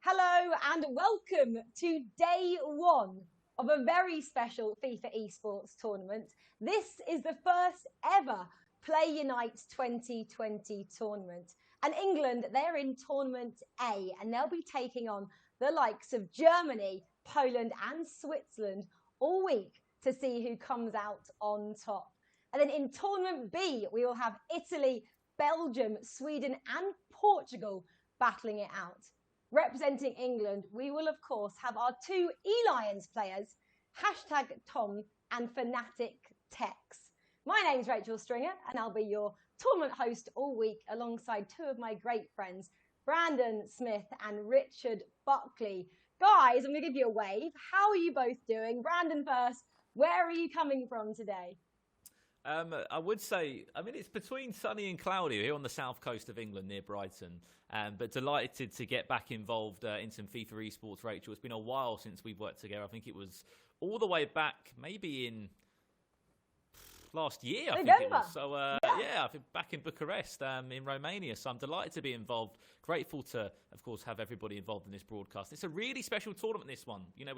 Hello and welcome to day one of a very special FIFA eSports tournament. This is the first ever Play Unite 2020 tournament. And England, they're in Tournament A and they'll be taking on the likes of Germany, Poland and Switzerland all week to see who comes out on top. And then in Tournament B, we will have Italy, Belgium, Sweden and Portugal battling it out. Representing England, we will of course have our two eLions players, #Tom and Fanatic Tekkz. My name's Rachel Stringer and I'll be your tournament host all week alongside two of my great friends, Brandon Smith and Richard Buckley. Guys, I'm going to give you a wave. How are you both doing? Brandon first, where are you coming from today? I would say, it's between sunny and cloudy here on the south coast of England near Brighton. But delighted to get back involved in some FIFA eSports, Rachel. It's been a while since we've worked together. I think it was all the way back, maybe in last year, I think it was. So, yeah, I've been back in Bucharest, in Romania. So I'm delighted to be involved. Grateful to, of course, have everybody involved in this broadcast. It's a really special tournament, this one. You know,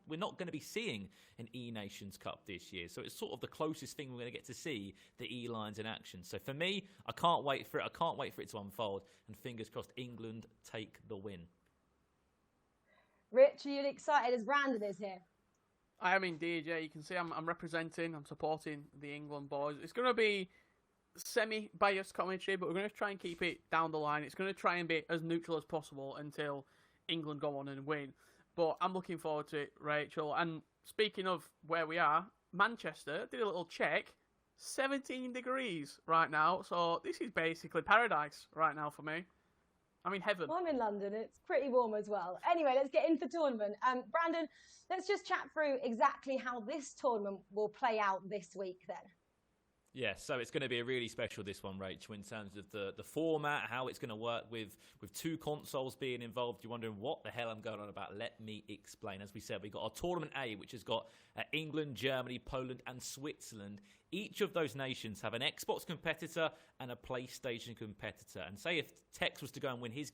we're not going to be seeing an E-Nations Cup this year. So it's sort of the closest thing we're going to get to see the eLions in action. So for me, I can't wait for it. I can't wait for it to unfold. And fingers crossed, England take the win. Rich, are you excited as Brandon is here? I am indeed, yeah. You can see I'm representing, I'm supporting the England boys. It's going to be semi-biased commentary, but we're going to try and keep it down the line. It's going to try and be as neutral as possible until England go on and win. But I'm looking forward to it, Rachel. And speaking of where we are, Manchester, did a little check, 17 degrees right now. So this is basically paradise right now for me. I'm in heaven. Well, I'm in London. It's pretty warm as well. Anyway, let's get into the tournament. Brandon, let's just chat through exactly how this tournament will play out this week then. Yeah, so it's going to be a really special this one, Rachel, in terms of the format, how it's going to work with two consoles being involved. You're wondering what the hell I'm going on about. Let me explain. As we said, we've got our Tournament A, which has got England, Germany, Poland and Switzerland. Each of those nations have an Xbox competitor and a PlayStation competitor. And say if Tekkz was to go and win his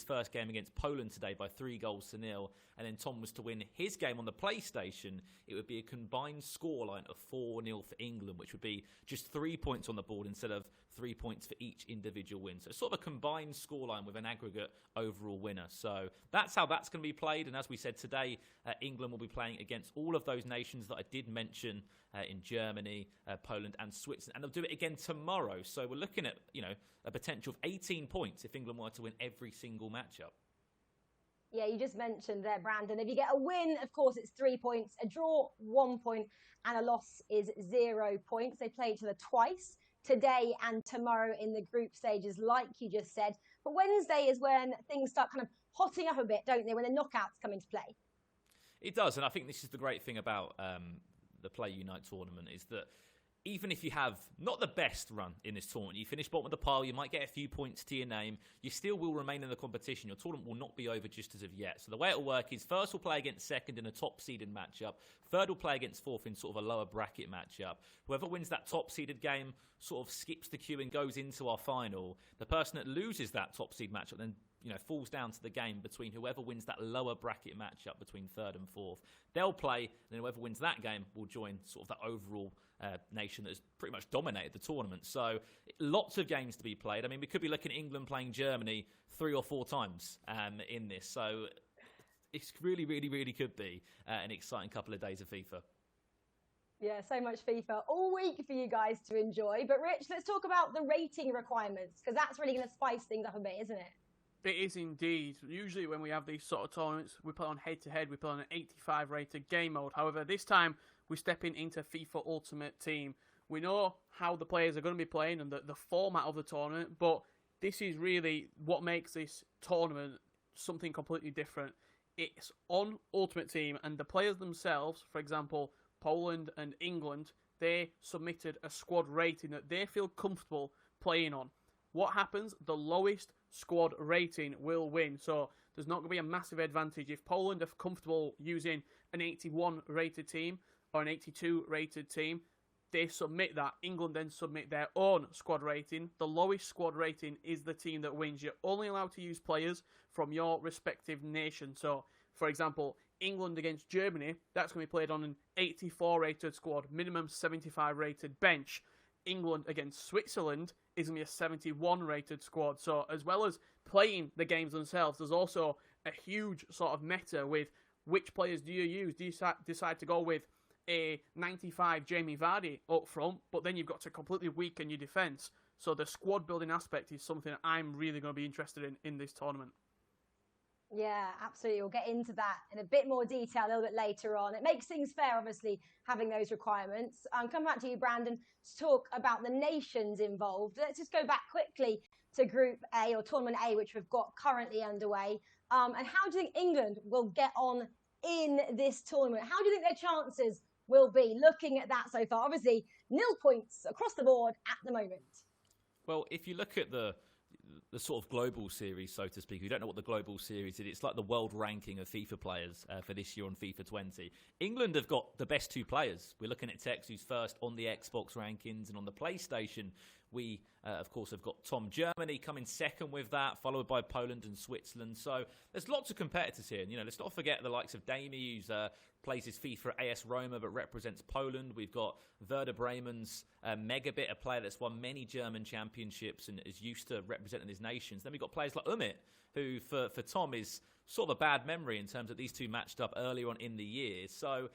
first game against Poland today by 3-0, and then Tom was to win his game on the PlayStation, it would be a combined scoreline of 4-0 for England, which would be just 3 points on the board instead of 3 points for each individual win. So it's sort of a combined scoreline with an aggregate overall winner. So that's how that's going to be played. And as we said today, England will be playing against all of those nations that I did mention in Germany, Poland and Switzerland. And they'll do it again tomorrow. So we're looking at, a potential of 18 points if England were to win every single matchup. Yeah, you just mentioned there, Brandon. If you get a win, of course, it's 3 points. A draw, 1 point. And a loss is 0 points. They play each other twice, today and tomorrow in the group stages, like you just said. But Wednesday is when things start kind of hotting up a bit, don't they, when the knockouts come into play? It does, and I think this is the great thing about the Play Unite tournament is that even if you have not the best run in this tournament, you finish bottom of the pile, you might get a few points to your name, you still will remain in the competition. Your tournament will not be over just as of yet. So the way it will work is first we'll play against second in a top-seeded matchup. Third will play against fourth in sort of a lower bracket matchup. Whoever wins that top-seeded game sort of skips the queue and goes into our final. The person that loses that top-seed matchup then falls down to the game between whoever wins that lower bracket matchup between third and fourth. They'll play, and then whoever wins that game will join sort of that overall nation that has pretty much dominated the tournament. So lots of games to be played. I mean, we could be looking at England playing Germany 3 or 4 times in this. So it's really, really, really could be an exciting couple of days of FIFA. Yeah, so much FIFA all week for you guys to enjoy. But Rich, let's talk about the rating requirements, because that's really going to spice things up a bit, isn't it? It is indeed. Usually when we have these sort of tournaments, we play on head-to-head, we play on an 85 rated game mode. However, this time we're stepping into FIFA Ultimate Team. We know how the players are going to be playing and the format of the tournament, but this is really what makes this tournament something completely different. It's on Ultimate Team, and the players themselves, for example, Poland and England, they submitted a squad rating that they feel comfortable playing on. What happens? The lowest squad rating will win. So there's not going to be a massive advantage. If Poland are comfortable using an 81 rated team or an 82 rated team, they submit that. England then submit their own squad rating. The lowest squad rating is the team that wins. You're only allowed to use players from your respective nation. So, for example, England against Germany, that's going to be played on an 84 rated squad, minimum 75 rated bench. England against Switzerland is going to be a 71 rated squad. So, as well as playing the games themselves, there's also a huge sort of meta with which players do you use? Do you decide to go with a 95 Jamie Vardy up front, but then you've got to completely weaken your defence? So the squad building aspect is something I'm really going to be interested in this tournament. Yeah, absolutely. We'll get into that in a bit more detail a little bit later on. It makes things fair, obviously, having those requirements. Come back to you, Brandon, to talk about the nations involved. Let's just go back quickly to Group A, or Tournament A, which we've got currently underway. And how do you think England will get on in this tournament? How do you think their chances will be looking at that so far? Obviously, 0 points across the board at the moment. Well, if you look at the sort of global series, so to speak, you don't know what the global series is. It's like the world ranking of FIFA players for this year on FIFA 20. England have got the best 2 players. We're looking at Tekkz, who's first on the Xbox rankings, and on the PlayStation, we, of course, have got Tom Germany coming second with that, followed by Poland and Switzerland. So there's lots of competitors here. And, let's not forget the likes of Damie, who's plays his FIFA at AS Roma but represents Poland. We've got Werder Bremen's MegaBit, a player that's won many German championships and is used to representing his nations. Then we've got players like Umit, who for Tom is sort of a bad memory in terms of these two matched up earlier on in the year. So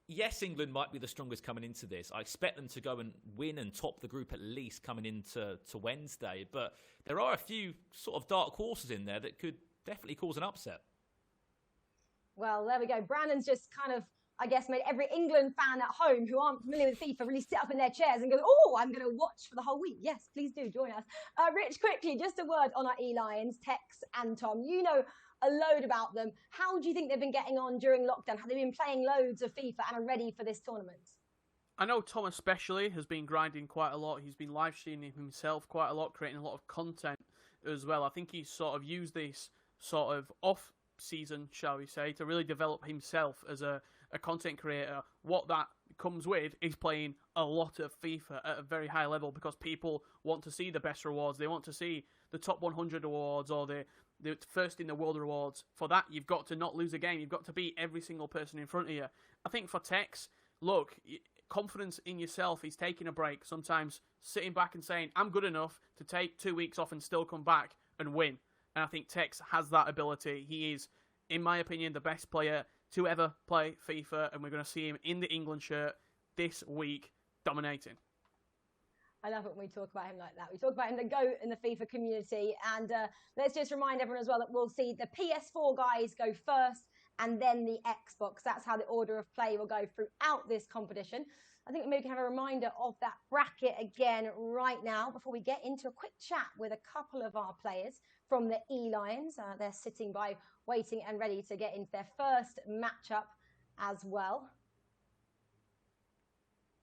yes, England might be the strongest coming into this. I expect them to go and win and top the group at least coming into Wednesday. But there are a few sort of dark horses in there that could definitely cause an upset. Well, there we go. Brandon's just kind of, I guess, made every England fan at home who aren't familiar with FIFA really sit up in their chairs and go, oh, I'm going to watch for the whole week. Yes, please do join us. Rich, quickly, just a word on our eLions, Tekkz and Tom. You know a load about them. How do you think they've been getting on during lockdown? Have they been playing loads of FIFA and are ready for this tournament? I know Tom especially has been grinding quite a lot. He's been live streaming himself quite a lot, creating a lot of content as well. I think he's sort of used this sort of off season, shall we say, to really develop himself as a content creator. What that comes with is playing a lot of FIFA at a very high level, because people want to see the best rewards. They want to see the top 100 awards or the first in the world rewards. For that, you've got to not lose a game. You've got to beat every single person in front of you. I think for Tekkz, look, confidence in yourself is taking a break. Sometimes sitting back and saying, I'm good enough to take 2 weeks off and still come back and win. And I think Tekkz has that ability. He is, in my opinion, the best player to ever play FIFA, and we're going to see him in the England shirt this week, dominating. I love it when we talk about him like that. We talk about him, the GOAT in the FIFA community. And let's just remind everyone as well that we'll see the PS4 guys go first and then the Xbox. That's how the order of play will go throughout this competition. I think we maybe can have a reminder of that bracket again right now before we get into a quick chat with a couple of our players from the eLions. They're sitting by, waiting and ready to get into their first matchup as well.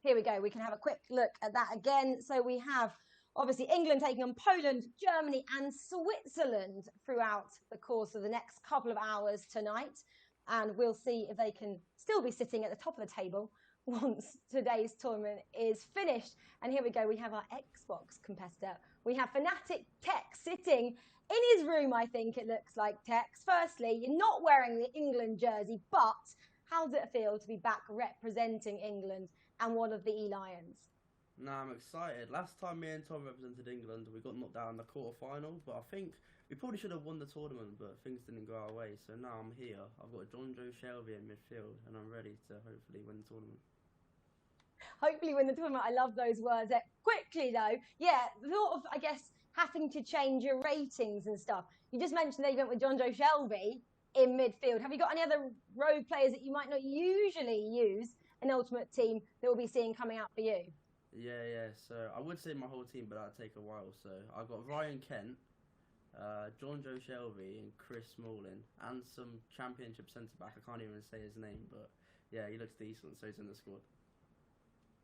Here we go. We can have a quick look at that again. So we have obviously England taking on Poland, Germany and Switzerland throughout the course of the next couple of hours tonight. And we'll see if they can still be sitting at the top of the table once today's tournament is finished. And here we go. We have our Xbox competitor. We have Fanatic Tekkz sitting in his room, I think it looks like. Tekkz, firstly, you're not wearing the England jersey, but how does it feel to be back representing England and one of the eLions? Nah, I'm excited. Last time me and Tom represented England, we got knocked out in the quarter-final, but I think we probably should have won the tournament, but things didn't go our way. So now I'm here. I've got John Joe Shelby in midfield, and I'm ready to hopefully win the tournament. Hopefully win the tournament. I love those words. Quickly, though, yeah, sort of, I guess, having to change your ratings and stuff. You just mentioned that you went with John Joe Shelby in midfield. Have you got any other rogue players that you might not usually use an Ultimate Team that we'll be seeing coming out for you? Yeah. So I would say my whole team, but that'd take a while. So I've got Ryan Kent, John Joe Shelby, and Chris Smalling, and some championship centre back. I can't even say his name, but yeah, he looks decent, so he's in the squad.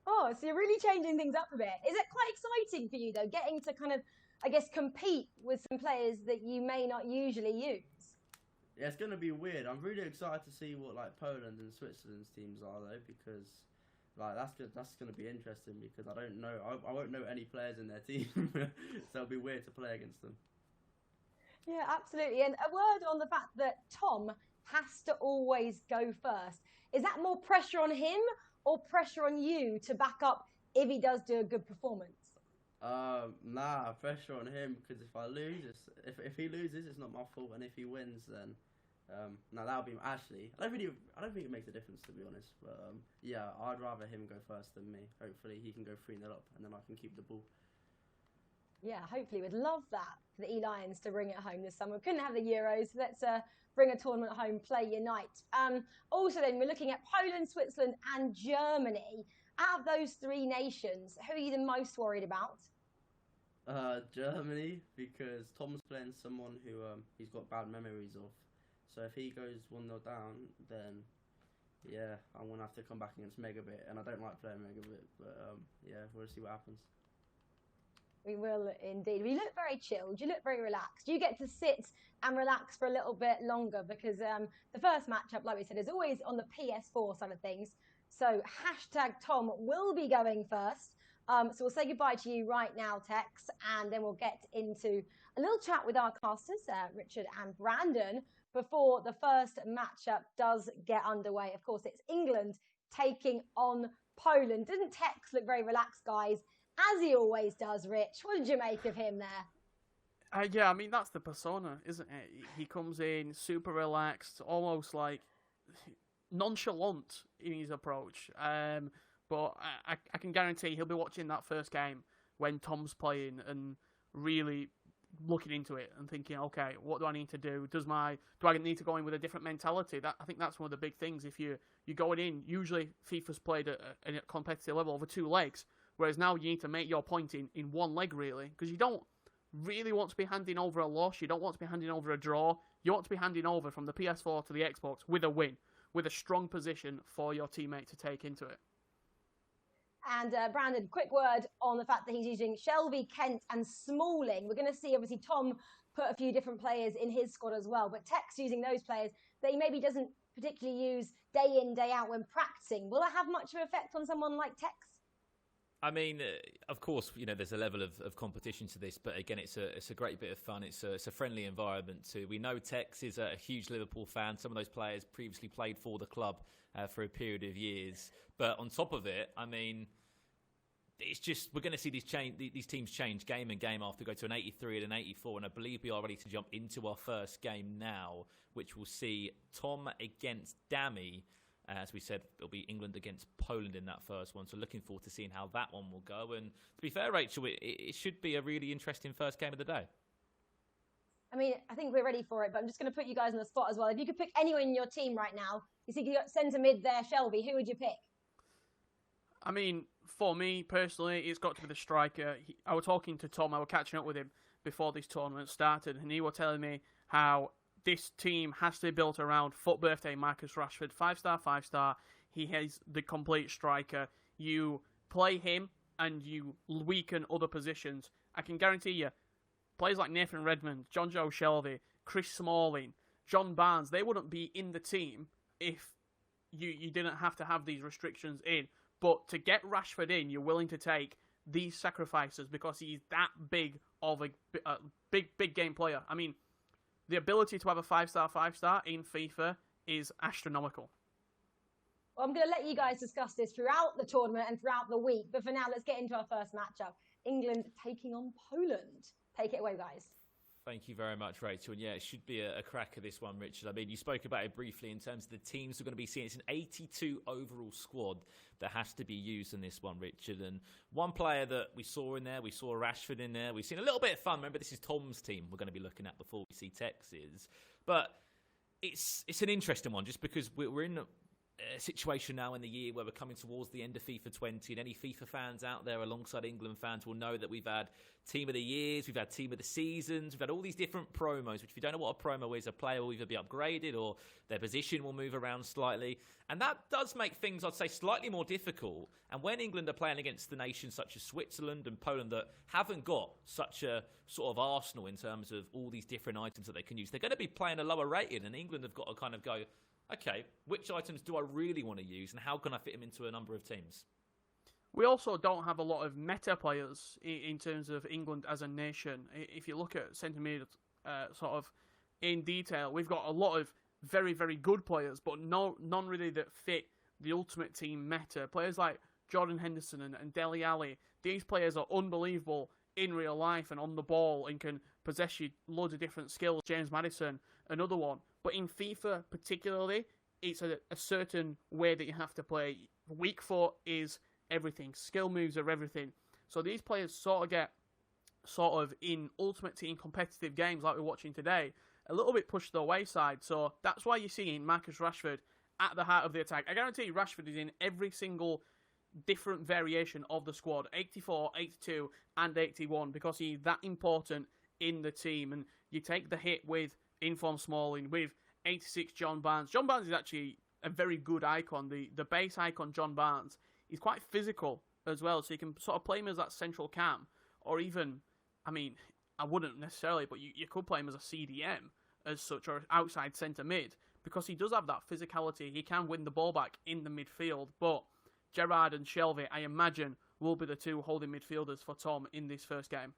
Oh, so you're really changing things up a bit. Is it quite exciting for you, though, getting to kind of, I guess, compete with some players that you may not usually use? Yeah, it's going to be weird. I'm really excited to see what like Poland and Switzerland's teams are, though, because like that's gonna be interesting because I don't know. I won't know any players in their team, so it'll be weird to play against them. Yeah, absolutely. And a word on the fact that Tom has to always go first. Is that more pressure on him or pressure on you to back up if he does do a good performance? Nah, pressure on him because if I lose, if he loses, it's not my fault, and if he wins, then no, that'll be actually. I don't think it makes a difference, to be honest. But yeah, I'd rather him go first than me. Hopefully, he can go 3-0 up, and then I can keep the ball. Yeah, hopefully we'd love that for the eLions to bring it home this summer. We couldn't have the Euros. Let's bring a tournament home, play Unite. Also then, we're looking at Poland, Switzerland and Germany. Out of those three nations, who are you the most worried about? Germany, because Tom's playing someone who he's got bad memories of. So if he goes 1-0 down, then yeah, I'm going to have to come back against MegaBit. And I don't like playing MegaBit, but yeah, we'll see what happens. We will indeed. You look very chilled. You look very relaxed. You get to sit and relax for a little bit longer because the first matchup, like we said, is always on the PS4 side of things. So #Tom will be going first. So we'll say goodbye to you right now, Tekkz, and then we'll get into a little chat with our casters, Richard and Brandon, before the first matchup does get underway. Of course, it's England taking on Poland. Didn't Tekkz look very relaxed, guys? As he always does, Rich. What did you make of him there? Yeah, I mean, that's the persona, isn't it? He comes in super relaxed, almost like nonchalant in his approach. But I can guarantee he'll be watching that first game when Tom's playing and really looking into it and thinking, okay, what do I need to do? Do I need to go in with a different mentality? I think that's one of the big things. If you're going in, usually FIFA's played at a competitive level over 2 legs. Whereas now you need to make your point in 1 leg, really, because you don't really want to be handing over a loss. You don't want to be handing over a draw. You want to be handing over from the PS4 to the Xbox with a win, with a strong position for your teammate to take into it. And Brandon, quick word on the fact that he's using Shelby, Kent and Smalling. We're going to see, obviously, Tom put a few different players in his squad as well, but Tekkz using those players that he maybe doesn't particularly use day in, day out when practicing. Will that have much of an effect on someone like Tekkz? I mean, of course, there's a level of competition to this, but again, it's a great bit of fun. It's a friendly environment too. We know Tekkz is a huge Liverpool fan. Some of those players previously played for the club for a period of years. But on top of it, I mean, it's just we're going to see these teams change game and game after go to an 83 and an 84, and I believe we are ready to jump into our first game now, which will see Tom against Damie. As we said, it'll be England against Poland in that first one. So looking forward to seeing how that one will go. And to be fair, Rachel, it should be a really interesting first game of the day. I mean, I think we're ready for it, but I'm just going to put you guys on the spot as well. If you could pick anyone in your team right now, you see you got centre mid there, Shelby, who would you pick? I mean, for me personally, it's got to be the striker. I was talking to Tom, I was catching up with him before this tournament started, and he was telling me how this team has to be built around foot birthday Marcus Rashford, 5-star, 5-star. He has the complete striker. You play him and you weaken other positions. I can guarantee you, players like Nathan Redmond, John Joe Shelby, Chris Smalling, John Barnes, they wouldn't be in the team if you didn't have to have these restrictions in. But to get Rashford in, you're willing to take these sacrifices because he's that big of a big game player. I mean, the ability to have a 5-star, 5-star in FIFA is astronomical. Well, I'm going to let you guys discuss this throughout the tournament and throughout the week. But for now, let's get into our first matchup. England taking on Poland. Take it away, guys. Thank you very much, Rachel. And yeah, it should be a cracker, this one, Richard. I mean, you spoke about it briefly in terms of the teams we're going to be seeing. It's an 82 overall squad that has to be used in this one, Richard. And one player that we saw in there, we saw Rashford in there. We've seen a little bit of fun. Remember, this is Tom's team we're going to be looking at before we see Tekksz's. But it's an interesting one just because we're in a situation now in the year where we're coming towards the end of FIFA 20, and any FIFA fans out there alongside England fans will know that we've had Team of the Years, we've had Team of the Seasons, we've had all these different promos, which if you don't know what a promo is, a player will either be upgraded or their position will move around slightly. And that does make things, I'd say, slightly more difficult. And when England are playing against the nations such as Switzerland and Poland that haven't got such a sort of arsenal in terms of all these different items that they can use, they're going to be playing a lower rating, and England have got to kind of go, okay, which items do I really want to use, and how can I fit them into a number of teams? We also don't have a lot of meta players in terms of England as a nation. If you look at centre mid sort of in detail, we've got a lot of very, very good players, but none really that fit the ultimate team meta. Players like Jordan Henderson and Dele Alli, these players are unbelievable in real life and on the ball and can possess you loads of different skills. James Maddison, another one. But in FIFA particularly, it's a certain way that you have to play. Weak foot is everything. Skill moves are everything. So these players sort of in Ultimate Team competitive games like we're watching today, a little bit pushed to the wayside. So that's why you're seeing Marcus Rashford at the heart of the attack. I guarantee you Rashford is in every single different variation of the squad, 84, 82 and 81, because he's that important in the team. And you take the hit with Inform Smalling, with 86 John Barnes. John Barnes is actually a very good icon. The base icon, John Barnes, he's quite physical as well, so you can sort of play him as that central cam, or even, I mean, I wouldn't necessarily, but you could play him as a CDM as such, or outside centre mid, because he does have that physicality. He can win the ball back in the midfield, but Gerrard and Shelvey, I imagine, will be the two holding midfielders for Tom in this first game.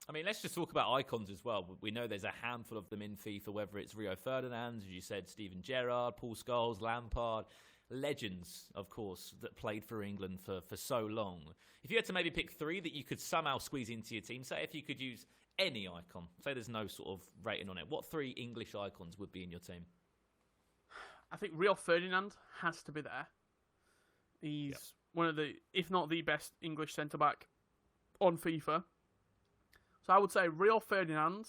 I mean, let's just talk about icons as well. We know there's a handful of them in FIFA, whether it's Rio Ferdinand, as you said, Steven Gerrard, Paul Scholes, Lampard, legends, of course, that played for England for so long. If you had to maybe pick three that you could somehow squeeze into your team, say if you could use any icon, say there's no sort of rating on it, what three English icons would be in your team? I think Rio Ferdinand has to be there. He's one of the, if not the best English centre-back on FIFA. So I would say Rio Ferdinand.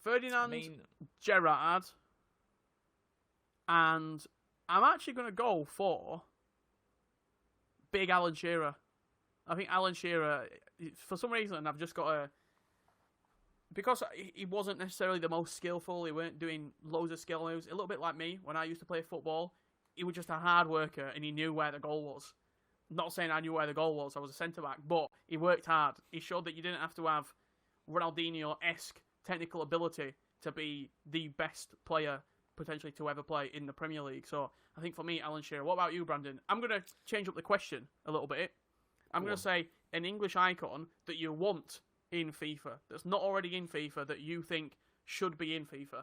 Ferdinand, Gerrard, and I'm actually going to go for big Alan Shearer. I think Alan Shearer, for some reason, I've just got a... Because he wasn't necessarily the most skillful, he weren't doing loads of skill moves, a little bit like me when I used to play football. He was just a hard worker and he knew where the goal was. Not saying I knew where the goal was, I was a centre-back, but he worked hard. He showed that you didn't have to have Ronaldinho-esque technical ability to be the best player potentially to ever play in the Premier League. So I think for me, Alan Shearer. What about you, Brandon? I'm going to change up the question a little bit. I'm going to say an English icon that you want in FIFA, that's not already in FIFA, that you think should be in FIFA.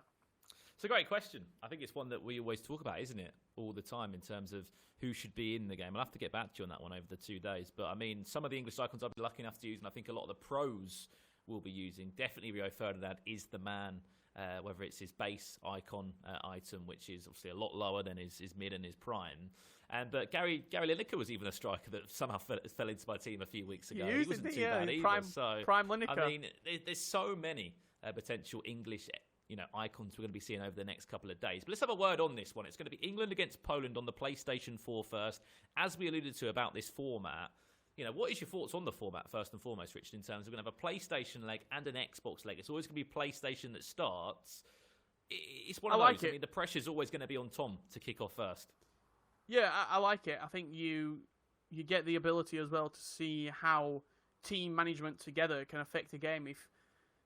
It's a great question. I think it's one that we always talk about, isn't it? All the time in terms of who should be in the game. I'll have to get back to you on that one over the 2 days. But I mean, some of the English icons I've been lucky enough to use, and I think a lot of the pros will be using. Definitely Rio Ferdinand is the man, whether it's his base icon item, which is obviously a lot lower than his mid and his prime. But Gary Lineker was even a striker that somehow fell into my team a few weeks ago. He wasn't too bad either. Prime Lineker. I mean, there's so many potential English icons we're going to be seeing over the next couple of days. But let's have a word on this one. It's going to be England against Poland on the PlayStation 4 first. As we alluded to about this format, what is your thoughts on the format, first and foremost, Richard, in terms of we're going to have a PlayStation leg and an Xbox leg? It's always going to be PlayStation that starts. It's one of those. I mean, the pressure's always going to be on Tom to kick off first. Yeah, I like it. I think you get the ability as well to see how team management together can affect a game.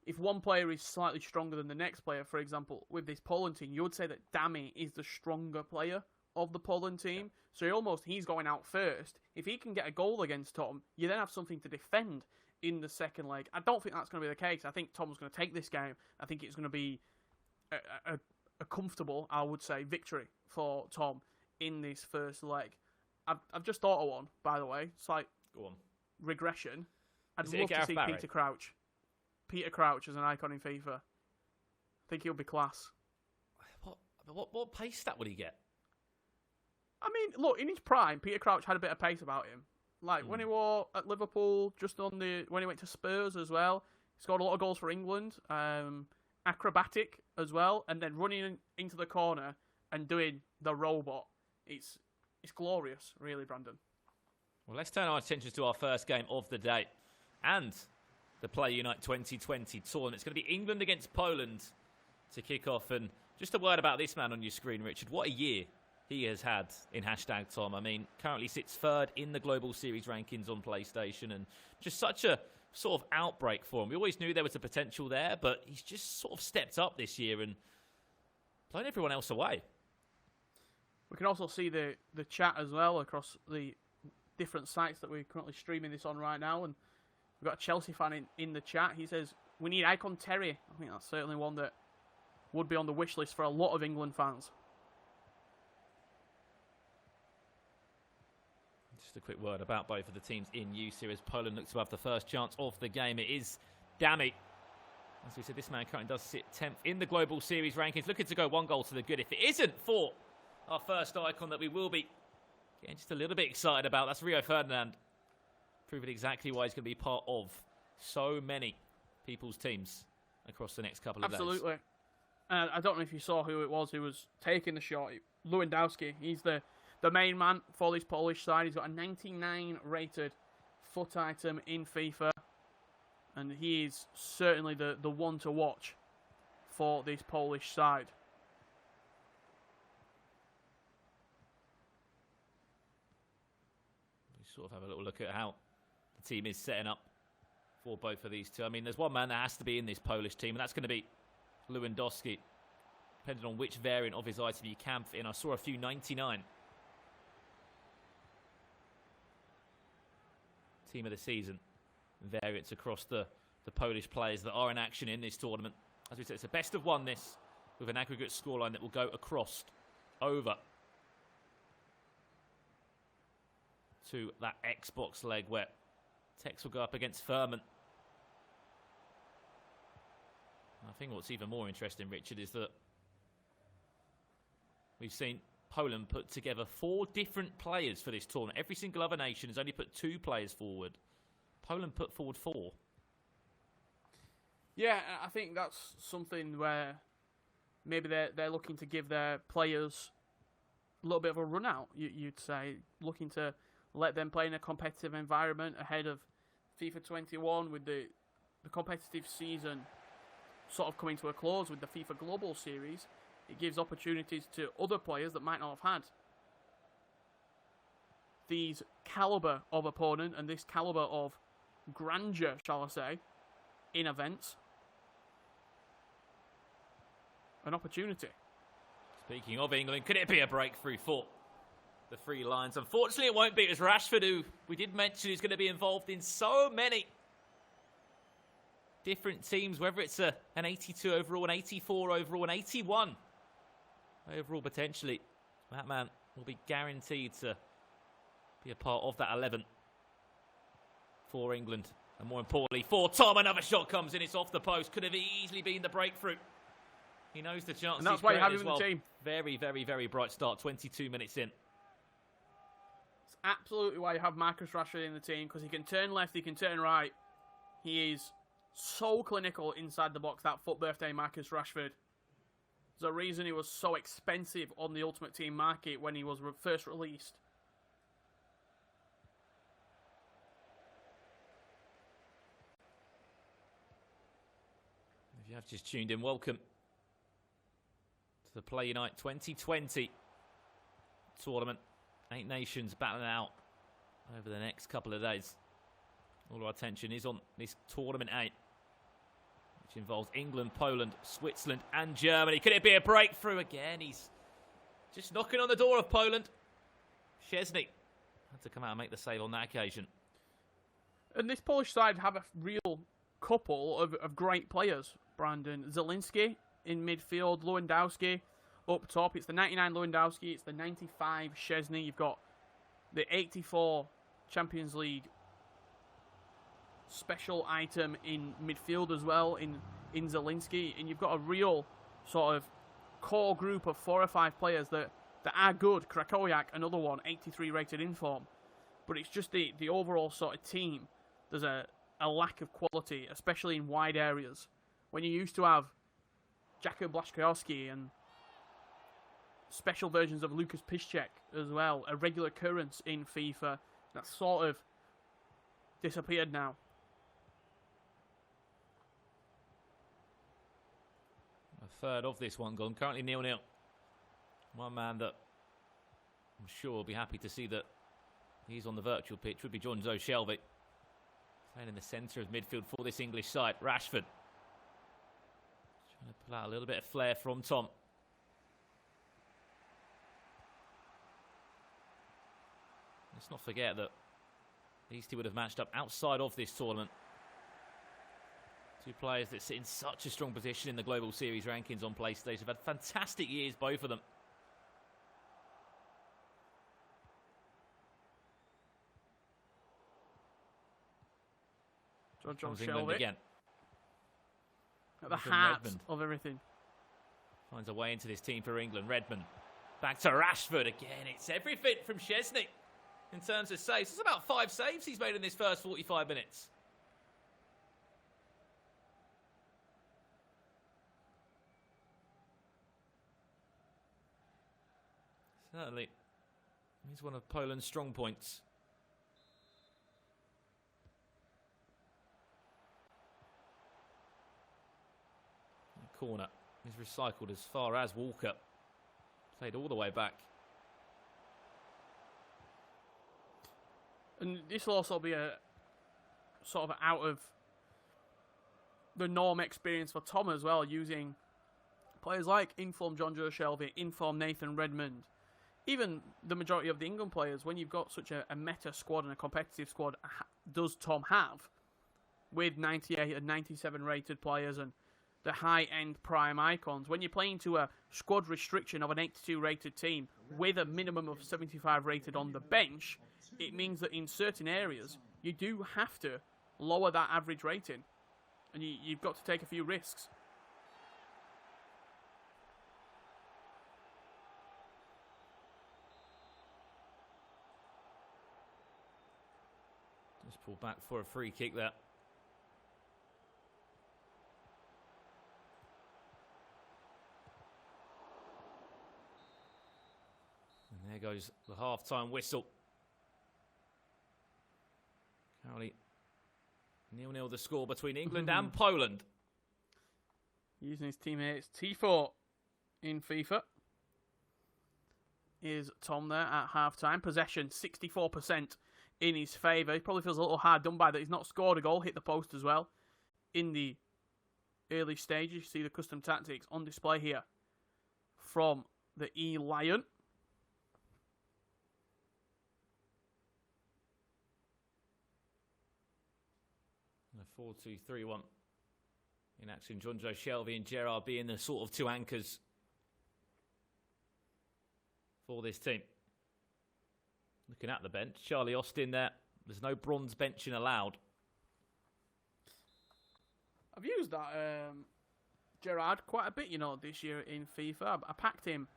If one player is slightly stronger than the next player, for example, with this Poland team, you would say that Damie is the stronger player of the Poland team. So he's going out first. If he can get a goal against Tom, you then have something to defend in the second leg. I don't think that's going to be the case. I think Tom's going to take this game. I think it's going to be a comfortable, I would say, victory for Tom in this first leg. I've just thought of one, by the way. Slight regression. I'd love to see Peter Crouch. Peter Crouch as an icon in FIFA. I think he'll be class. What pace stat would he get? I mean, look, in his prime, Peter Crouch had a bit of pace about him. Like when he was at Liverpool, when he went to Spurs as well, he scored a lot of goals for England. Acrobatic as well, and then running into the corner and doing the robot. It's glorious, really, Brandon. Well, let's turn our attention to our first game of the day and the Play Unite 2020 tournament. It's going to be England against Poland to kick off. And just a word about this man on your screen, Richard. What a year he has had in #Tom. I mean, currently sits third in the Global Series rankings on PlayStation, and just such a sort of outbreak for him. We always knew there was a potential there, but he's just sort of stepped up this year and blown everyone else away. We can also see the chat as well across the different sites that we're currently streaming this on right now. And we've got a Chelsea fan in the chat. He says, we need Icon Terry. I think that's certainly one that would be on the wish list for a lot of England fans. Just a quick word about both of the teams in use here as Poland looks to have the first chance of the game. It is Damie. As we said, this man currently does sit 10th in the Global Series rankings, looking to go 1 goal to the good. If it isn't for our first icon that we will be getting just a little bit excited about, that's Rio Ferdinand, proving exactly why he's going to be part of so many people's teams across the next couple of days. Absolutely. I don't know if you saw who it was who was taking the shot. Lewandowski. He's the main man for this Polish side. He's got a 99 rated foot item in FIFA. And he is certainly the one to watch for this Polish side. We sort of have a little look at how the team is setting up for both of these two. I mean, there's one man that has to be in this Polish team, and that's going to be Lewandowski. Depending on which variant of his item you can fit in. I saw a few 99. Team of the season variants across the Polish players that are in action in this tournament. As we said, it's a best of one this, with an aggregate scoreline that will go across over to that Xbox leg where Tekkz will go up against Furman. I think what's even more interesting, Richard, is that we've seen Poland put together 4 different players for this tournament. Every single other nation has only put 2 players forward. Poland put forward 4. Yeah, I think that's something where maybe they're looking to give their players a little bit of a run out, you'd say. Looking to let them play in a competitive environment ahead of FIFA 21 with the competitive season sort of coming to a close with the FIFA Global Series. It gives opportunities to other players that might not have had these caliber of opponent and this caliber of grandeur, shall I say, in events. An opportunity. Speaking of England, could it be a breakthrough for the Three Lions? Unfortunately, it won't be. It was Rashford, who we did mention is going to be involved in so many different teams, whether it's an 82 overall, an 84 overall, an 81 overall potentially. That man will be guaranteed to be a part of that 11 for England. And more importantly, for Tom, another shot comes in. It's off the post. Could have easily been the breakthrough. He knows the chances. And that's why you have him in the team. Very, very, very bright start. 22 minutes in. It's absolutely why you have Marcus Rashford in the team, because he can turn left, he can turn right. He is so clinical inside the box, that foot birthday Marcus Rashford. There's a reason he was so expensive on the Ultimate Team market when he was first released. If you have just tuned in, welcome to the Play Unite 2020 tournament. 8 nations battling out over the next couple of days. All our attention is on this Tournament 8, which involves England, Poland, Switzerland and Germany. Could it be a breakthrough again? He's just knocking on the door of Poland. Szczesny had to come out and make the save on that occasion. And this Polish side have a real couple of great players. Brandon Zielinski in midfield, Lewandowski up top. It's the 99 Lewandowski, it's the 95 Szczesny. You've got the 84 Champions League special item in midfield as well in Zielinski, and you've got a real sort of core group of 4 or 5 players that are good. Krakowiak, another one, 83 rated in form, but it's just the overall sort of team. There's a lack of quality, especially in wide areas. When you used to have Jacko Blaszczykowski and special versions of Lucas Piszczek as well, a regular occurrence in FIFA, that's sort of disappeared now. A third of this one gone, currently 0-0. One man that I'm sure will be happy to see that he's on the virtual pitch would be Jonjo Shelvey. Playing in the centre of midfield for this English side. Rashford. Trying to pull out a little bit of flair from Tom. Let's not forget that these two would have matched up outside of this tournament. Two players that sit in such a strong position in the Global Series rankings on PlayStation. Have had fantastic years, both of them. John England again. At the heart of everything. Finds a way into this team for England. Redmond. Back to Rashford again. It's everything from Szczesny in terms of saves. It's about 5 saves he's made in this first 45 minutes. Certainly. He's one of Poland's strong points. Corner is recycled as far as Walker. Played all the way back. And this will also be a sort of out of the norm experience for Tom as well, using players like informed John Joe Shelby, informed Nathan Redmond, even the majority of the England players. When you've got such a meta squad and a competitive squad, does Tom have, with 98 and 97 rated players and the high-end prime icons, when you're playing to a squad restriction of an 82 rated team with a minimum of 75 rated on the bench, it means that in certain areas you do have to lower that average rating, and you've got to take a few risks. Just pull back for a free kick there. There goes the half-time whistle. Currently 0-0 the score between England and Poland. Using his teammates T4 in FIFA. Is Tom there at half-time. Possession 64% in his favour. He probably feels a little hard done by that. He's not scored a goal, hit the post as well. In the early stages, you see the custom tactics on display here from the eLion. A 4-2-3-1 in action. John Joe Shelby and Gerard being the sort of two anchors for this team. Looking at the bench, Charlie Austin there. There's no bronze benching allowed. I've used that Gerard quite a bit, you know, this year in FIFA. I packed him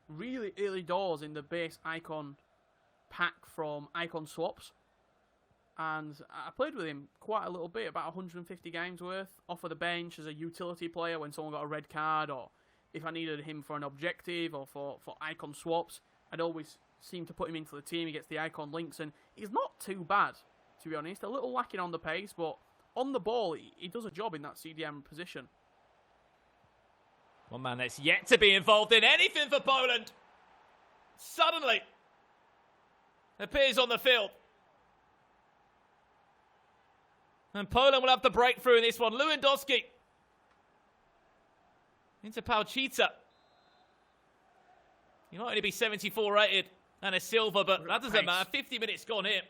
really early doors in the base icon pack from Icon Swaps. And I played with him quite a little bit, about 150 games worth, off of the bench as a utility player when someone got a red card, or if I needed him for an objective or for icon swaps. I'd always seem to put him into the team. He gets the icon links, and he's not too bad, to be honest. A little lacking on the pace, but on the ball, he does a job in that CDM position. One man that's yet to be involved in anything for Poland suddenly appears on the field. And Poland will have the breakthrough in this one. Lewandowski into Palchita. He might only be 74 rated and a silver, but that doesn't matter. 50 minutes gone here.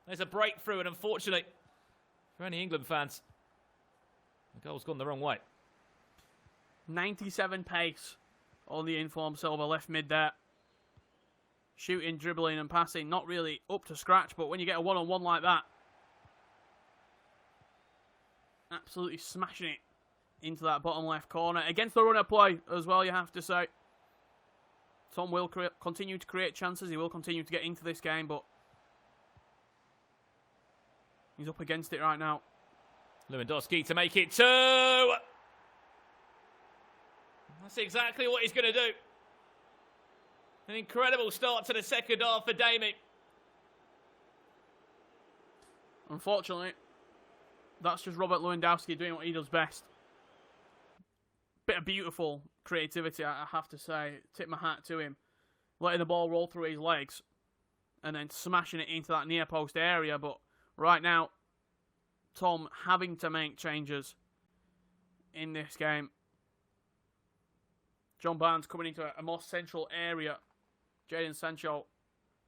There's a breakthrough, and unfortunately, for any England fans, the goal's gone the wrong way. 97 pace on the informed silver left mid there. Shooting, dribbling and passing, not really up to scratch, but when you get a one-on-one like that, absolutely smashing it into that bottom left corner. Against the runner play as well, you have to say. Tom will continue to create chances. He will continue to get into this game, but he's up against it right now. Lewandowski to make it 2. That's exactly what he's going to do. An incredible start to the second half for Damie. Unfortunately, that's just Robert Lewandowski doing what he does best. Bit of beautiful creativity, I have to say. Tip my hat to him. Letting the ball roll through his legs and then smashing it into that near post area. But right now, Tom having to make changes in this game. John Barnes coming into a more central area. Jadon Sancho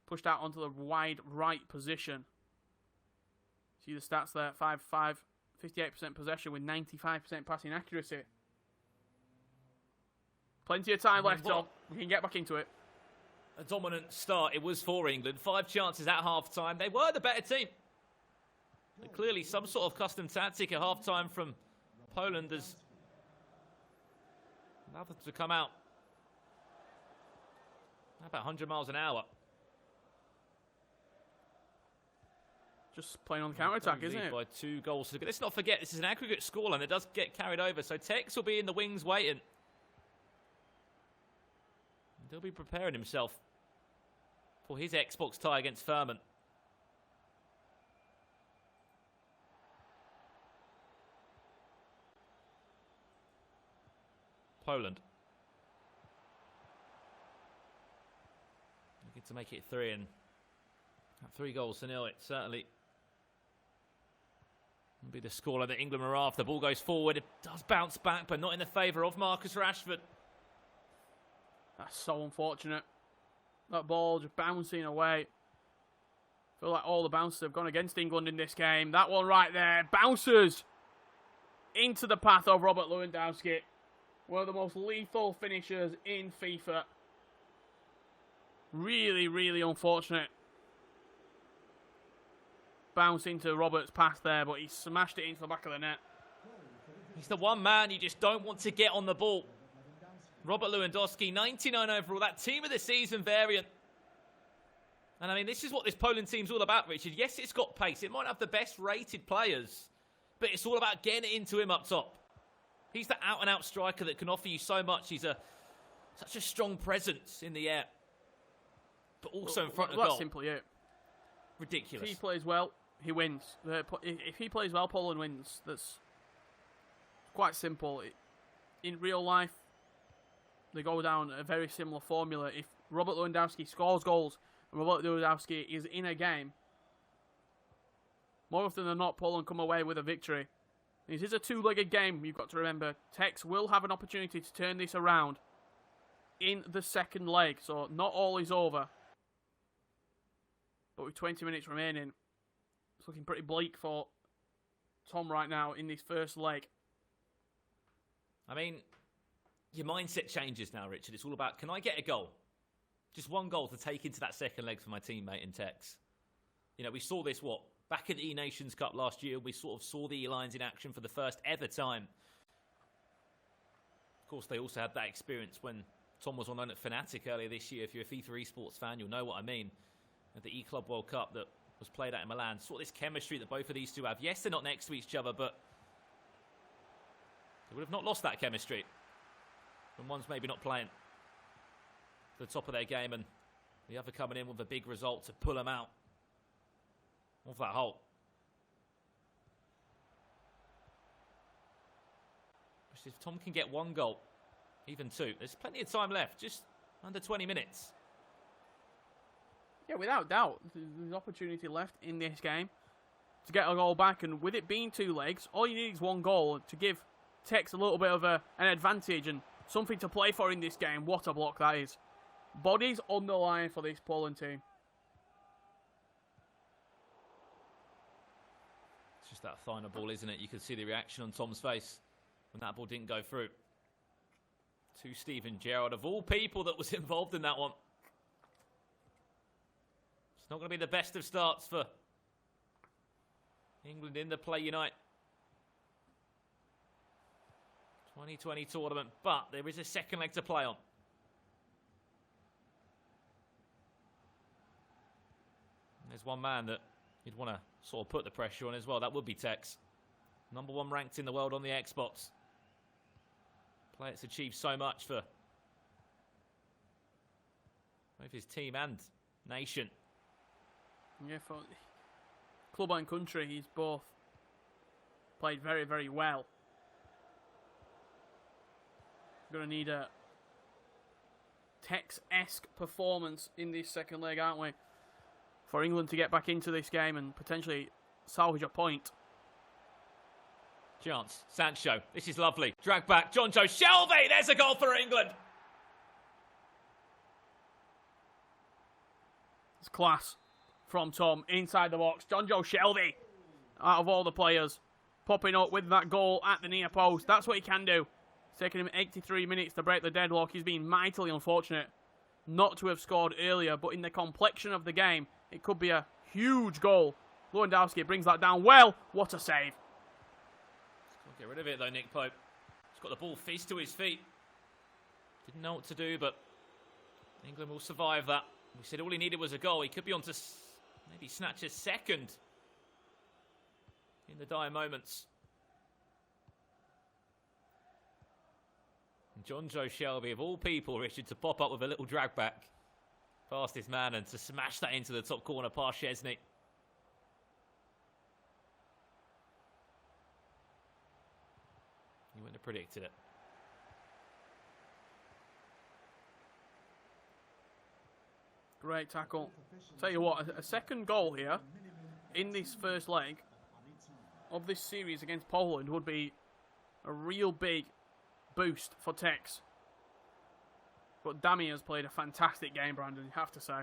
pushed out onto the wide right position. See the stats there, 5-5, 58% possession with 95% passing accuracy. Plenty of time left, Tom. We can get back into it. A dominant start it was for England. 5 chances at half-time. They were the better team. But clearly some sort of custom tactic at half-time from Poland has allowed them to come out about 100 miles an hour. Just playing on the counter-attack, isn't it? By 2 goals. Let's not forget, this is an aggregate scoreline. It does get carried over. So Tekkz will be in the wings waiting. He'll be preparing himself for his Xbox tie against Furman. Poland. Looking to make it 3, and 3 goals to 0. It certainly will be the scoreline that England were after. The ball goes forward. It does bounce back, but not in the favour of Marcus Rashford. That's so unfortunate. That ball just bouncing away. I feel like all the bounces have gone against England in this game. That one right there bounces into the path of Robert Lewandowski. One of the most lethal finishers in FIFA. Really, really unfortunate. Bounce into Robert's path there, but he smashed it into the back of the net. He's the one man you just don't want to get on the ball. Robert Lewandowski, 99 overall, that team of the season variant. And I mean, this is what this Poland team's all about, Richard. Yes, it's got pace. It might have the best rated players, but it's all about getting it into him up top. He's the out-and-out striker that can offer you so much. He's such a strong presence in the air, but also in front of goal. That's simply it. Ridiculous. If he plays well, he wins. If he plays well, Poland wins. That's quite simple. In real life, they go down a very similar formula. If Robert Lewandowski scores goals and Robert Lewandowski is in a game, more often than not, Poland come away with a victory. This is a 2-legged game, you've got to remember. Tekkz will have an opportunity to turn this around in the second leg, so not all is over. But with 20 minutes remaining, it's looking pretty bleak for Tom right now in this first leg. I mean, your mindset changes now, Richard. It's all about, can I get a goal? Just one goal to take into that second leg for my teammate in Tekkz. You know, we saw this, back at the E-Nations Cup last year. We sort of saw the eLions in action for the first ever time. Of course, they also had that experience when Tom was on loan at Fnatic earlier this year. If you're a FIFA eSports fan, you'll know what I mean. At the E-Club World Cup that was played out in Milan. Saw this chemistry that both of these two have. Yes, they're not next to each other, but they would have not lost that chemistry when one's maybe not playing to the top of their game and the other coming in with a big result to pull them out of that hole. If Tom can get 1 goal, even 2, there's plenty of time left, just under 20 minutes. Yeah, without doubt, there's opportunity left in this game to get a goal back, and with it being 2 legs, all you need is 1 goal to give Tekkz a little bit of an advantage and something to play for in this game. What a block that is. Bodies on the line for this Poland team. It's just that final ball, isn't it? You could see the reaction on Tom's face when that ball didn't go through. To Steven Gerrard, of all people that was involved in that one. It's not going to be the best of starts for England in the Play Unite 2020 tournament, but there is a second leg to play on. And there's one man that you'd want to sort of put the pressure on as well. That would be Tekkz. Number 1 ranked in the world on the Xbox. Player that's achieved so much for both his team and nation. Yeah, for club and country, he's both played very, very well. Going to need a Tekkz-esque performance in this second leg, aren't we? For England to get back into this game and potentially salvage a point. Chance. Sancho. This is lovely. Drag back. Jonjo Shelvey. There's a goal for England. It's class from Tom inside the box. Jonjo Shelvey, out of all the players, popping up with that goal at the near post. That's what he can do. It's taken him 83 minutes to break the deadlock. He's been mightily unfortunate not to have scored earlier, but in the complexion of the game, it could be a huge goal. Lewandowski brings that down well. What a save. Can't get rid of it though, Nick Pope. He's got the ball fizzed to his feet. Didn't know what to do, but England will survive that. We said all he needed was a goal. He could be on to maybe snatch a second in the dire moments. And Jonjo Shelvey, of all people, Richard, to pop up with a little drag back past his man and to smash that into the top corner past Szczesny. You wouldn't have predicted it. Great tackle. Tell you what, a second goal here in this first leg of this series against Poland would be a real big boost for Tekkz. But Damie has played a fantastic game, Brandon, you have to say.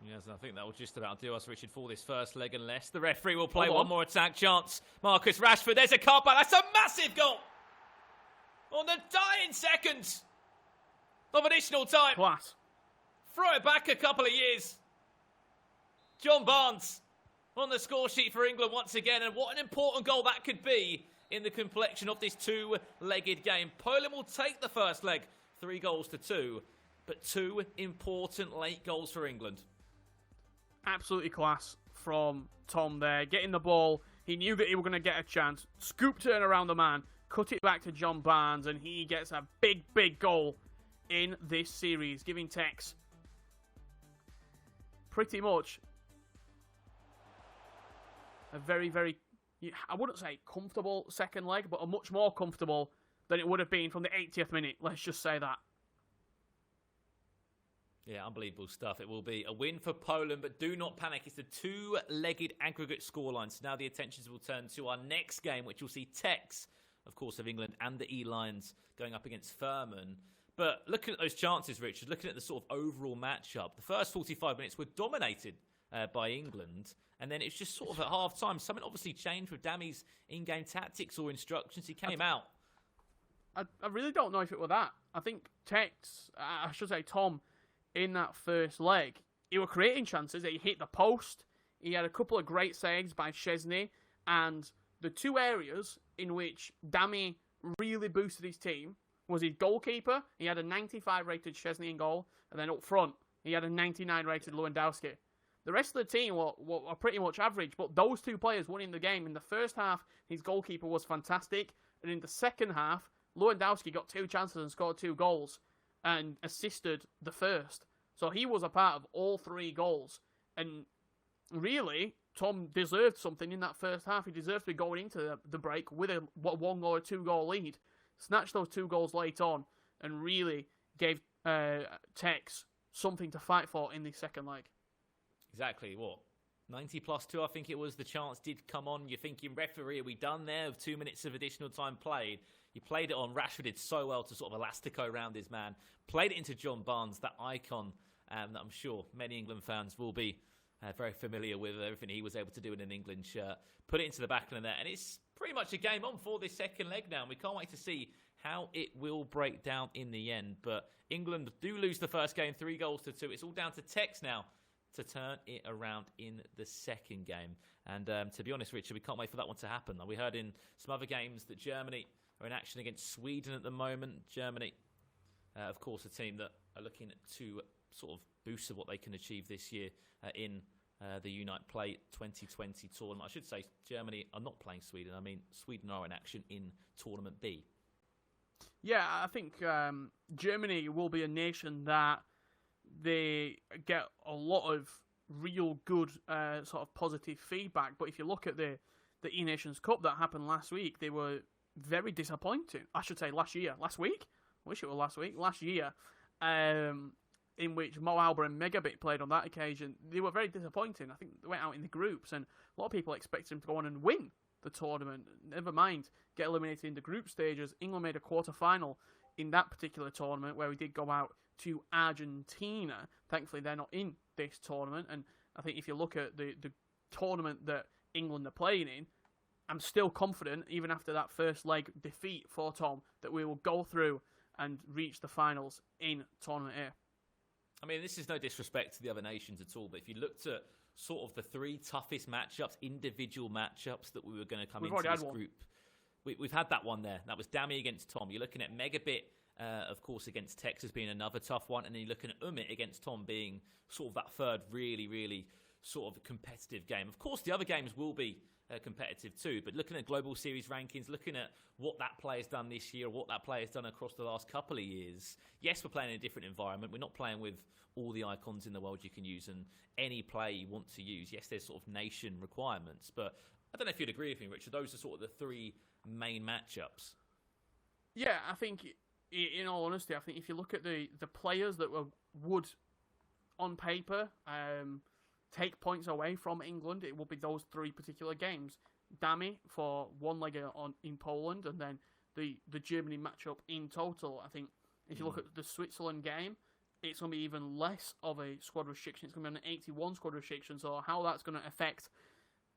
Yes, I think that will just about do us, Richard, for this first leg, unless the referee will play one more attack chance. Marcus Rashford, there's a cutback. That's a massive goal on the dying seconds of additional time. Class. Throw it back a couple of years. John Barnes on the score sheet for England once again, and what an important goal that could be in the complexion of this two-legged game. Poland will take the first leg, 3-2, but two important late goals for England. Absolutely class from Tom there. Getting the ball, he knew that he was going to get a chance. Scoop turn around the man, cut it back to John Barnes, and he gets a big, big goal in this series, giving Tekkz pretty much a very, very, I wouldn't say comfortable second leg, but a much more comfortable than it would have been from the 80th minute. Let's just say that. Yeah, unbelievable stuff. It will be a win for Poland, but do not panic. It's a two-legged aggregate scoreline. So now the attentions will turn to our next game, which will see Tekkz, of course, of England and the eLions going up against Furman. But looking at those chances, Richard, looking at the sort of overall matchup, the first 45 minutes were dominated by England. And then it's just sort of at half-time. Something obviously changed with Damie's in-game tactics or instructions. He came out. I really don't know if it were that. I think Tekkz, I should say Tom, in that first leg, he were creating chances. He hit the post. He had a couple of great saves by Szczesny. And the two areas in which Damie really boosted his team was his goalkeeper. He had a 95 rated Szczesny in goal. And then up front, he had a 99 rated Lewandowski. The rest of the team were pretty much average, but those two players winning the game. In the first half, his goalkeeper was fantastic. And in the second half, Lewandowski got 2 chances and scored 2 goals and assisted the first. So he was a part of all 3 goals. And really, Tom deserved something in that first half. He deserved to be going into the break with a 1 or 2 goal lead. Snatched those 2 goals late on and really gave Tekkz something to fight for in the second leg. Exactly, what? 90+2, I think it was. The chance did come on. You're thinking, referee, are we done there with 2 minutes of additional time played? He played it on. Rashford did so well to sort of elastico around his man. Played it into John Barnes, that icon that I'm sure many England fans will be very familiar with everything he was able to do in an England shirt. Put it into the back of the net, and it's pretty much a game on for this second leg now. And we can't wait to see how it will break down in the end. But England do lose the first game, 3-2. It's all down to Tekkz now to turn it around in the second game. And to be honest, Richard, we can't wait for that one to happen. We heard in some other games that Germany are in action against Sweden at the moment. Germany, of course, a team that are looking to sort of boost what they can achieve this year in the Unite Play 2020 tournament. I should say Germany are not playing Sweden. I mean, Sweden are in action in Tournament B. Yeah, I think Germany will be a nation that they get a lot of real good sort of positive feedback. But if you look at the E-Nations Cup that happened last week, they were very disappointing. I should say last year. Last week? I wish it were last week. Last year, in which Mo Alba and MegaBit played on that occasion, they were very disappointing. I think they went out in the groups, and a lot of people expected them to go on and win the tournament. Never mind get eliminated in the group stages. England made a quarter-final in that particular tournament where we did go out to Argentina. Thankfully, they're not in this tournament. And I think if you look at the tournament that England are playing in, I'm still confident, even after that first leg defeat for Tom, that we will go through and reach the finals in Tournament A. I mean, this is no disrespect to the other nations at all, but if you looked at sort of the 3 toughest matchups, individual matchups that we were going to come into this group, we've had that one there. That was Damie against Tom. You're looking at MegaBit, of course, against Tekkz as being another tough one, and then you're looking at Umit against Tom being sort of that third really, really sort of competitive game. Of course, the other games will be competitive too, but looking at global series rankings, looking at what that player's done this year, what that player's done across the last couple of years, yes, we're playing in a different environment. We're not playing with all the icons in the world you can use and any player you want to use. Yes, there's sort of nation requirements, but I don't know if you'd agree with me, Richard. Those are sort of the 3 main matchups. Yeah, I think, in all honesty, I think if you look at the players that would, on paper, take points away from England, it will be those 3 particular games. Damie for one leg in Poland, and then the Germany matchup in total. I think if you look at the Switzerland game, it's going to be even less of a squad restriction. It's going to be an 81 squad restriction, so how that's going to affect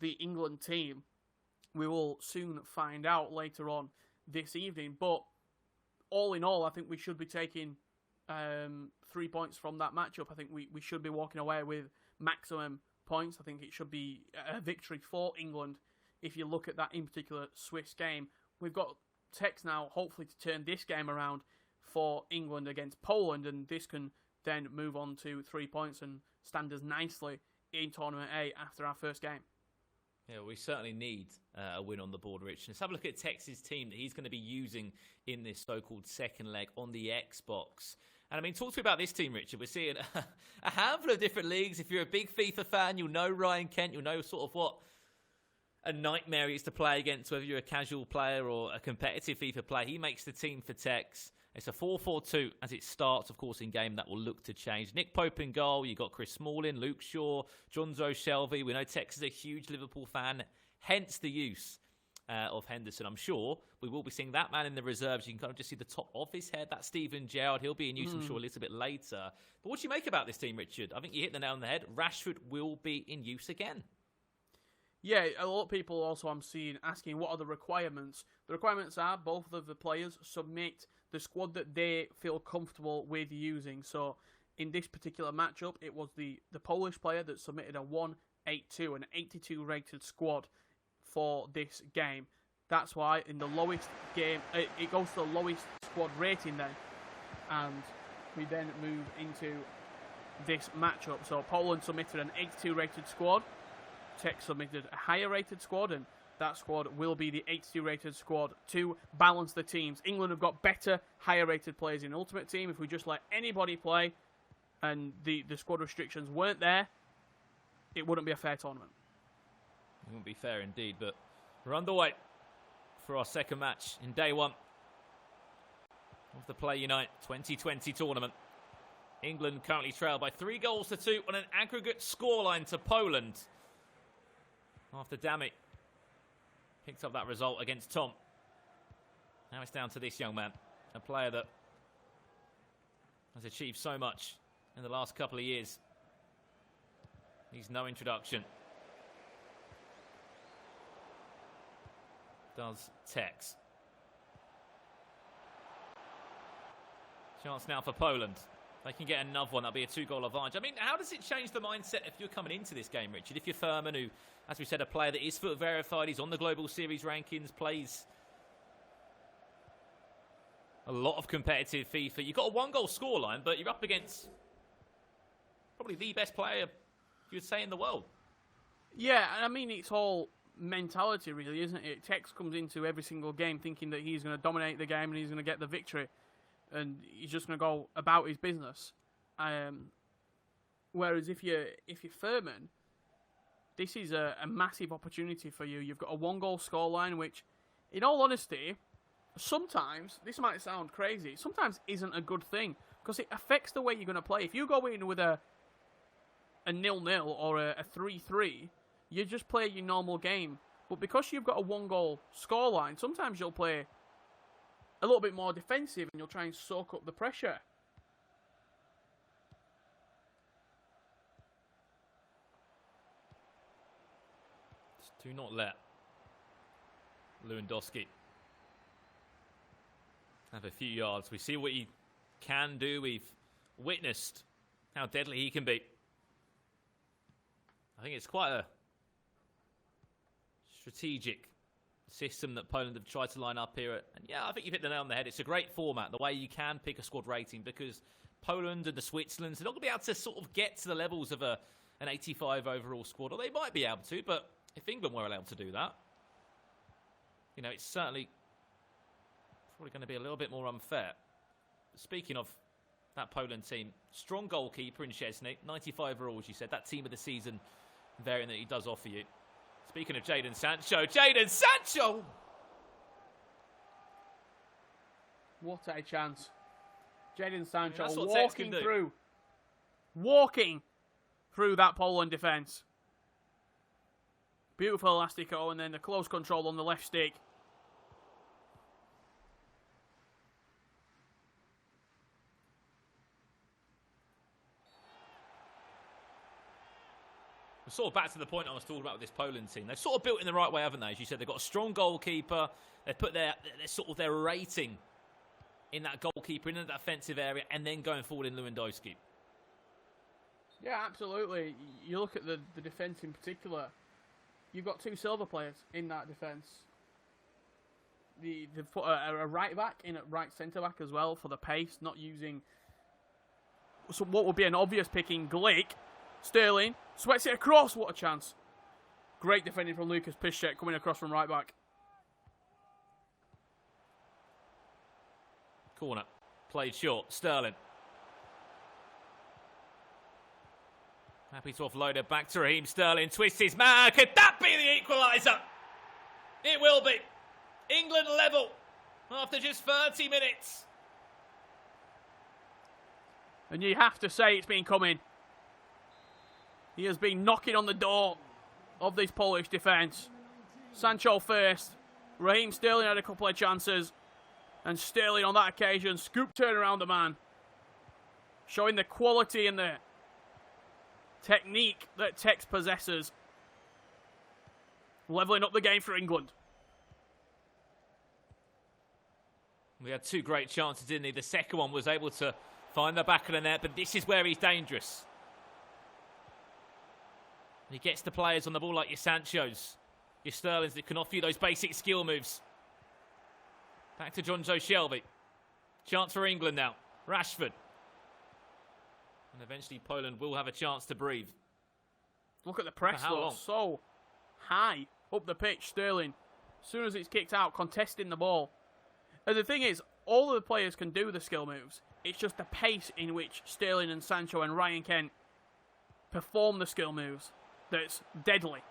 the England team, we will soon find out later on this evening. But all in all, I think we should be taking 3 points from that matchup. I think we should be walking away with maximum points. I think it should be a victory for England. If you look at that in particular Swiss game, we've got Tekkz now hopefully to turn this game around for England against Poland, and this can then move on to 3 points and stand us nicely in Tournament A after our first game. Yeah, we certainly need a win on the board, Rich. Let's have a look at Tekkz's team that he's going to be using in this so-called second leg on the Xbox. And I mean, talk to me about this team, Richard. We're seeing a handful of different leagues. If you're a big FIFA fan, you'll know Ryan Kent. You'll know sort of what a nightmare he is to play against, whether you're a casual player or a competitive FIFA player. He makes the team for Tekkz. It's a 4-4-2 as it starts, of course, in game. That will look to change. Nick Pope in goal. You've got Chris Smalling, Luke Shaw, Jonzo Shelvey. We know Tekkz is a huge Liverpool fan, hence the use of Henderson. I'm sure we will be seeing that man in the reserves. You can kind of just see the top of his head. That's Stephen Gerrard. He'll be in use, I'm sure, a little bit later. But what do you make about this team, Richard? I think you hit the nail on the head. Rashford will be in use again. Yeah, a lot of people also I'm seeing asking what are the requirements. The requirements are both of the players submit the squad that they feel comfortable with using. So in this particular matchup, it was the Polish player that submitted a 182, an 82 rated squad for this game. That's why in the lowest game, it goes to the lowest squad rating then. And we then move into this matchup. So Poland submitted an 82 rated squad. Tekkz submitted a higher rated squad, and that squad will be the 82 rated squad to balance the teams. England have got better, higher rated players in Ultimate Team. If we just let anybody play and the squad restrictions weren't there, it wouldn't be a fair tournament. It wouldn't be fair indeed, but we're underway for our second match in day 1 of the Play Unite 2020 tournament. England currently trail by 3-2 on an aggregate scoreline to Poland. After Damie picked up that result against Tom. Now it's down to this young man, a player that has achieved so much in the last couple of years. Needs no introduction. Does Tekkz. Chance now for Poland. They can get another one. That'll be a 2-goal advantage. I mean, how does it change the mindset if you're coming into this game, Richard? If you're Furman, who, as we said, a player that is foot verified, he's on the global series rankings, plays a lot of competitive FIFA. You've got a 1-goal scoreline, but you're up against probably the best player you would say in the world. Yeah, and I mean, it's all mentality, really, isn't it? Tekkz comes into every single game thinking that he's going to dominate the game and he's going to get the victory. And he's just going to go about his business. Whereas if you're Furman, this is a massive opportunity for you. You've got a 1-goal scoreline, which, in all honesty, sometimes, this might sound crazy, sometimes isn't a good thing. Because it affects the way you're going to play. If you go in with a 0-0 or a 3-3, you just play your normal game. But because you've got a 1-goal scoreline, sometimes you'll play a little bit more defensive and you'll try and soak up the pressure. Just do not let Lewandowski have a few yards. We see what he can do. We've witnessed how deadly he can be. I think it's quite a strategic system that Poland have tried to line up here. And yeah, I think you've hit the nail on the head. It's a great format, the way you can pick a squad rating, because Poland and the Switzerlands are not going to be able to sort of get to the levels of an 85 overall squad, or they might be able to, but if England were allowed to do that, you know, it's certainly probably going to be a little bit more unfair. Speaking of that Poland team, strong goalkeeper in Szczesny, 95 overall, as you said, that team of the season variant that he does offer you. Speaking of Jadon Sancho! What a chance. Jadon Sancho walking through that Poland defence. Beautiful elastico, and then the close control on the left stick. We're sort of back to the point I was talking about with this Poland team. They've sort of built in the right way, haven't they? As you said, they've got a strong goalkeeper. They've put their sort of their rating in that goalkeeper, in that defensive area, and then going forward in Lewandowski. Yeah, absolutely. You look at the defence in particular. You've got two silver players in that defence. They've put a right back in at right centre back as well for the pace, not using what would be an obvious pick in Glick. Sterling sweats it across. What a chance. Great defending from Lucas Piszczek coming across from right back. Corner. Played short. Sterling. Happy to offload it back to Raheem Sterling. Twists his man. Could that be the equaliser? It will be. England level after just 30 minutes. And you have to say it's been coming. He has been knocking on the door of this Polish defence. Sancho first. Raheem Sterling had a couple of chances. And Sterling on that occasion scoop turn around the man. Showing the quality and the technique that Tekkz possesses. Levelling up the game for England. We had two great chances, didn't he? The second one was able to find the back of the net, but this is where he's dangerous. And he gets the players on the ball like your Sanchos, your Sterlings that can offer you those basic skill moves. Back to Jonjo Shelvey. Chance for England now. Rashford. And eventually Poland will have a chance to breathe. Look at the press though. So high up the pitch, Sterling. As soon as it's kicked out, contesting the ball. And the thing is, all of the players can do the skill moves. It's just the pace in which Sterling and Sancho and Ryan Kent perform the skill moves that's deadly.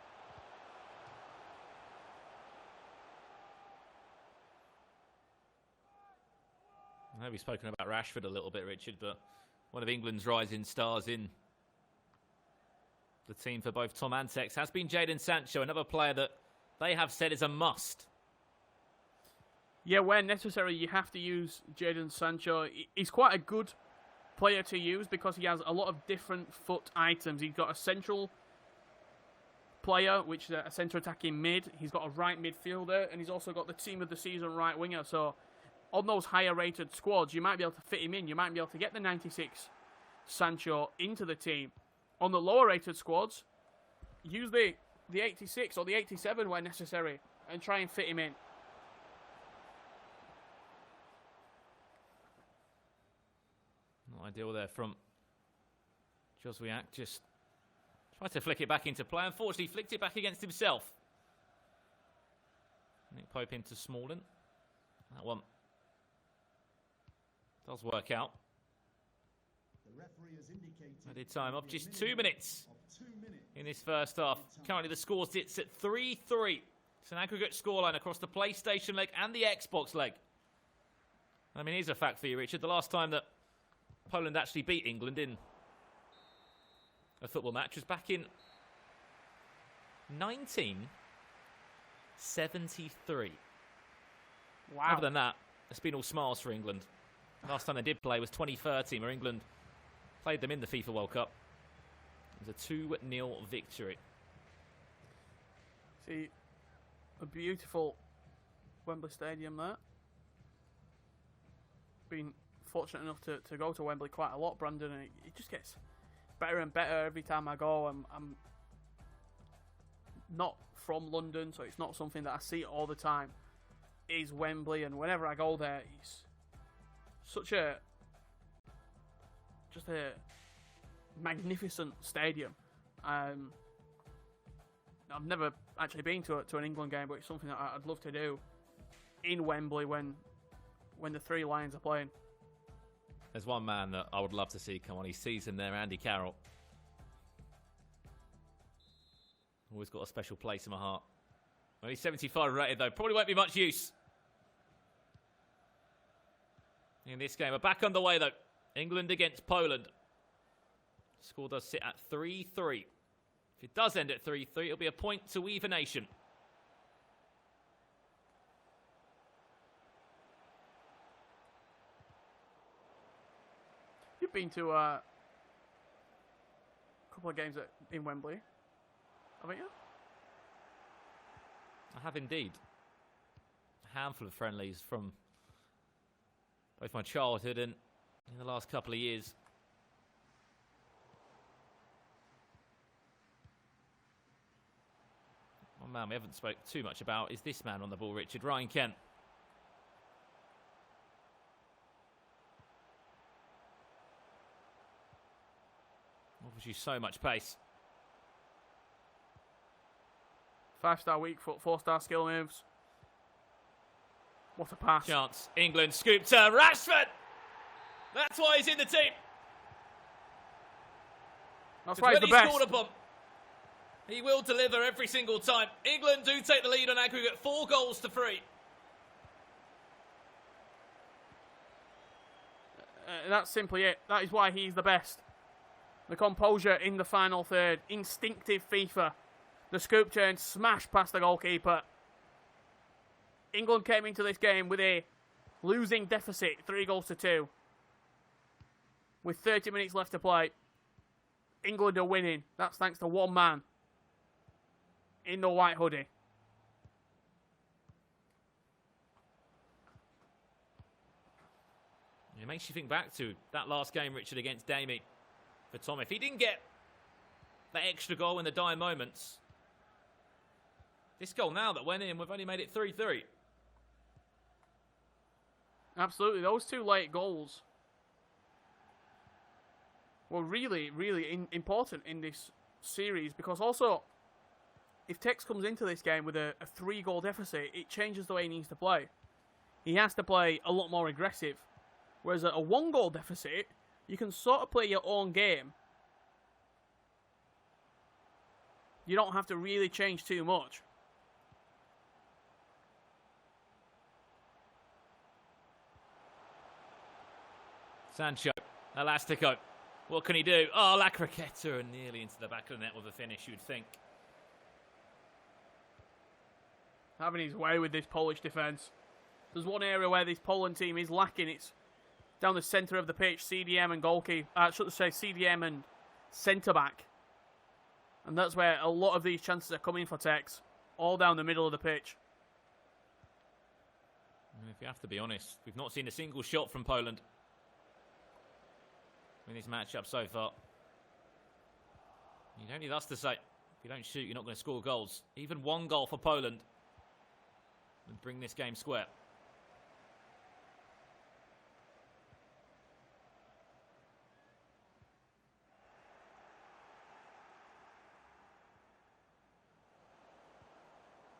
I know we've spoken about Rashford a little bit, Richard, but one of England's rising stars in the team for both Tom and Tekkz has been Jadon Sancho, another player that they have said is a must. Yeah, where necessary, you have to use Jadon Sancho. He's quite a good player to use because he has a lot of different foot items. He's got a central player, which is a centre attacking mid. He's got a right midfielder, and he's also got the team of the season right winger. So on those higher rated squads, you might be able to fit him in. You might be able to get the 96 Sancho into the team. On the lower rated squads, use the 86 or the 87 where necessary and try and fit him in. Not ideal there from Joswiak. Just tried to flick it back into play. Unfortunately, flicked it back against himself. Nick Pope into Smalling. That one does work out. Added time of just 2 minutes in this first half. Currently the score sits at 3-3. It's an aggregate scoreline across the PlayStation leg and the Xbox leg. I mean, here's a fact for you, Richard. The last time that Poland actually beat England in a football match was back in 73. Wow. Other than that, it's been all smiles for England. Last time they did play was 2013, where England played them in the FIFA World Cup. It was a 2-0 victory. See, a beautiful Wembley Stadium there. Been fortunate enough to go to Wembley quite a lot, Brandon, and it just gets better and better every time I go. I'm not from London, so it's not something that I see all the time. Is Wembley, and whenever I go there, it's such a magnificent stadium. I've never actually been to an England game, but it's something that I'd love to do in Wembley when the three Lions are playing. There's one man that I would love to see come on. He's seasoned there, Andy Carroll. Always got a special place in my heart. Only 75 rated though, probably won't be much use in this game. We're back underway though. England against Poland. Score does sit at 3-3. If it does end at 3-3, it'll be a point to either nation. You've been to a couple of games in Wembley, haven't you? I have indeed. A handful of friendlies from both my childhood and in the last couple of years. One man we haven't spoke too much about is this man on the ball, Richard, Ryan Kent. Offers you so much pace. 5-star weak foot, 4-star skill moves. What a pass. Chance. England scoop turn. Rashford! That's why he's in the team. That's why he's the best. Scored upon, he will deliver every single time. England do take the lead on aggregate 4-3. That's simply it. That is why he's the best. The composure in the final third. Instinctive FIFA. The scoop turn, smash past the goalkeeper. England came into this game with a losing deficit, 3-2. With 30 minutes left to play, England are winning. That's thanks to one man in the white hoodie. It makes you think back to that last game, Richard, against Damie for Tom. If he didn't get that extra goal in the dying moments, this goal now that went in, we've only made it 3-3. Absolutely. Those two late goals were really, really important in this series, because also, if Tekkz comes into this game with a 3-goal deficit, it changes the way he needs to play. He has to play a lot more aggressive. Whereas at a 1-goal deficit, you can sort of play your own game. You don't have to really change too much. Sancho, Elastico. What can he do? Oh, La Croqueta, and nearly into the back of the net with a finish, you'd think. Having his way with this Polish defence. There's one area where this Poland team is lacking. It's down the centre of the pitch, CDM and goalkeeper. I should say CDM and centre-back. And that's where a lot of these chances are coming for Tekkz. All down the middle of the pitch. If you have to be honest, we've not seen a single shot from Poland in this matchup so far. You don't need us to say, if you don't shoot, you're not going to score goals. Even 1 goal for Poland would bring this game square.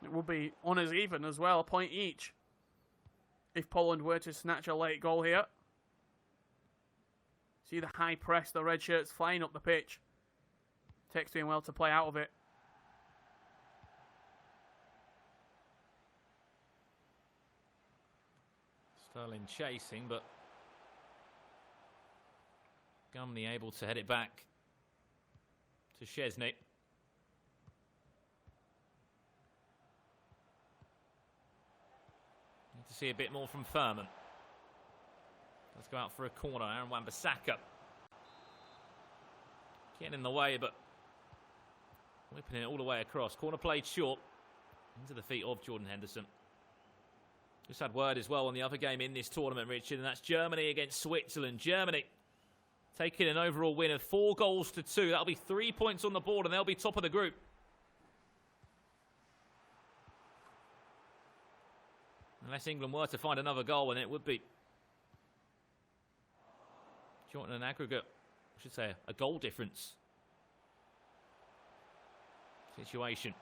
It would be honours even as well, a point each. If Poland were to snatch a late goal here. See the high press, the red shirts flying up the pitch. Tekkz doing well to play out of it. Sterling chasing, but Gumney able to head it back to Szczesny. To see a bit more from Furman. Let's go out for a corner. Aaron Wan-Bissaka getting in the way, but whipping it all the way across. Corner played short into the feet of Jordan Henderson. Just had word as well on the other game in this tournament, Richard, and that's Germany against Switzerland. Germany taking an overall win of 4-2. That'll be 3 points on the board, and they'll be top of the group. Unless England were to find another goal, and it would be joint an aggregate, I should say, a goal difference situation.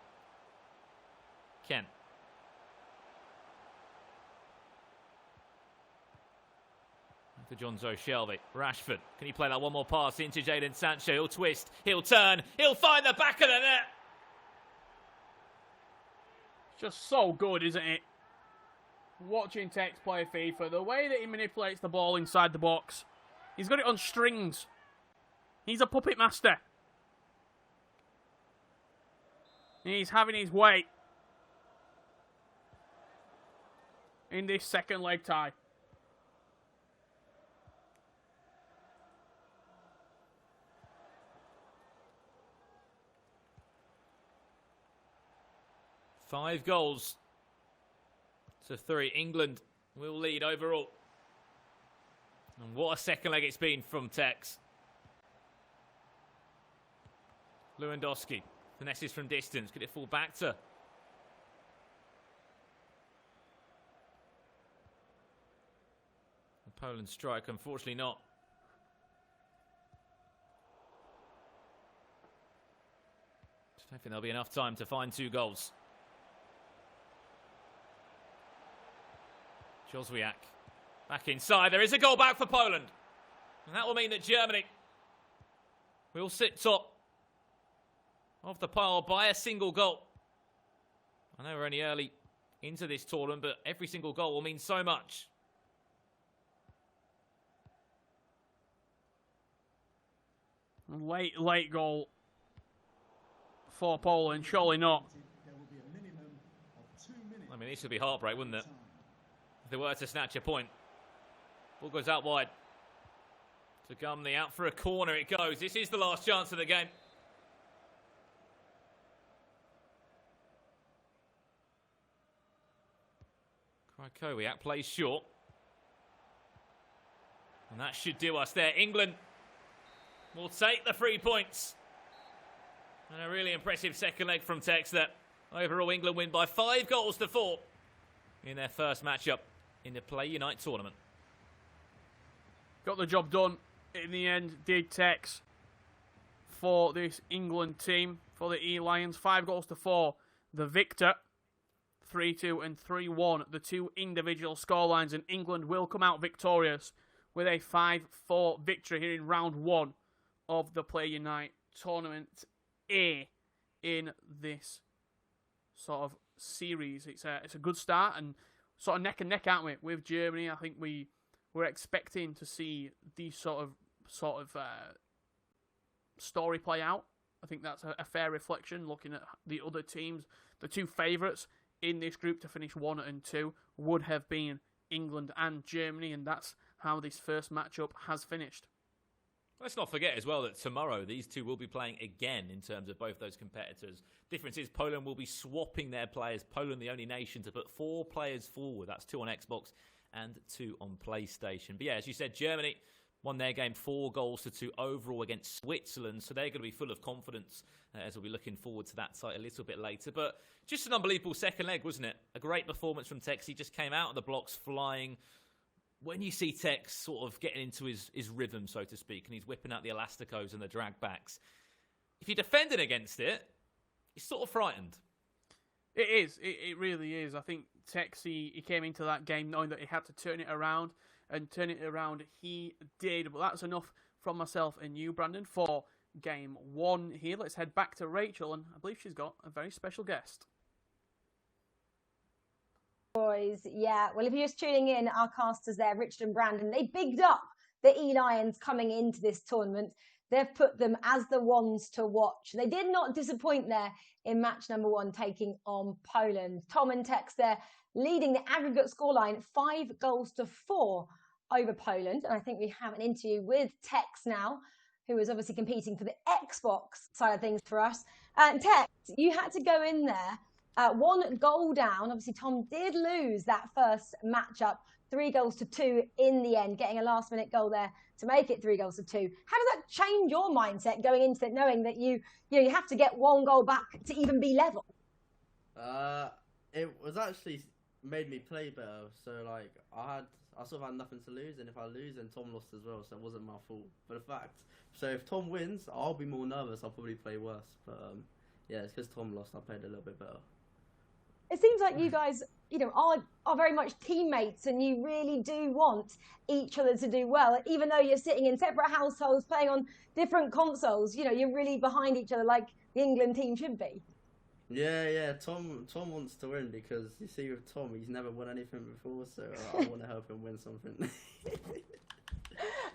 Ken. To Jonzo Shelvey. Rashford. Can he play that one more pass into Jadon Sancho? He'll twist. He'll turn. He'll find the back of the net. Just so good, isn't it? Watching Tekkz play FIFA, the way that he manipulates the ball inside the box. He's got it on strings. He's a puppet master. He's having his way in this second leg tie. Five goals to 3. England will lead overall. And what a second leg it's been from Tekkz. Lewandowski finesses from distance. Could it fall back to the Poland strike? Unfortunately not. Just don't think there'll be enough time to find 2 goals. Jozwiak back inside. There is a goal back for Poland. And that will mean that Germany will sit top of the pile by a single goal. I know we're only early into this tournament, but every single goal will mean so much. Late goal for Poland, surely not. I mean, this would be heartbreak, wouldn't it? If they were to snatch a point. Ball goes out wide. To Gumney, out for a corner it goes. This is the last chance of the game. Krykowiak plays short. And that should do us there. England will take the 3 points. And a really impressive second leg from Tekkz there. Overall, England win by 5-4 in their first matchup in the Play Unite tournament. Got the job done in the end, did Tekkz, for this England team, for the eLions. 5-4. The victor, 3-2 and 3-1, the 2 individual scorelines, and England will come out victorious with a 5-4 victory here in round 1 of the Play Unite tournament A in this sort of series. It's a good start, and sort of neck and neck, aren't we, with Germany? I think we're expecting to see these sort of story play out. I think that's a fair reflection, looking at the other teams. The 2 favourites in this group to finish 1 and 2 would have been England and Germany, and that's how this first matchup has finished. Let's not forget as well that tomorrow these 2 will be playing again in terms of both those competitors. Difference is Poland will be swapping their players. Poland, the only nation to put 4 players forward. That's 2 on Xbox and 2 on PlayStation. But yeah, as you said, Germany won their game 4-2 overall against Switzerland. So they're going to be full of confidence as we'll be looking forward to that site a little bit later. But just an unbelievable second leg, wasn't it? A great performance from Tekkz. He just came out of the blocks flying. When you see Tekkz sort of getting into his rhythm, so to speak, and he's whipping out the elasticos and the drag backs, if you're defending against it, you're sort of frightened. It is. It really is. I think Tekkz, he came into that game knowing that he had to turn it around, and turn it around he did. But that's enough from myself and you, Brandon, for game 1 here. Let's head back to Rachel, and I believe she's got a very special guest. Boys, yeah. Well, if you're just tuning in, our casters there, Richard and Brandon, they bigged up the eLions coming into this tournament. they've put them as the ones to watch. They did not disappoint there in match number 1, taking on Poland. Tom and Tekkz there leading the aggregate scoreline 5-4 over Poland. And I think we have an interview with Tekkz now, who is obviously competing for the Xbox side of things for us. Tekkz, you had to go in there 1 goal down. Obviously, Tom did lose that first matchup, 3-2 in the end, getting a last-minute goal there to make it 3-2. How does that change your mindset going into it, knowing that you have to get 1 goal back to even be level? It was actually made me play better. So like I sort of had nothing to lose, and if I lose, then Tom lost as well, so it wasn't my fault. But the fact, so if Tom wins, I'll be more nervous. I'll probably play worse. But yeah, it's because Tom lost. I played a little bit better. It seems like you guys, are very much teammates, and you really do want each other to do well. Even though you're sitting in separate households playing on different consoles, you're really behind each other like the England team should be. Yeah. Tom wants to win because you see with Tom, he's never won anything before, so I want to help him win something.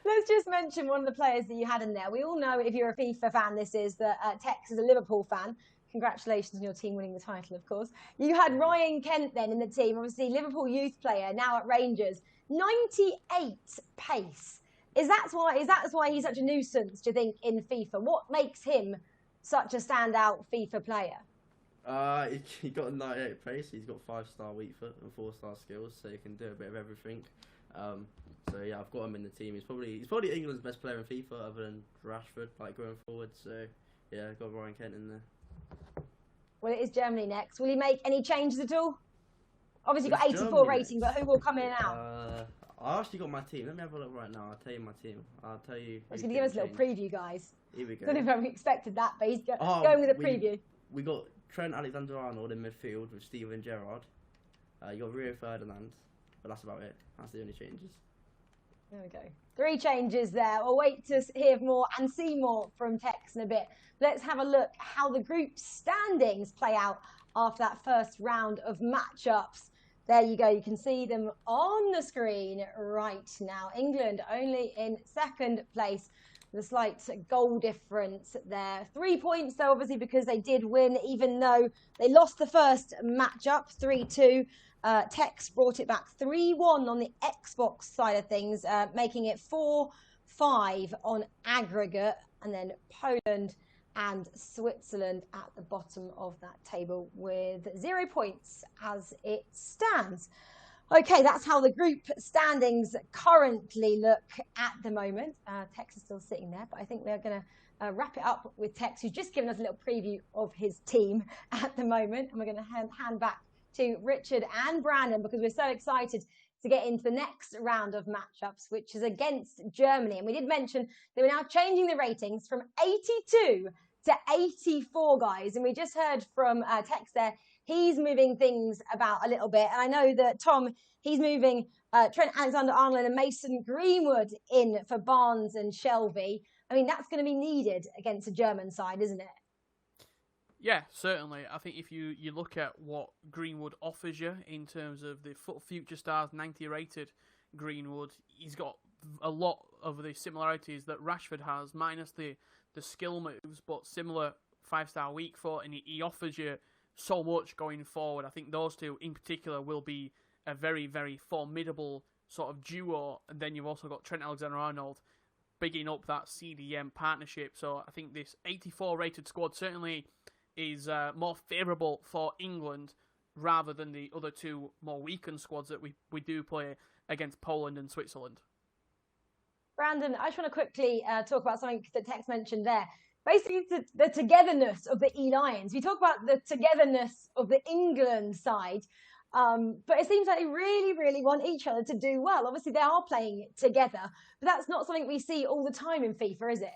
Let's just mention one of the players that you had in there. We all know, if you're a FIFA fan, this is that Tekkz is a Liverpool fan. Congratulations on your team winning the title, of course. You had Ryan Kent then in the team, obviously Liverpool youth player, now at Rangers. 98 pace. Is that why he's such a nuisance, do you think, in FIFA? What makes him such a standout FIFA player? He got a 98 pace. He's got 5-star weak foot and 4-star skills, so he can do a bit of everything. So yeah, I've got him in the team. He's probably England's best player in FIFA, other than Rashford, like going forward. So yeah, I've got Ryan Kent in there. Well, it is Germany next. Will he make any changes at all? Obviously, you've got 84 Germany rating, next. but who will come in and out? I actually got my team. Let me have a look right now. I'll tell you my team. I'll tell you. He's going to give us a little preview, guys. Here we go. I don't know if I expected that, but he's going with a preview. We got Trent Alexander-Arnold in midfield with Steven Gerrard. You got Rio Ferdinand, but that's about it. That's the only changes. There we go. 3 changes there. We'll wait to hear more and see more from Tekkz in a bit. Let's have a look how the group standings play out after that first round of matchups. There you go. You can see them on the screen right now. England only in 2nd place. The slight goal difference there. 3 points, though, obviously, because they did win, even though they lost the first matchup, 3-2. Tekkz brought it back 3-1 on the Xbox side of things, making it 4-5 on aggregate. And then Poland and Switzerland at the bottom of that table with 0 points as it stands. Okay, that's how the group standings currently look at the moment. Tekkz is still sitting there, but I think we're going to wrap it up with Tekkz, who's just given us a little preview of his team at the moment. And we're going to hand back to Richard and Brandon, because we're so excited to get into the next round of matchups, which is against Germany. And we did mention they were now changing the ratings from 82 to 84, guys. And we just heard from Tekkz there. He's moving things about a little bit. And I know that, Tom, he's moving Trent Alexander-Arnold and Mason Greenwood in for Barnes and Shelvey. I mean, that's going to be needed against the German side, isn't it? Yeah, certainly. I think if you look at what Greenwood offers you in terms of the Future Stars 90 rated Greenwood, he's got a lot of the similarities that Rashford has, minus the skill moves, but similar 5-star weak foot, and he offers you so much going forward. I think those two in particular will be a very, very formidable sort of duo. And then you've also got Trent Alexander-Arnold bigging up that CDM partnership. So I think this 84 rated squad certainly is more favourable for England rather than the other two more weakened squads that we do play against Poland and Switzerland. Brandon, I just want to quickly talk about something that Tekkz mentioned there. Basically, the togetherness of the eLions. We talk about the togetherness of the England side, but it seems like they really, really want each other to do well. Obviously, they are playing together, but that's not something we see all the time in FIFA, is it?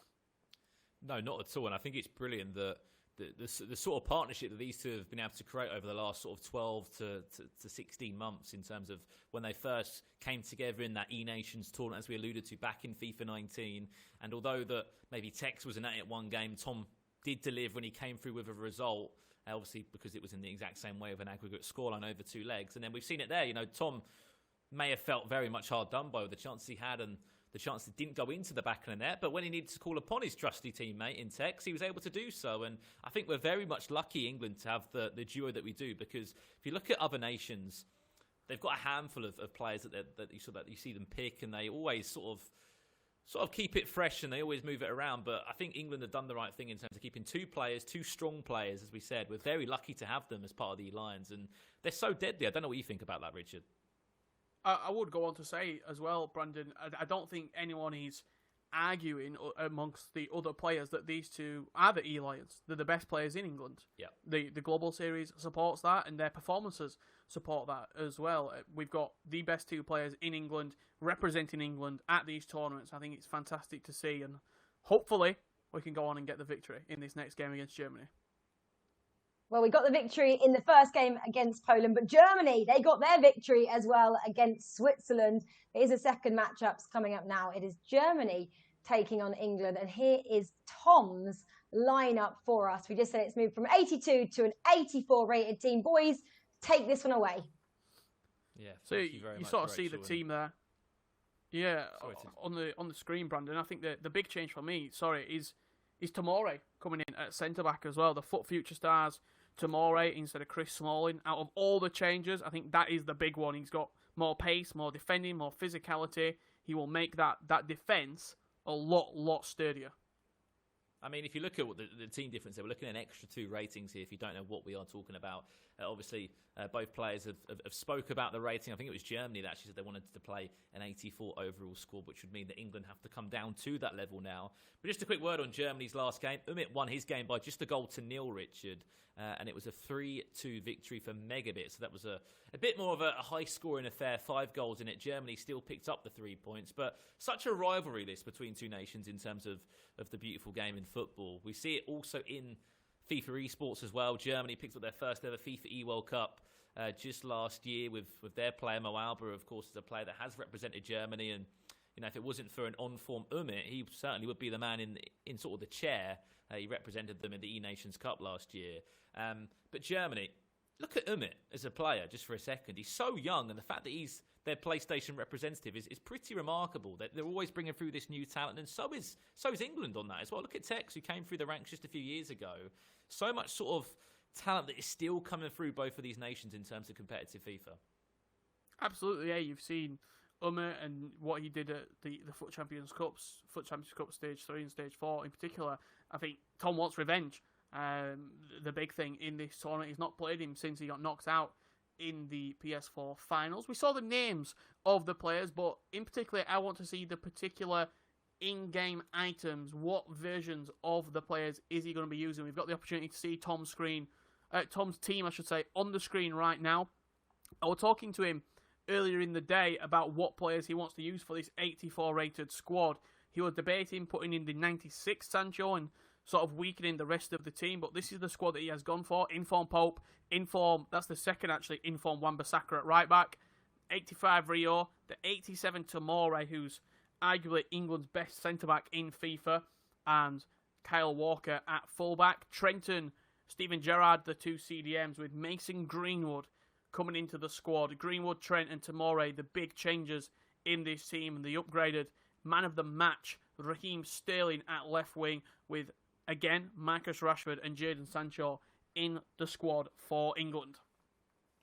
No, not at all. And I think it's brilliant that the sort of partnership that these two have been able to create over the last sort of 12 to 16 months in terms of when they first came together in that E-Nations tournament, as we alluded to, back in FIFA 19. And although that maybe Tekkz was in at one game, Tom did deliver when he came through with a result, obviously because it was in the exact same way of an aggregate scoreline over 2 legs. And then we've seen it there. Tom may have felt very much hard done by with the chances he had and the chances didn't go into the back of the net, but when he needed to call upon his trusty teammate in Tekkz, he was able to do so. And I think we're very much lucky, England, to have the duo that we do, because if you look at other nations, they've got a handful of players that you see them pick, and they always sort of keep it fresh, and they always move it around. But I think England have done the right thing in terms of keeping two strong players, as we said. We're very lucky to have them as part of the eLions, and they're so deadly. I don't know what you think about that, Richard. I would go on to say as well, Brandon, I don't think anyone is arguing amongst the other players that these two are the eLions. They're the best players in England. Yeah. The Global Series supports that, and their performances support that as well. We've got the best two players in England representing England at these tournaments. I think it's fantastic to see, and hopefully we can go on and get the victory in this next game against Germany. Well, we got the victory in the first game against Poland, but Germany, they got their victory as well against Switzerland. Here's the second matchups coming up now. It is Germany taking on England, and here is Tom's lineup for us. We just said it's moved from 82 to an 84 rated team. Boys, take this one away. Yeah, so you sort of see the team there. Yeah, on the screen, Brandon. I think the big change for me, is Tomori coming in at centre back as well. The FUT Future Stars Tomori instead of Chris Smalling. Out of all the changes, I think that is the big one. He's got more pace, more defending, more physicality. He will make that defence a lot sturdier. I mean, if you look at the team difference, we're looking at an extra 2 ratings here if you don't know what we are talking about. Obviously, both players have spoke about the rating. I think it was Germany that actually said they wanted to play an 84 overall score, which would mean that England have to come down to that level now. But just a quick word on Germany's last game. Umit won his game by just a goal to nil, Richard. And it was a 3-2 victory for MegaBit. So that was a bit more of a high-scoring affair, 5 goals in it. Germany still picked up the 3 points. But such a rivalry this between two nations in terms of the beautiful game in football. We see it also in FIFA eSports as well. Germany picked up their first ever FIFA eWorld Cup just last year with their player Mo Alba, of course, is a player that has represented Germany. And if it wasn't for an on-form Umit, he certainly would be the man in sort of the chair. He represented them in the E-Nations Cup last year. But Germany, look at Umit as a player just for a second. He's so young, and the fact that he's their PlayStation representative is pretty remarkable. They're always bringing through this new talent, and so is England on that as well. Look at Tekkz, who came through the ranks just a few years ago. So much sort of talent that is still coming through both of these nations in terms of competitive FIFA. Absolutely, yeah. You've seen Umit and what he did at the FUT Champions Cup Stage 3 and Stage 4 in particular. I think Tom wants revenge. The big thing in this tournament, he's not played him since he got knocked out in the PS4 finals. We saw the names of the players, but in particular, I want to see the particular in-game items. What versions of the players is he going to be using? We've got the opportunity to see Tom's team, on the screen right now. I was talking to him earlier in the day about what players he wants to use for this 84 rated squad. He was debating putting in the 96 Sancho and sort of weakening the rest of the team, but this is the squad that he has gone for. Inform Pope, that's the second actually, Inform Wan-Bissaka at right back, 85 Rio, the 87 Tomori, who's arguably England's best centre-back in FIFA, and Kyle Walker at full-back. Trenton, Steven Gerrard, the 2 CDMs, with Mason Greenwood coming into the squad. Greenwood, Trent and Tomori, the big changes in this team, and the upgraded man of the match, Raheem Sterling at left wing, with again Marcus Rashford and Jadon Sancho in the squad for England.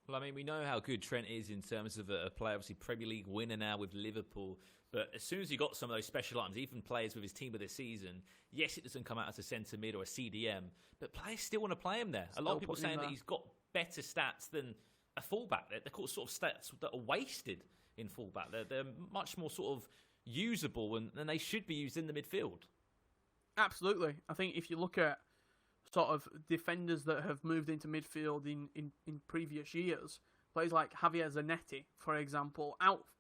Well, I mean, we know how good Trent is in terms of a player, obviously Premier League winner now with Liverpool. But as soon as he got some of those special items, even players with his team of the season, yes, it doesn't come out as a centre mid or a CDM, but players still want to play him there. A lot of people saying that he's got better stats than a fullback. They're called sort of stats that are wasted in fullback. They're much more sort of usable, and they should be used in the midfield. Absolutely. I think if you look at sort of defenders that have moved into midfield in previous years, players like Javier Zanetti, for example,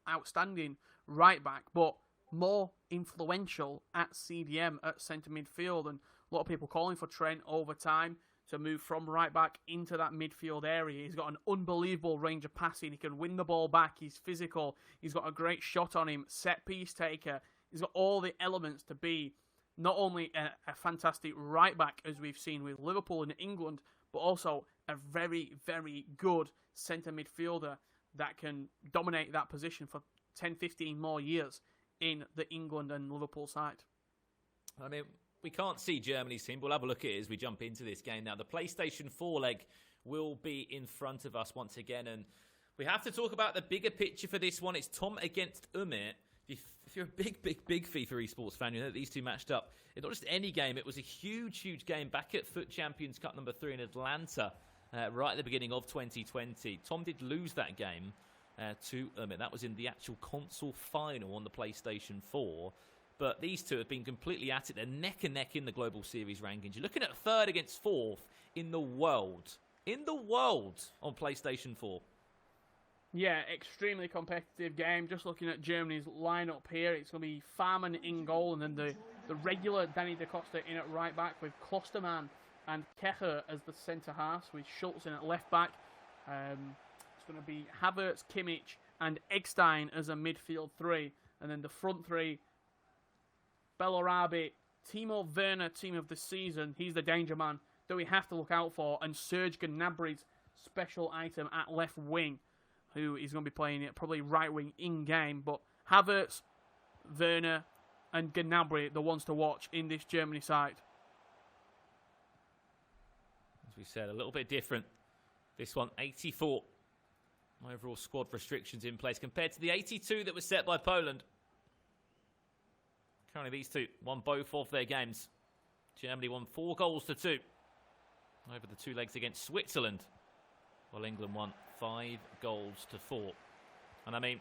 outstanding right back, but more influential at CDM, at centre midfield, and a lot of people calling for Trent over time to move from right back into that midfield area. He's got an unbelievable range of passing. He can win the ball back. He's physical. He's got a great shot on him. Set piece taker. He's got all the elements to be not only a fantastic right back, as we've seen with Liverpool and England, but also a very, very good centre midfielder that can dominate that position for 10, 15 more years in the England and Liverpool side. I mean, we can't see Germany's team. We'll have a look at it as we jump into this game now. The PlayStation 4 leg will be in front of us once again. And we have to talk about the bigger picture for this one. It's Tom against Umit. If you're a big FIFA eSports fan, you know that these two matched up. It's not just any game. It was a huge game back at Foot Champions Cup number 3 in Atlanta right at the beginning of 2020. Tom did lose that game to Umit. That was in the actual console final on the PlayStation 4. But these two have been completely at it. They're neck and neck in the Global Series rankings. You're looking at 3rd against 4th in the world. In the world on PlayStation 4. Yeah, extremely competitive game. Just looking at Germany's lineup here, it's going to be Furman in goal, and then the regular Danny Da Costa in at right back with Klosterman and Kecher as the centre halves, with Schultz in at left back. It's going to be Havertz, Kimmich, and Eggstein as a midfield 3, and then the front 3, Bellarabi, Timo Werner, team of the season. He's the danger man that we have to look out for, and Serge Gnabry's special item at left wing, who is going to be playing it probably right wing in game. But Havertz, Werner, and Gnabry, the ones to watch in this Germany side. As we said, a little bit different. This one, 84 overall squad restrictions in place compared to the 82 that was set by Poland. Currently, these two won both of their games. Germany won 4-2 over the 2 legs against Switzerland, while England won 5-4. And I mean,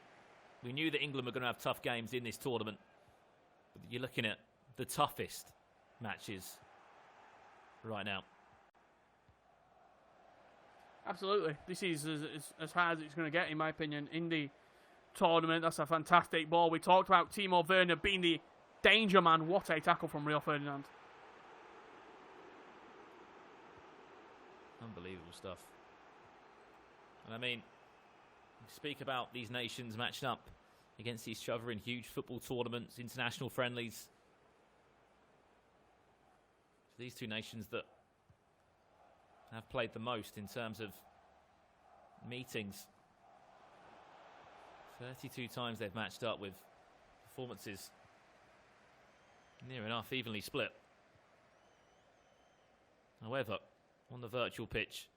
we knew that England were going to have tough games in this tournament. But you're looking at the toughest matches right now. Absolutely. This is as hard as it's going to get, in my opinion, in the tournament. That's a fantastic ball. We talked about Timo Werner being the danger man. What a tackle from Rio Ferdinand. Unbelievable stuff. And I mean, we speak about these nations matching up against each other in huge football tournaments, international friendlies. These two nations that have played the most in terms of meetings. 32 times they've matched up, with performances near enough evenly split. However, on the virtual pitch,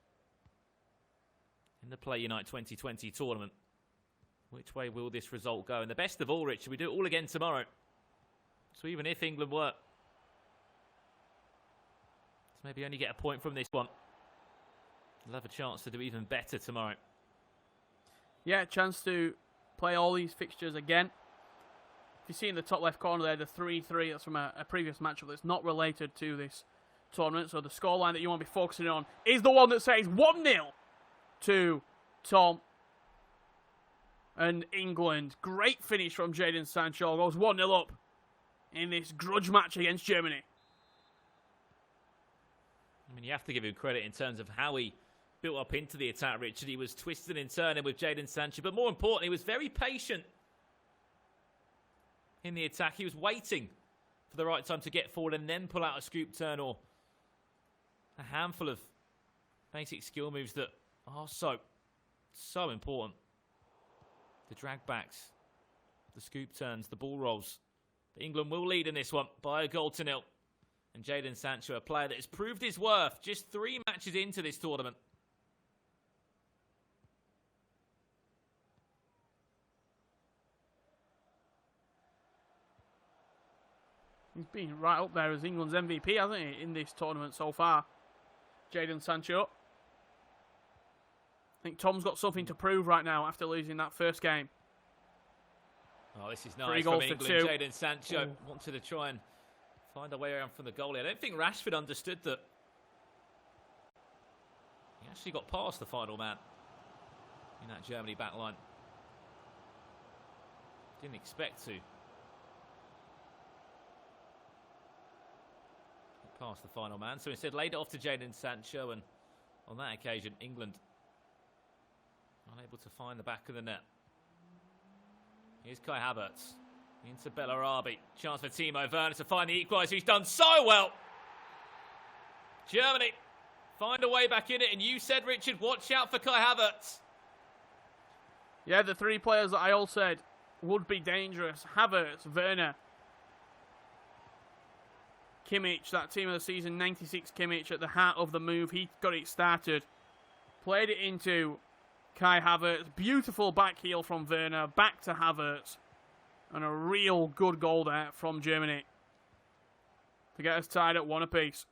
in the Play Unite 2020 tournament, which way will this result go? And the best of all, Richard, we do it all again tomorrow. So even if England were to maybe only get a point from this one, they'll have a chance to do even better tomorrow. Yeah, chance to play all these fixtures again. If you see in the top left corner there, the 3-3, that's from a previous matchup that's not related to this tournament. So the scoreline that you want to be focusing on is the one that says 1-0 to Tom and England. Great finish from Jadon Sancho. Goes 1-0 up in this grudge match against Germany. I mean, you have to give him credit in terms of how he built up into the attack, Richard. He was twisting and turning with Jadon Sancho, but more importantly, he was very patient in the attack. He was waiting for the right time to get forward and then pull out a scoop turn or a handful of basic skill moves that are so important. The drag backs, the scoop turns, the ball rolls. England will lead in this one by 1-0. And Jadon Sancho, a player that has proved his worth just 3 matches into this tournament. He's been right up there as England's MVP, hasn't he, in this tournament so far. Jadon Sancho. I think Tom's got something to prove right now after losing that first game. Oh, this is nice from England. Jadon Sancho wanted to try and find a way around from the goalie. I don't think Rashford understood that he actually got past the final man in that Germany back line. Didn't expect to. Past the final man, so instead laid it off to Jadon Sancho, and on that occasion England unable to find the back of the net. Here's Kai Havertz into Bellarabi, chance for Timo Werner to find the equaliser. He's done so well. Germany find a way back in it, and you said, Richard, watch out for Kai Havertz. Yeah, the 3 players that I all said would be dangerous. Havertz, Werner, Kimmich, that team of the season, 96 Kimmich at the heart of the move. He got it started. Played it into Kai Havertz. Beautiful back heel from Werner. Back to Havertz. And a real good goal there from Germany to get us tied at 1 apiece.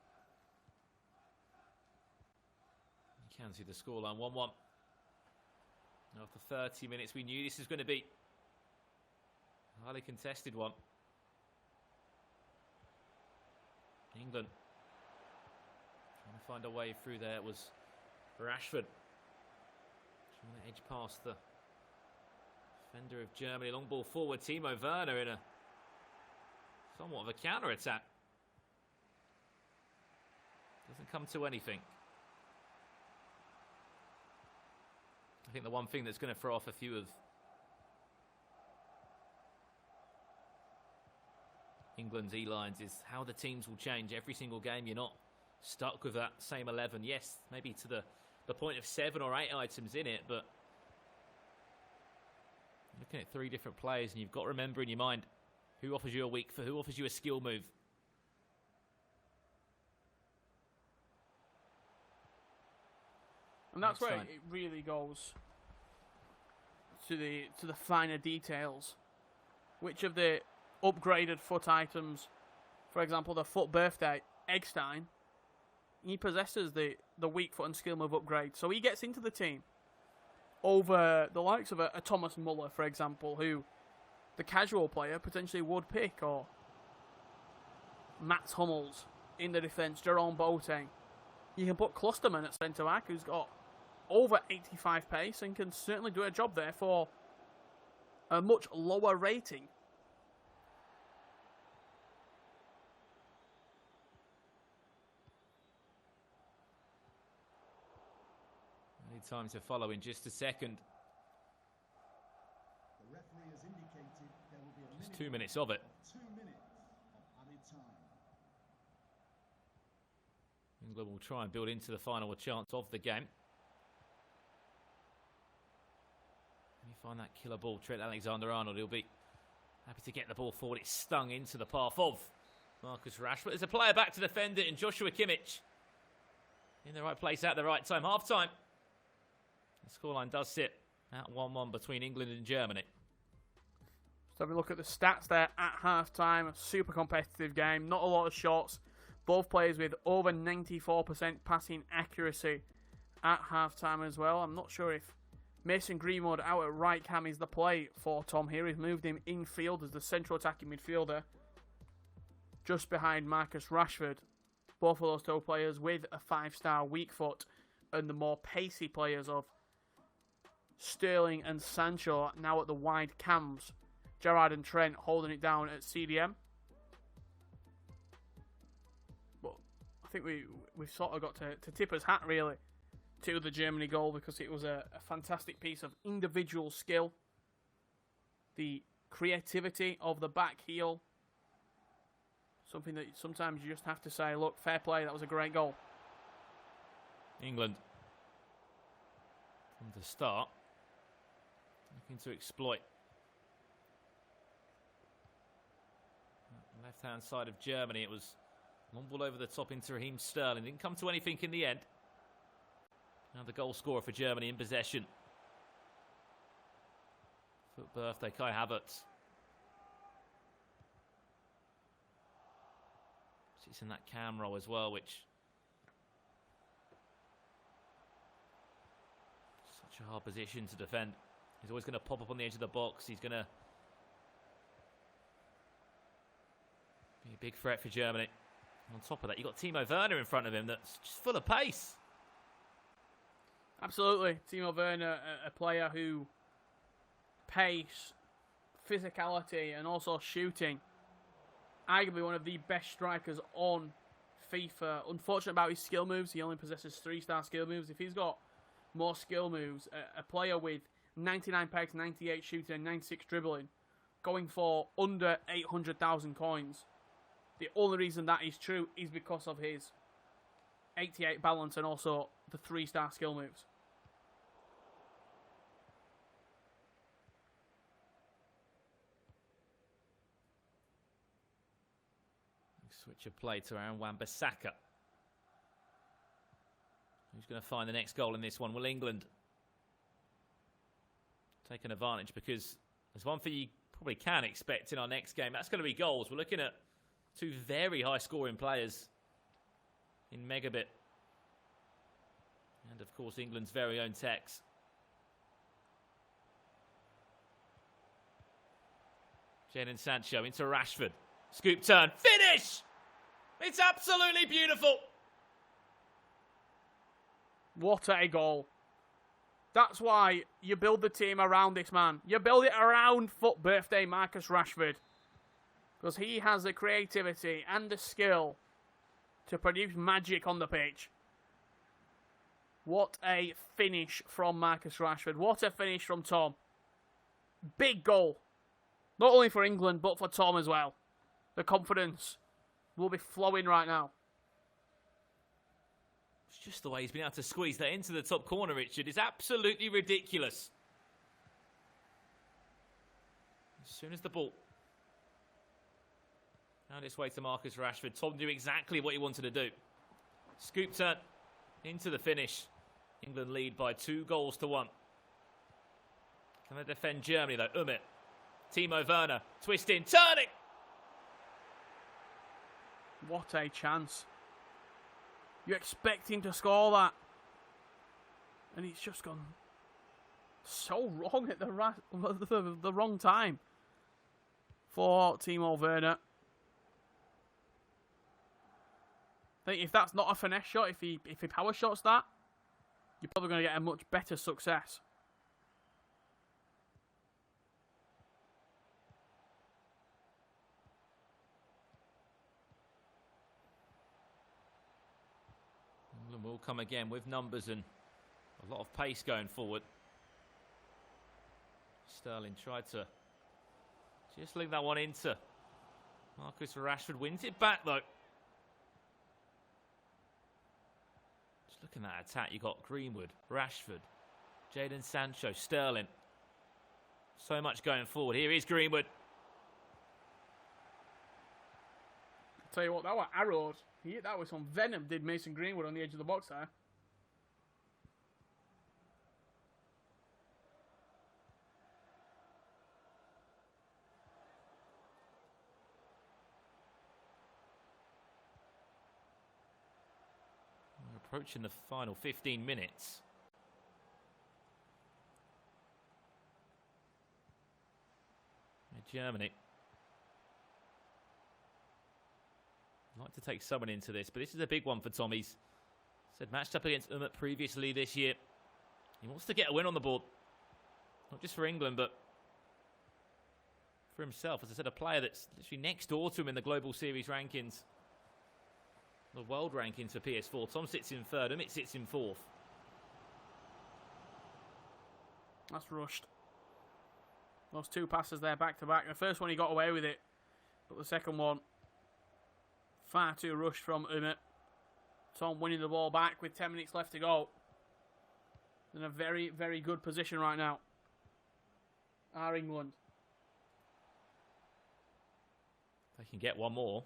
You can see the scoreline 1-1. After 30 minutes, we knew this was going to be a highly contested one. England trying to find a way through there. It was Rashford trying to edge past the defender of Germany. Long ball forward. Timo Werner in a somewhat of a counter-attack. Doesn't come to anything. I think the one thing that's going to throw off a few of England's eLions is how the teams will change every single game. You're not stuck with that same 11. Yes, maybe to the point of 7 or 8 items in it, but looking at 3 different players, and you've got to remember in your mind who offers you a weak foot, who offers you a skill move. And that's where it really goes to the finer details. Which of the upgraded foot items, for example, the foot birthday, Eggstein, he possesses the weak foot and skill move upgrade. So he gets into the team over the likes of a Thomas Muller, for example, who the casual player potentially would pick, or Mats Hummels in the defence, Jerome Boateng. You can put Klosterman at centre-back, who's got over 85 pace and can certainly do a job there for a much lower rating. Need time to follow in just a second. The referee has indicated there will be a Just 2 minutes of it. 2 minutes of added time. England will try and build into the final chance of the game. Let me find that killer ball. Trent Alexander-Arnold, he'll be happy to get the ball forward. It's stung into the path of Marcus Rashford. There's a player back to defend it, and Joshua Kimmich in the right place at the right time. Half time. The scoreline does sit at 1-1 between England and Germany. So have a look at the stats there at half-time. A super competitive game. Not a lot of shots. Both players with over 94% passing accuracy at half-time as well. I'm not sure if Mason Greenwood out at right cam is the play for Tom here. He's moved him infield as the central attacking midfielder, just behind Marcus Rashford. Both of those two players with a 5-star weak foot, and the more pacey players of Sterling and Sancho now at the wide cams. Gerrard and Trent holding it down at CDM. But I think we've sort of got to tip his hat really to the Germany goal, because it was a fantastic piece of individual skill. The creativity of the back heel. Something that sometimes you just have to say, look, fair play, that was a great goal. England from the start looking to exploit left hand side of Germany. It was long ball over the top into Raheem Sterling. Didn't come to anything in the end. Now the goal scorer for Germany in possession. Foot birthday, Kai Havertz. Sits in that cam roll as well, which such a hard position to defend. He's always going to pop up on the edge of the box. He's going to be a big threat for Germany. On top of that, you've got Timo Werner in front of him that's just full of pace. Absolutely. Timo Werner, a player who pace, physicality, and also shooting. Arguably one of the best strikers on FIFA. Unfortunate about his skill moves. He only possesses 3-star skill moves. If he's got more skill moves, a player with 99 pegs, 98 shooting, and 96 dribbling, going for under 800,000 coins. The only reason that is true is because of his 88 balance and also the 3-star skill moves. Switch of play to Aaron Wan-Bissaka. Who's going to find the next goal in this one? Will England take an advantage? Because there's one thing you probably can expect in our next game. That's going to be goals. We're looking at two very high-scoring players in MegaBit. And, of course, England's very own Tekkz. Jadon Sancho into Rashford. Scoop turn. Finish! It's absolutely beautiful. What a goal. That's why you build the team around this man. You build it around FUT birthday Marcus Rashford. Because he has the creativity and the skill to produce magic on the pitch. What a finish from Marcus Rashford. What a finish from Tom. Big goal. Not only for England, but for Tom as well. The confidence will be flowing right now. It's just the way he's been able to squeeze that into the top corner, Richard. It's absolutely ridiculous. As soon as the ball found its way to Marcus Rashford, Tom knew exactly what he wanted to do. Scoop turn into the finish. England lead by 2-1. Can they defend Germany, though? Umit. Timo Werner. Twisting. Turning. What a chance. You expect him to score that. And he's just gone so wrong at the wrong time for Timo Werner. I think if that's not a finesse shot, if he power shots that, you're probably going to get a much better success. England will come again with numbers and a lot of pace going forward. Sterling tried to just link that one into Marcus Rashford. Wins it back, though. Just looking at that attack, you got Greenwood, Rashford, Jadon Sancho, Sterling. So much going forward. Here is Greenwood. I'll tell you what, that was arrowed. He hit that with some venom, did Mason Greenwood on the edge of the box there. We're approaching the final 15 minutes. Germany. I'd like to take someone into this, but this is a big one for Tom. He's said matched up against Umit previously this year. He wants to get a win on the board. Not just for England, but for himself. As I said, a player that's literally next door to him in the Global Series rankings. The world rankings for PS4. Tom sits in third, Umit sits in fourth. That's rushed. Those two passes there back to back. The first one he got away with it, but the second one far too rushed from Umit. Tom winning the ball back with 10 minutes left to go. In a very, very good position right now. Are England. If they can get one more,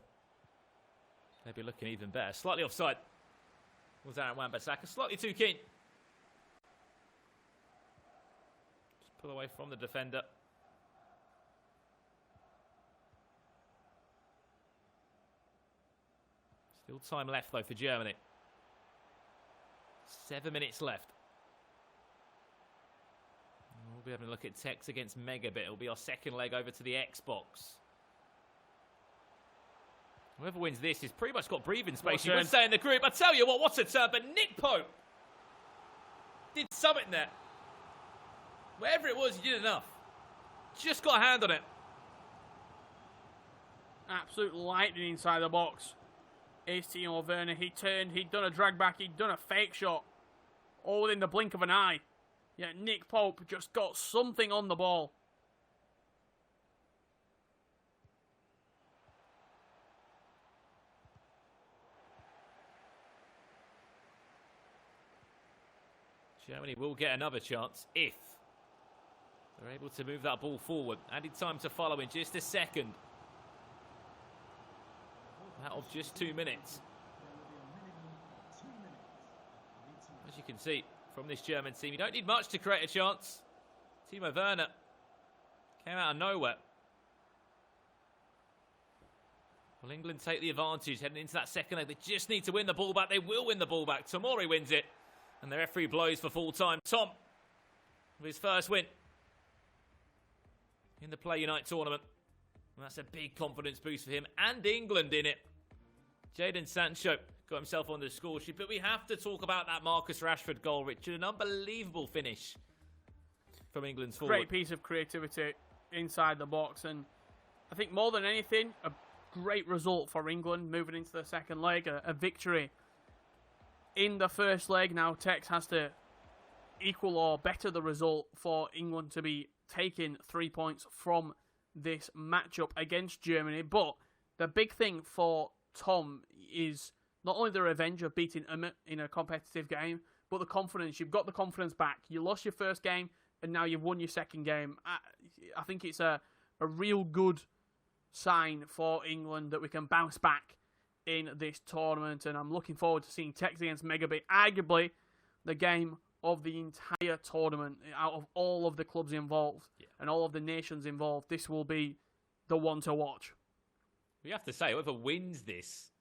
they'll be looking even better. Slightly offside was Aaron Wan-Bissaka. Slightly too keen. Just pull away from the defender. Still time left, though, for Germany. 7 minutes left. We'll be having a look at Tekkz against MegaBit. It'll be our second leg over to the Xbox. Whoever wins this has pretty much got breathing space. You would say in the group. I tell you what a turn. But Nick Pope did something there. Wherever it was, he did enough. Just got a hand on it. Absolute lightning inside the box. Ace Timo Werner, he turned, he'd done a drag back, he'd done a fake shot. All within the blink of an eye. Yet Nick Pope just got something on the ball. Germany will get another chance if they're able to move that ball forward. Added time to follow in just a second. out of just 2 minutes. As you can see from this German team, you don't need much to create a chance. Timo Werner came out of nowhere. Well, England take the advantage heading into that second leg. They just need to win the ball back. They will win the ball back. Tomori wins it. And the referee blows for full time. Tom with his first win in the Play Unite tournament. And that's a big confidence boost for him and England in it. Jadon Sancho got himself on the score sheet. But we have to talk about that Marcus Rashford goal, Richard. An unbelievable finish from England's forward. Great piece of creativity inside the box. And I think more than anything, a great result for England moving into the second leg. A victory in the first leg. Now Tekkz has to equal or better the result for England to be taking 3 points from this matchup against Germany. But the big thing for Tom is not only the revenge of beating in a competitive game, but the confidence. You've got the confidence back. You lost your first game, and now you've won your second game. I think it's a real good sign for England that we can bounce back in this tournament, and I'm looking forward to seeing Tekkz against MegaBit, arguably the game of the entire tournament. Out of all of the clubs involved and all of the nations involved, this will be the one to watch. We have to say, whoever wins this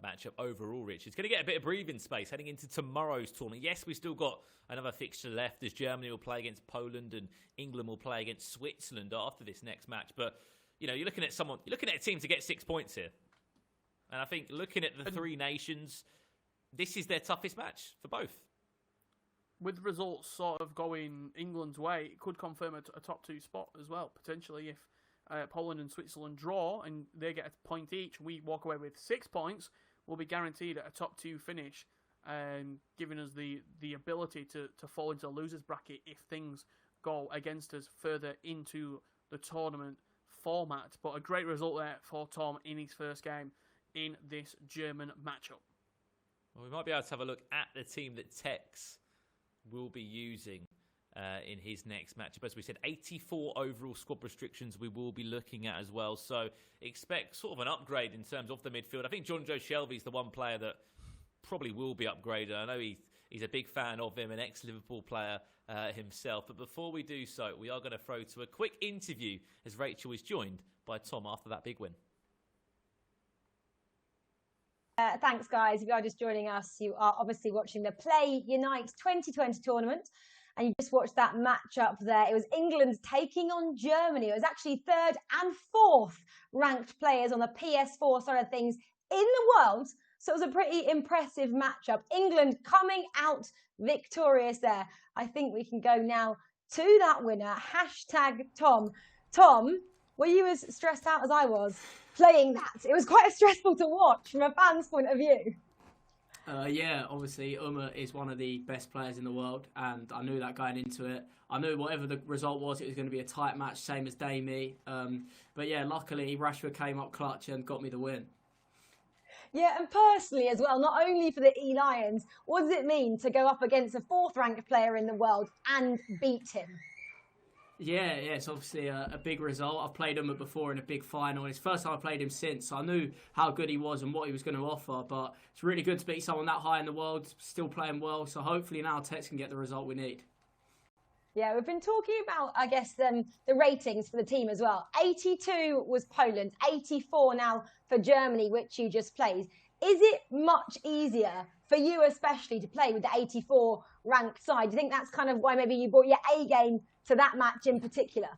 matchup overall, Rich, is going to get a bit of breathing space heading into tomorrow's tournament. Yes, we've still got another fixture left as Germany will play against Poland and England will play against Switzerland after this next match. But you know, you're looking at a team to get 6 points here. And I think looking at the three nations, this is their toughest match for both. With results sort of going England's way, it could confirm a top 2 spot as well, potentially. If Poland and Switzerland draw and they get a point each, we walk away with 6 points, we'll be guaranteed a top 2 finish, giving us the ability to fall into a loser's bracket if things go against us further into the tournament format. But a great result there for Tom in his first game in this German matchup. Well, we might be able to have a look at the team that Tekkz will be using in his next matchup. As we said, 84 overall squad restrictions we will be looking at as well. So expect sort of an upgrade in terms of the midfield. I think John Joe Shelby is the one player that probably will be upgraded. I know he's a big fan of him, an ex-Liverpool player himself. But before we do so, we are going to throw to a quick interview as Rachel is joined by Tom after that big win. Thanks, guys. If you are just joining us, you are obviously watching the Play Unite 2020 tournament, and you just watched that matchup there. It was England taking on Germany. It was actually 3rd and 4th ranked players on the PS4 side of things in the world, so it was a pretty impressive matchup. England coming out victorious there. I think we can go now to that winner, #Tom. Tom, were you as stressed out as I was playing that? It was quite stressful to watch from a fan's point of view. Yeah, obviously is one of the best players in the world, and I knew that going into it. I knew whatever the result was, it was going to be a tight match, same as Damie. But yeah, luckily Rashford came up clutch and got me the win. Yeah, and personally as well, not only for the eLions, what does it mean to go up against a 4th ranked player in the world and beat him? Yeah, it's obviously a big result. I've played him before in a big final. It's the first time I played him since, so I knew how good he was and what he was going to offer. But it's really good to beat someone that high in the world, still playing well. So hopefully now Tekkz can get the result we need. Yeah, we've been talking about, I guess, the ratings for the team as well. 82 was Poland, 84 now for Germany, which you just played. Is it much easier for you especially to play with the 84 ranked side? Do you think that's kind of why maybe you brought your A game to that match in particular?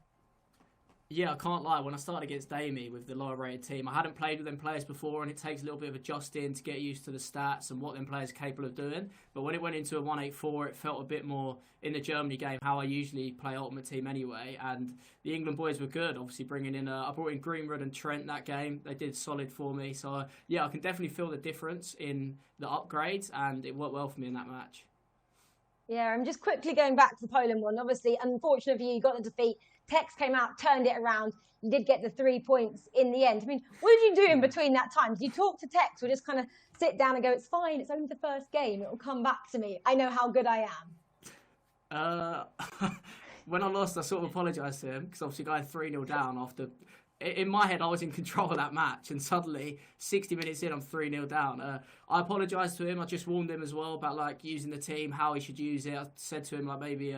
Yeah, I can't lie. When I started against Damie with the lower rated team, I hadn't played with them players before, and it takes a little bit of adjusting to get used to the stats and what them players are capable of doing. But when it went into a 184, it felt a bit more in the Germany game, how I usually play Ultimate Team anyway. And the England boys were good, obviously bringing in, I brought in Greenwood and Trent that game. They did solid for me. So yeah, I can definitely feel the difference in the upgrades, and it worked well for me in that match. Yeah, I'm just quickly going back to the Poland one. Obviously, unfortunate for you, you got the defeat. Tekkz came out, turned it around. You did get the 3 points in the end. I mean, what did you do in between that time? Did you talk to Tekkz or just kind of sit down and go, it's fine, it's only the first game, it will come back to me. I know how good I am. When I lost, I sort of apologised to him because obviously going 3-0 down after in my head, I was in control of that match, and suddenly, 60 minutes in, I'm 3-0 down. I apologise to him. I just warned him as well about like using the team, how he should use it. I said to him like maybe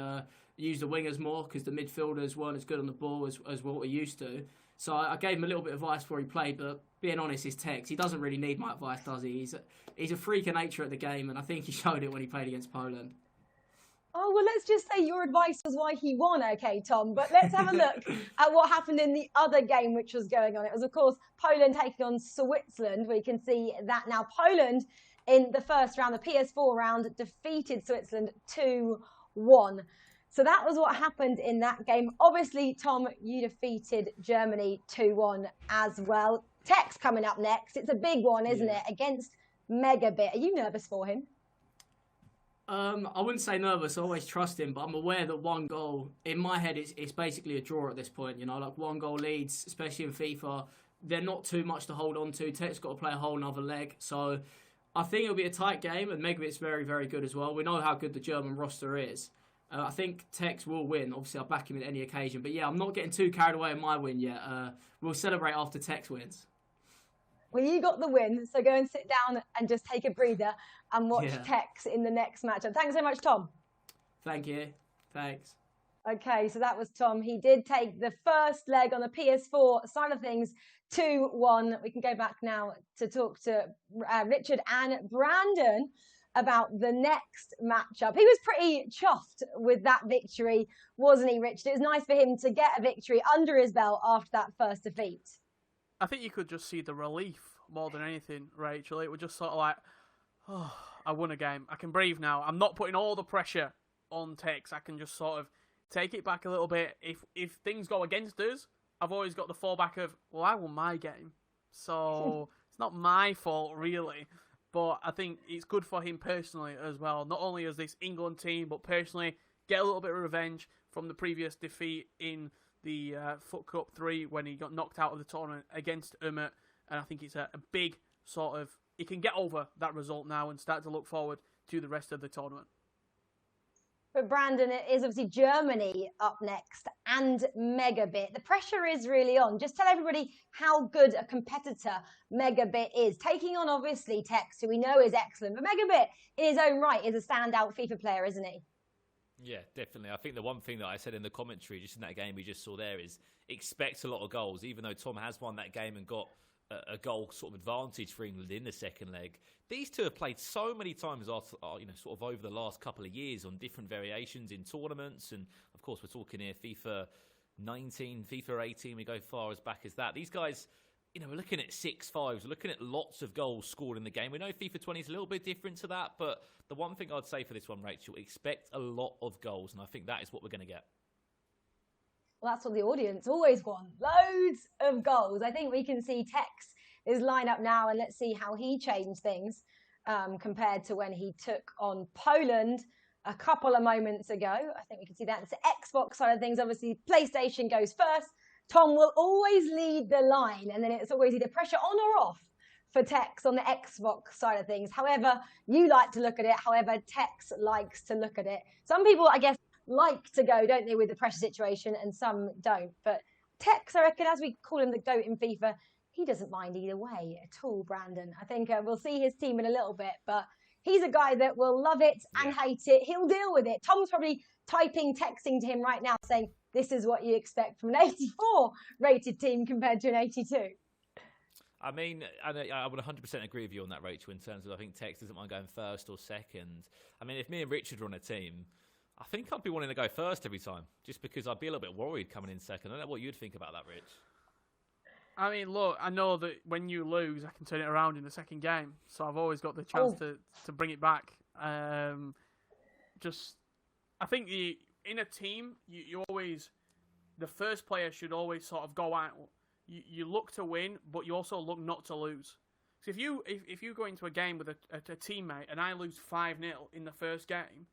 use the wingers more because the midfielders weren't as good on the ball as what we used to. So I gave him a little bit of advice before he played, but being honest, he's Tekkz. He doesn't really need my advice, does he? He's a freak of nature at the game, and I think he showed it when he played against Poland. Oh, well, let's just say your advice was why he won, okay, Tom. But let's have a look at what happened in the other game which was going on. It was, of course, Poland taking on Switzerland. We can see that now. Poland, in the first round, the PS4 round, defeated Switzerland 2-1. So that was what happened in that game. Obviously, Tom, you defeated Germany 2-1 as well. Tekkz coming up next. It's a big one, isn't it, against MegaBit. Are you nervous for him? I wouldn't say nervous. I always trust him, but I'm aware that one goal, in my head, it's basically a draw at this point. You know, like 1 goal leads, especially in FIFA, they're not too much to hold on to. Tekk's got to play a whole nother leg. So I think it'll be a tight game, and MegaBit's very, very good as well. We know how good the German roster is. I think Tekkz will win. Obviously, I'll back him in any occasion. But yeah, I'm not getting too carried away in my win yet. We'll celebrate after Tekkz wins. Well, you got the win, so go and sit down and just take a breather and watch Tekkz in the next matchup. Thanks so much, Tom. Thank you. Thanks. Okay, so that was Tom. He did take the first leg on the PS4 side of things, 2-1. We can go back now to talk to Richard and Brandon about the next matchup. He was pretty chuffed with that victory, wasn't he, Richard? It was nice for him to get a victory under his belt after that first defeat. I think you could just see the relief more than anything, Rachel. It was just sort of like, oh, I won a game. I can breathe now. I'm not putting all the pressure on Tekkz. I can just sort of take it back a little bit. If things go against us, I've always got the fallback of, well, I won my game. So it's not my fault, really. But I think it's good for him personally as well. Not only as this England team, but personally get a little bit of revenge from the previous defeat in the Foot Cup 3 when he got knocked out of the tournament against Umut. And I think it's a big sort of... He can get over that result now and start to look forward to the rest of the tournament. But Brandon, it is obviously Germany up next and MegaBit. The pressure is really on. Just tell everybody how good a competitor MegaBit is. Taking on, obviously, Tekkz, who we know is excellent. But MegaBit, in his own right, is a standout FIFA player, isn't he? Yeah, definitely. I think the one thing that I said in the commentary, just in that game we just saw there, is expect a lot of goals. Even though Tom has won that game and got a goal sort of advantage for England in the second leg, these two have played so many times, sort of over the last couple of years on different variations in tournaments. And of course, we're talking here FIFA 19, FIFA 18. We go far as back as that. These guys, we're looking at 6-5s. We're looking at lots of goals scored in the game. We know FIFA 20 is a little bit different to that, but the one thing I'd say for this one, Rachel, expect a lot of goals, and I think that is what we're going to get. Well, that's what the audience always want. Loads of goals. I think we can see Tekkz is lined up now, and let's see how he changed things compared to when he took on Poland a couple of moments ago. I think we can see that. It's the Xbox side of things. Obviously, PlayStation goes first. Tom will always lead the line, and then it's always either pressure on or off for Tekkz on the Xbox side of things. However you like to look at it, however Tekkz likes to look at it. Some people, I guess, like to go, don't they, with the pressure situation, and some don't. But Tekkz, I reckon, as we call him the GOAT in FIFA, he doesn't mind either way at all, Brandon. I think we'll see his team in a little bit, but he's a guy that will love it and hate it. He'll deal with it. Tom's probably texting to him right now saying, this is what you expect from an 84 rated team compared to an 82. I mean, I would 100% agree with you on that, Rachel, in terms of I think Tekkz doesn't mind going first or second. I mean, if me and Richard were on a team, I think I'd be wanting to go first every time, just because I'd be a little bit worried coming in second. I don't know what you'd think about that, Rich. I mean, look, I know that when you lose, I can turn it around in the second game. So I've always got the chance to bring it back. I think in a team, you always, the first player should always sort of go out. You look to win, but you also look not to lose. So if you go into a game with a teammate and I lose 5-0 in the first game,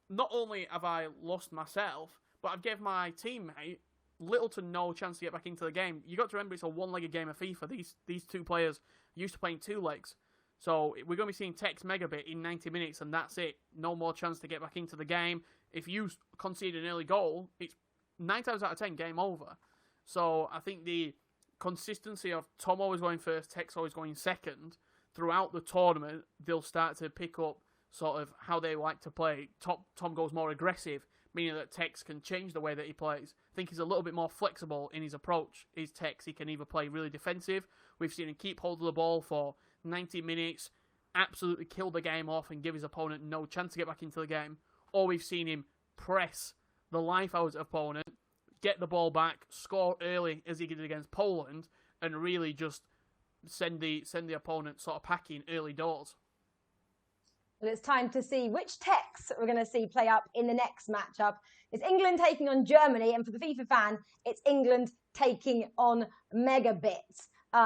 not only have I lost myself, but I've given my teammate little to no chance to get back into the game. You got to remember it's a one-legged game of FIFA. These two players are used to playing 2 legs. So we're going to be seeing Tekkz MegaBit in 90 minutes, and that's it. No more chance to get back into the game. If you concede an early goal, it's 9 times out of 10 game over. So I think the consistency of Tom always going first, Tekkz always going second, throughout the tournament, they'll start to pick up sort of how they like to play. Tom goes more aggressive, meaning that Tekkz can change the way that he plays. I think he's a little bit more flexible in his approach. Is Tekkz, he can either play really defensive. We've seen him keep hold of the ball for 90 minutes, absolutely kill the game off and give his opponent no chance to get back into the game. Or we've seen him press the life out of his opponent, get the ball back, score early as he did against Poland, and really just send the opponent sort of packing early doors. Well, it's time to see which Tekkz we're going to see play up in the next matchup. It's England taking on Germany, and for the FIFA fan, it's England taking on MegaBit.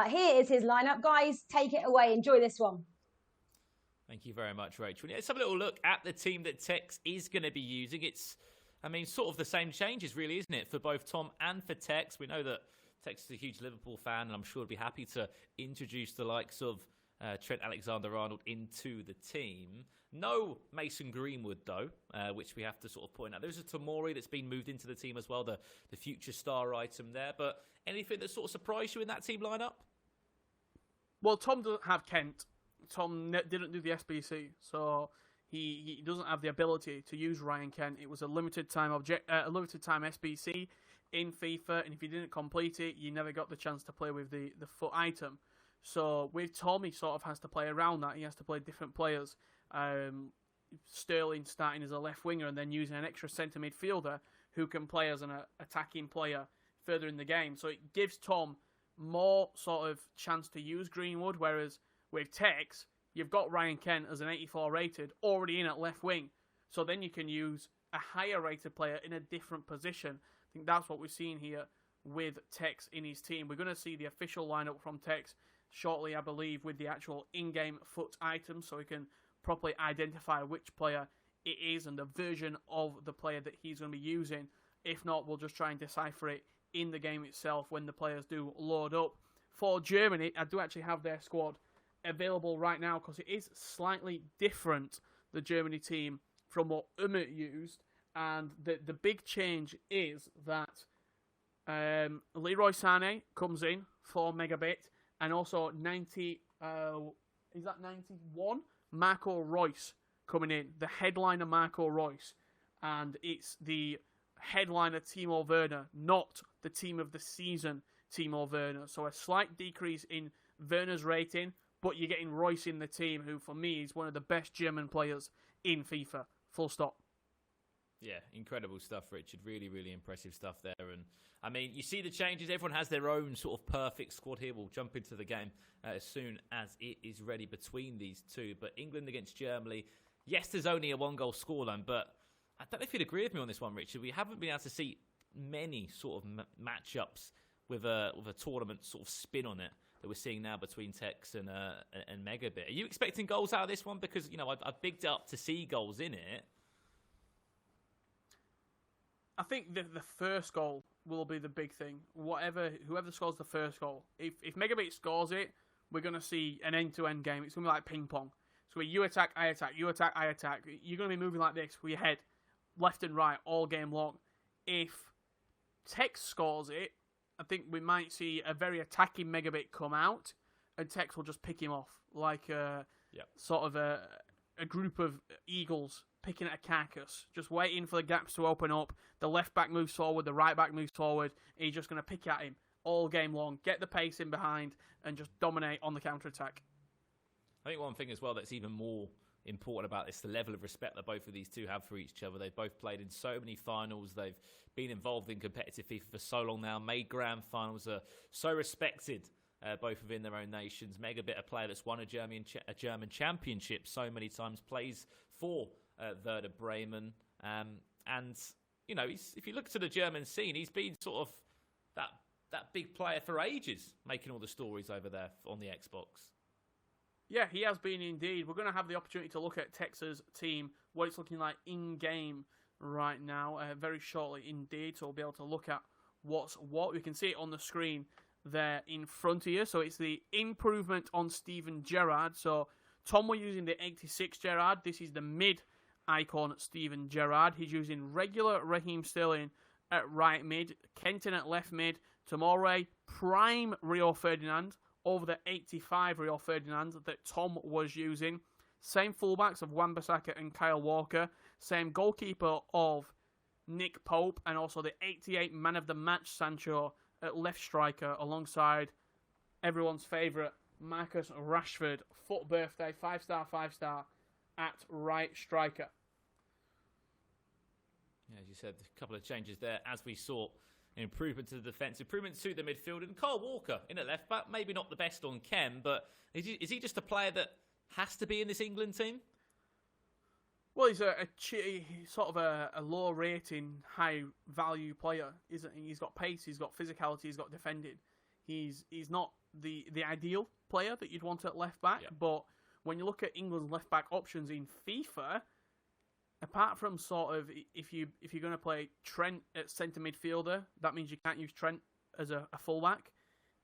Here is his lineup. Guys, take it away. Enjoy this one. Thank you very much, Rachel. Let's have a little look at the team that Tekkz is going to be using. It's, sort of the same changes, really, isn't it, for both Tom and for Tekkz? We know that Tekkz is a huge Liverpool fan, and I'm sure he'll be happy to introduce the likes of Trent Alexander-Arnold into the team. No Mason Greenwood, though, which we have to sort of point out. There's a Tomori that's been moved into the team as well, the future star item there. But anything that sort of surprised you in that team lineup? Well, Tom doesn't have Kent. Tom didn't do the SBC, so he doesn't have the ability to use Ryan Kent. It was a limited time SBC in FIFA, and if you didn't complete it, you never got the chance to play with the foot item. So with Tom, he sort of has to play around that. He has to play different players. Sterling starting as a left winger and then using an extra centre midfielder who can play as an attacking player further in the game. So it gives Tom more sort of chance to use Greenwood, whereas with Tekkz, you've got Ryan Kent as an 84 rated already in at left wing. So then you can use a higher rated player in a different position. I think that's what we're seeing here with Tekkz in his team. We're going to see the official lineup from Tekkz shortly, I believe, with the actual in-game foot items, so he can properly identify which player it is and the version of the player that he's going to be using. If not, we'll just try and decipher it in the game itself when the players do load up. For Germany, I do actually have their squad available right now because it is slightly different, the Germany team, from what Umut used. And the big change is that Leroy Sané comes in for MegaBit, and also 91? Marco Reus coming in, the headliner Marco Reus, and it's the headliner Timo Werner, not the team of the season Timo Werner. So a slight decrease in Werner's rating, but you're getting Reus in the team, who for me is one of the best German players in FIFA. Full stop. Yeah, incredible stuff, Richard. Really, really impressive stuff there. And you see the changes. Everyone has their own sort of perfect squad here. We'll jump into the game as soon as it is ready between these two. But England against Germany, yes, there's only a one-goal scoreline, but I don't know if you'd agree with me on this one, Richard. We haven't been able to see many sort of matchups with a tournament sort of spin on it that we're seeing now between Tekkz and MegaBit. Are you expecting goals out of this one? Because, I've bigged it up to see goals in it. I think the first goal will be the big thing. Whoever scores the first goal, if MegaBit scores it, we're going to see an end-to-end game. It's going to be like ping-pong. So you attack, I attack, you attack, I attack. You're going to be moving like this with your head, left and right, all game long. If Tekkz scores it, I think we might see a very attacking MegaBit come out, and Tekkz will just pick him off, like sort of a group of eagles picking at a carcass, just waiting for the gaps to open up. The left back moves forward, the right back moves forward, and he's just going to pick at him all game long, get the pace in behind, and just dominate on the counter-attack. I think one thing as well that's even more important about this, the level of respect that both of these two have for each other. They've both played in so many finals. They've been involved in competitive FIFA for so long now, made grand finals, are so respected, both within their own nations. MegaBit, a player that's won a German championship so many times, plays for Werder Bremen. And, if you look to the German scene, he's been sort of that big player for ages, making all the stories over there on the Xbox. Yeah, he has been indeed. We're going to have the opportunity to look at Texas team, what it's looking like in-game right now, very shortly indeed. So we'll be able to look at what's what. We can see it on the screen there in front of you. So it's the improvement on Steven Gerrard. So Tom, we're using the 86 Gerrard. This is the mid icon Steven Gerrard. He's using regular Raheem Sterling at right mid, Kenton at left mid, Tomore, prime Rio Ferdinand over the 85 Rio Ferdinand that Tom was using. Same fullbacks of Wan-Bissaka and Kyle Walker. Same goalkeeper of Nick Pope, and also the 88 man of the match Sancho at left striker alongside everyone's favourite Marcus Rashford. Foot birthday, 5-star at right striker. Yeah, as you said, a couple of changes there as we saw. Improvement to the defence, improvement to the midfield, and Kyle Walker in at left back. Maybe not the best on Chem, but is he just a player that has to be in this England team? Well, he's sort of a low rating, high value player, isn't he? He's got pace, he's got physicality, he's got defending. He's not the ideal player that you'd want at left back, but when you look at England's left back options in FIFA, apart from sort of if you're going to play Trent at centre midfielder, that means you can't use Trent as a fullback.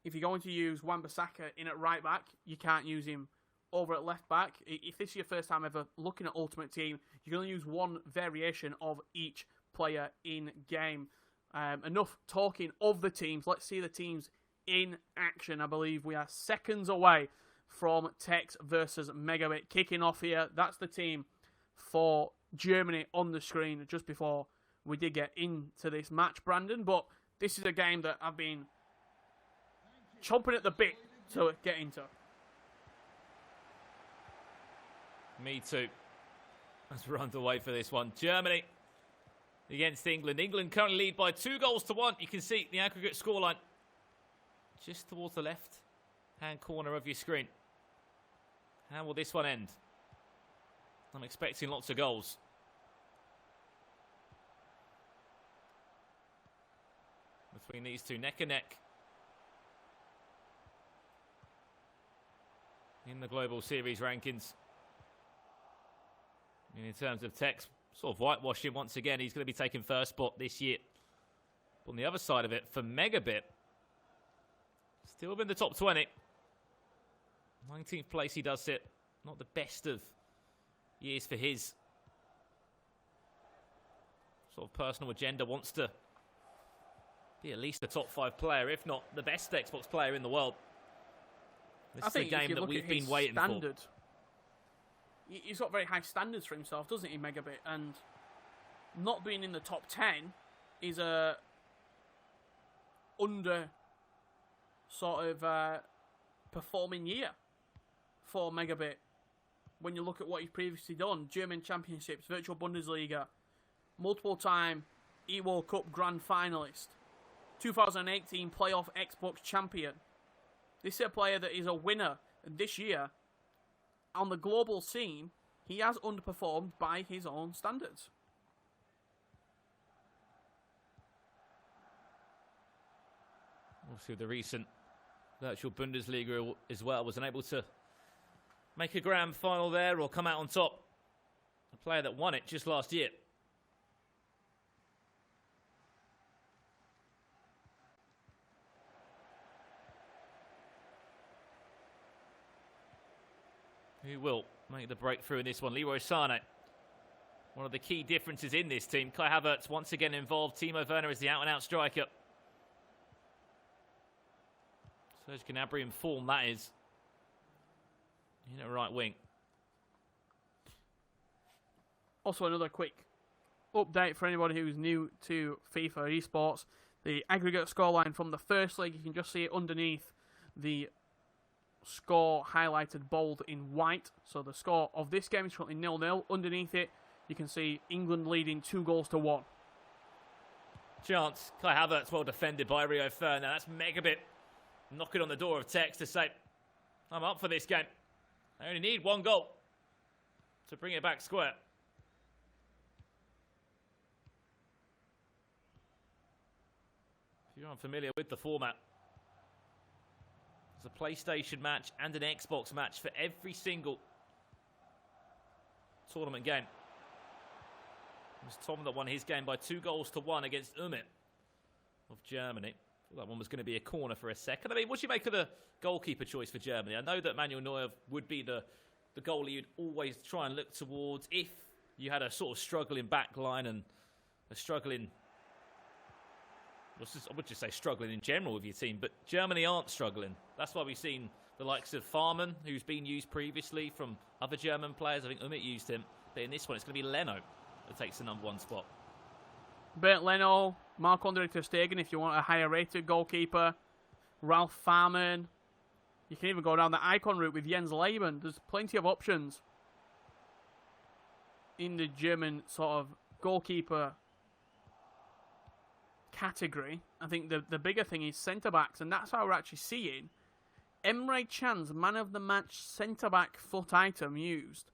If you're going to use Wan-Bissaka in at right back, you can't use him over at left back. If this is your first time ever looking at Ultimate Team, you're going to use one variation of each player in game. Enough talking of the teams. Let's see the teams in action. I believe we are seconds away from Tekkz versus MegaBit kicking off here. That's the team for Germany on the screen just before we did get into this match, Brandon. But this is a game that I've been chomping at the bit to get into. Me too. As we're underway for this one. Germany against England. England currently lead by 2-1. You can see the aggregate scoreline just towards the left-hand corner of your screen. How will this one end? I'm expecting lots of goals. Between these two, neck and neck. In the Global Series rankings. And in terms of Tekkz, sort of whitewashing once again. He's going to be taking first spot this year. But on the other side of it, for MegaBit, still in the top 20. 19th place he does sit. Not the best of years for his sort of personal agenda. Wants to be at least a top 5 player, if not the best Xbox player in the world. This is a game that we've been waiting for. He's got very high standards for himself, doesn't he, MegaBit? And not being in the top 10 is a under sort of performing year for MegaBit. When you look at what he's previously done, German Championships, Virtual Bundesliga, multiple time eWorld Cup Grand Finalist, 2018 Playoff Xbox Champion. This is a player that is a winner this year. On the global scene, he has underperformed by his own standards. Obviously, the recent Virtual Bundesliga as well was unable to make a grand final there or come out on top. A player that won it just last year. Who will make the breakthrough in this one? Leroy Sané. One of the key differences in this team. Kai Havertz once again involved. Timo Werner is the out-and-out striker. Serge Gnabry in form, that is. In a right wing. Also, another quick update for anybody who's new to FIFA eSports. The aggregate scoreline from the first leg, you can just see it underneath the score highlighted bold in white. So the score of this game is currently 0-0. Underneath it, you can see England leading 2-1. Chance. Kai Havertz well defended by Rio Furman. Now that's MegaBit knocking on the door of Tekkz to say, I'm up for this game. I only need one goal to bring it back square. If you're unfamiliar with the format, it's a PlayStation match and an Xbox match for every single tournament game. It was Tom that won his game by 2-1 against Umit of Germany. That one was going to be a corner for a second. I mean, what do you make of the goalkeeper choice for Germany? I know that Manuel Neuer would be the goalie you'd always try and look towards if you had a sort of struggling back line and a struggling I would just say struggling in general with your team, but Germany aren't struggling. That's why we've seen the likes of Furman, who's been used previously from other German players. I think Umit used him. But in this one, it's going to be Leno that takes the #1 spot. Bert Leno, Marc-Andre ter Stegen if you want a higher rated goalkeeper. Ralph Furman. You can even go down the icon route with Jens Lehmann. There's plenty of options in the German sort of goalkeeper category. I think the bigger thing is centre-backs, and that's how we're actually seeing Emre Can's man of the match centre-back foot item used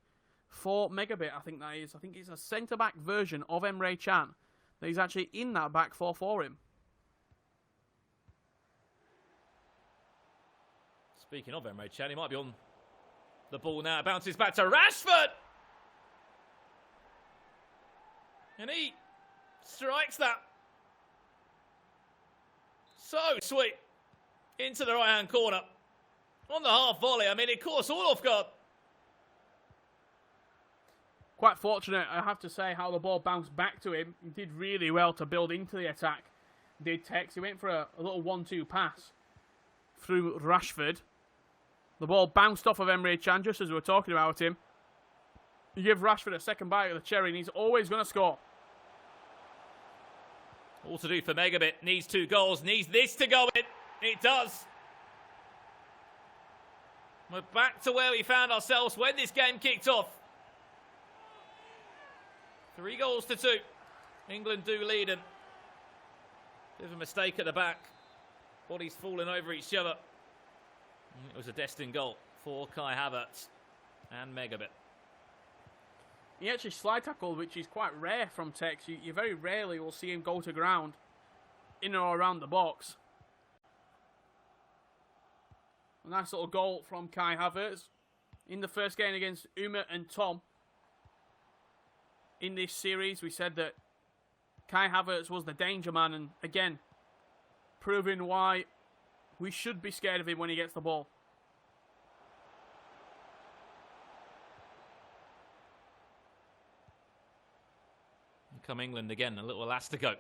for MegaBit. I think that is. I think it's a centre-back version of Emre Can that is actually in that back four for him. Speaking of Emre Can, he might be on the ball now. It bounces back to Rashford. And he strikes that. So sweet. Into the right-hand corner. On the half volley. I mean, it caught us all off guard. Quite fortunate, I have to say, how the ball bounced back to him. He did really well to build into the attack. Did Tekkz. He went for a little 1-2 pass through Rashford. The ball bounced off of Emre Can just as we were talking about him. You give Rashford a second bite of the cherry and he's always going to score. All to do for MegaBit. Needs 2 goals. Needs this to go in. It does. We're back to where we found ourselves when this game kicked off. 3 goals to 2. England do lead him. Bit of a mistake at the back. Bodies falling over each other. It was a destined goal for Kai Havertz and MegaBit. He actually slide tackled, which is quite rare from Tekkz. You very rarely will see him go to ground in or around the box. A nice little goal from Kai Havertz in the first game against Umit and Tom. In this series, we said that Kai Havertz was the danger man, and again, proving why we should be scared of him when he gets the ball. Come England again, a little elastico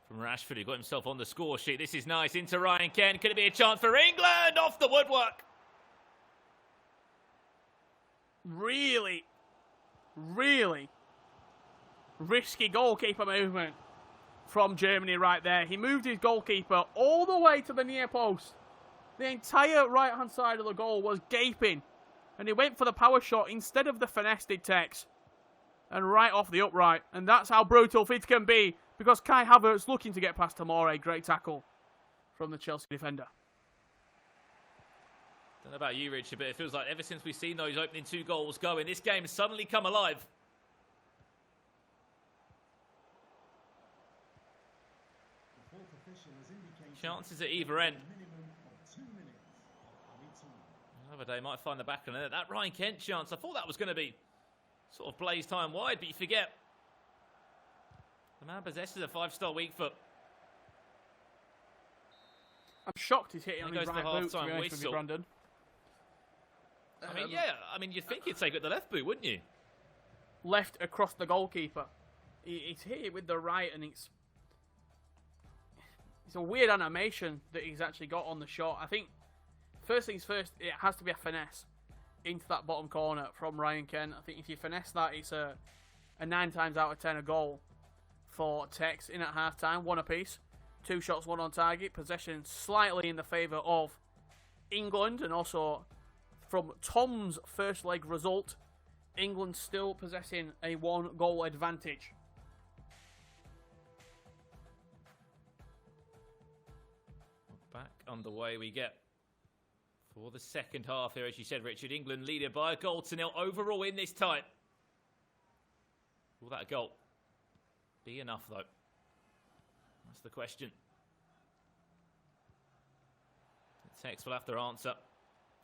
from Rashford, who got himself on the score sheet. This is nice, into Ryan Kent. Could it be a chance for England? Off the woodwork. Really, really risky goalkeeper movement from Germany right there. He moved his goalkeeper all the way to the near post. The entire right-hand side of the goal was gaping. And he went for the power shot instead of the finesse did Tekkz. And right off the upright. And that's how brutal it can be. Because Kai Havertz looking to get past Tomori. Great tackle from the Chelsea defender. Don't know about you, Richard, but it feels like ever since we've seen those opening 2 goals going, this game has suddenly come alive. The fourth official has indicated Chances at either end. a minimum of 2 minutes of added time. Another day might find the back of it. That Ryan Kent chance, I thought that was going to be sort of blaze time wide, but you forget. The man possesses a 5-star weak foot. I'm shocked he's hitting on There his goes the right boot, to be half-time honest with you, whistle. Brandon. You'd think he'd take it at the left boot, wouldn't you? Left across the goalkeeper. He's hit it with the right, and it's a weird animation that he's actually got on the shot. I think, first things first, it has to be a finesse into that bottom corner from Ryan Kent. I think if you finesse that, it's a 9 times out of 10 a goal for Tekkz in at half-time. 1 apiece. 2 shots, 1 on target. Possession slightly in the favour of England, and also from Tom's first leg result, England still possessing a 1-goal advantage. Back underway we get for the second half here, as you said, Richard. England leading by 1-0 overall in this tie. Will that goal be enough, though? That's the question. Tekkz will have to answer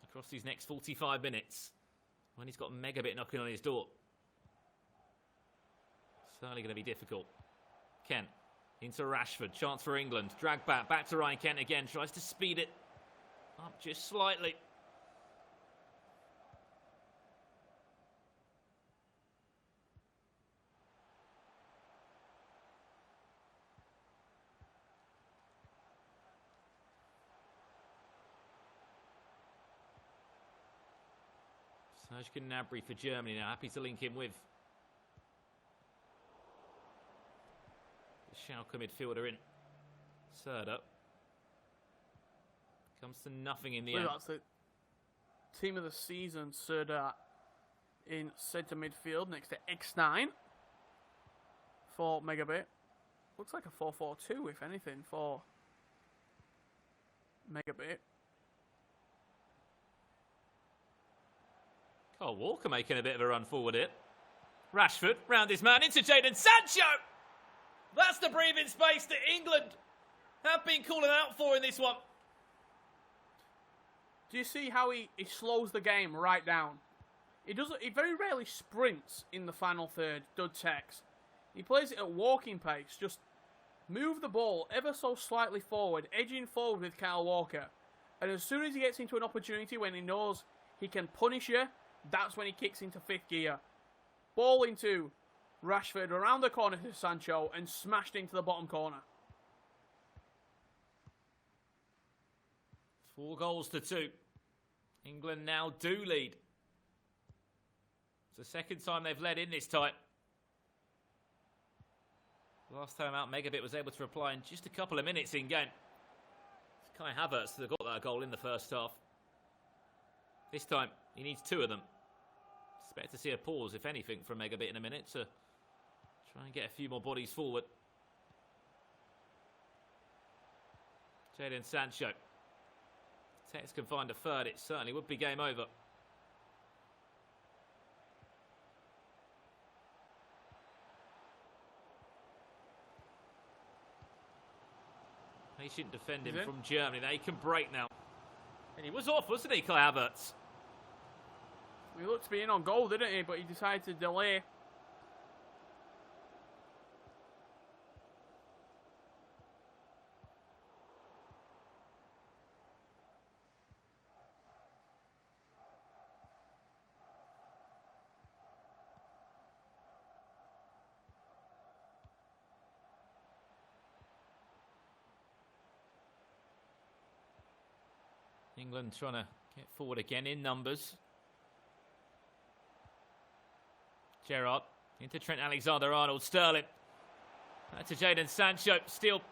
across these next 45 minutes when he's got MegaBit knocking on his door. Certainly going to be difficult. Kent into Rashford. Chance for England. Drag back to Ryan Kent again. Tries to speed it up just slightly. Serge Gnabry for Germany now. Happy to link in with the Schalke midfielder in. Serda. Comes to nothing in the end. That's the team of the season, Serda in centre midfield next to X9 for MegaBit. Looks like a 4-4-2, if anything, for MegaBit. Kyle Walker making a bit of a run forward here. Rashford round his man into Jadon Sancho. That's the breathing space that England have been calling out for in this one. Do you see how he slows the game right down? He very rarely sprints in the final third, does Tekkz. He plays it at walking pace, just move the ball ever so slightly forward, edging forward with Kyle Walker. And as soon as he gets into an opportunity when he knows he can punish you, that's when he kicks into fifth gear. Ball into Rashford around the corner to Sancho and smashed into the bottom corner. 4-2. England now do lead. It's the second time they've led in this time. Last time out, MegaBit was able to reply in just a couple of minutes in game. It's Kai Havertz that got that goal in the first half. This time, he needs 2 of them. Expect to see a pause, if anything, from MegaBit in a minute to try and get a few more bodies forward. Jadon Sancho. Tekkz can find a third. It certainly would be game over. Patient defending from Germany. They can break now. And he was off, wasn't he, Kai Havertz? He looked to be in on goal, didn't he? But he decided to delay. England trying to get forward again in numbers. Gerrard into Trent Alexander-Arnold. Sterling. Back to Jadon Sancho. Still.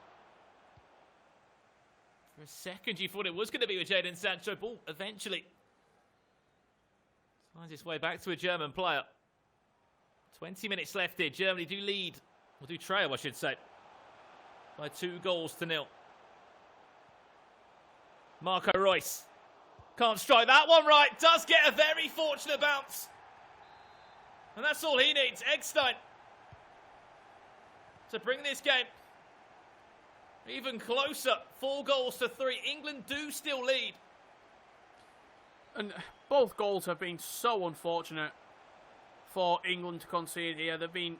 For a second, you thought it was going to be with Jadon Sancho. Ball eventually finds its way back to a German player. 20 minutes left here. Germany do lead. Or do trail, I should say. By 2-0. Marco Reus. Can't strike that one right. Does get a very fortunate bounce. And that's all he needs. Eggstein. To bring this game even closer. 4-3. England do still lead. And both goals have been so unfortunate for England to concede here. They've been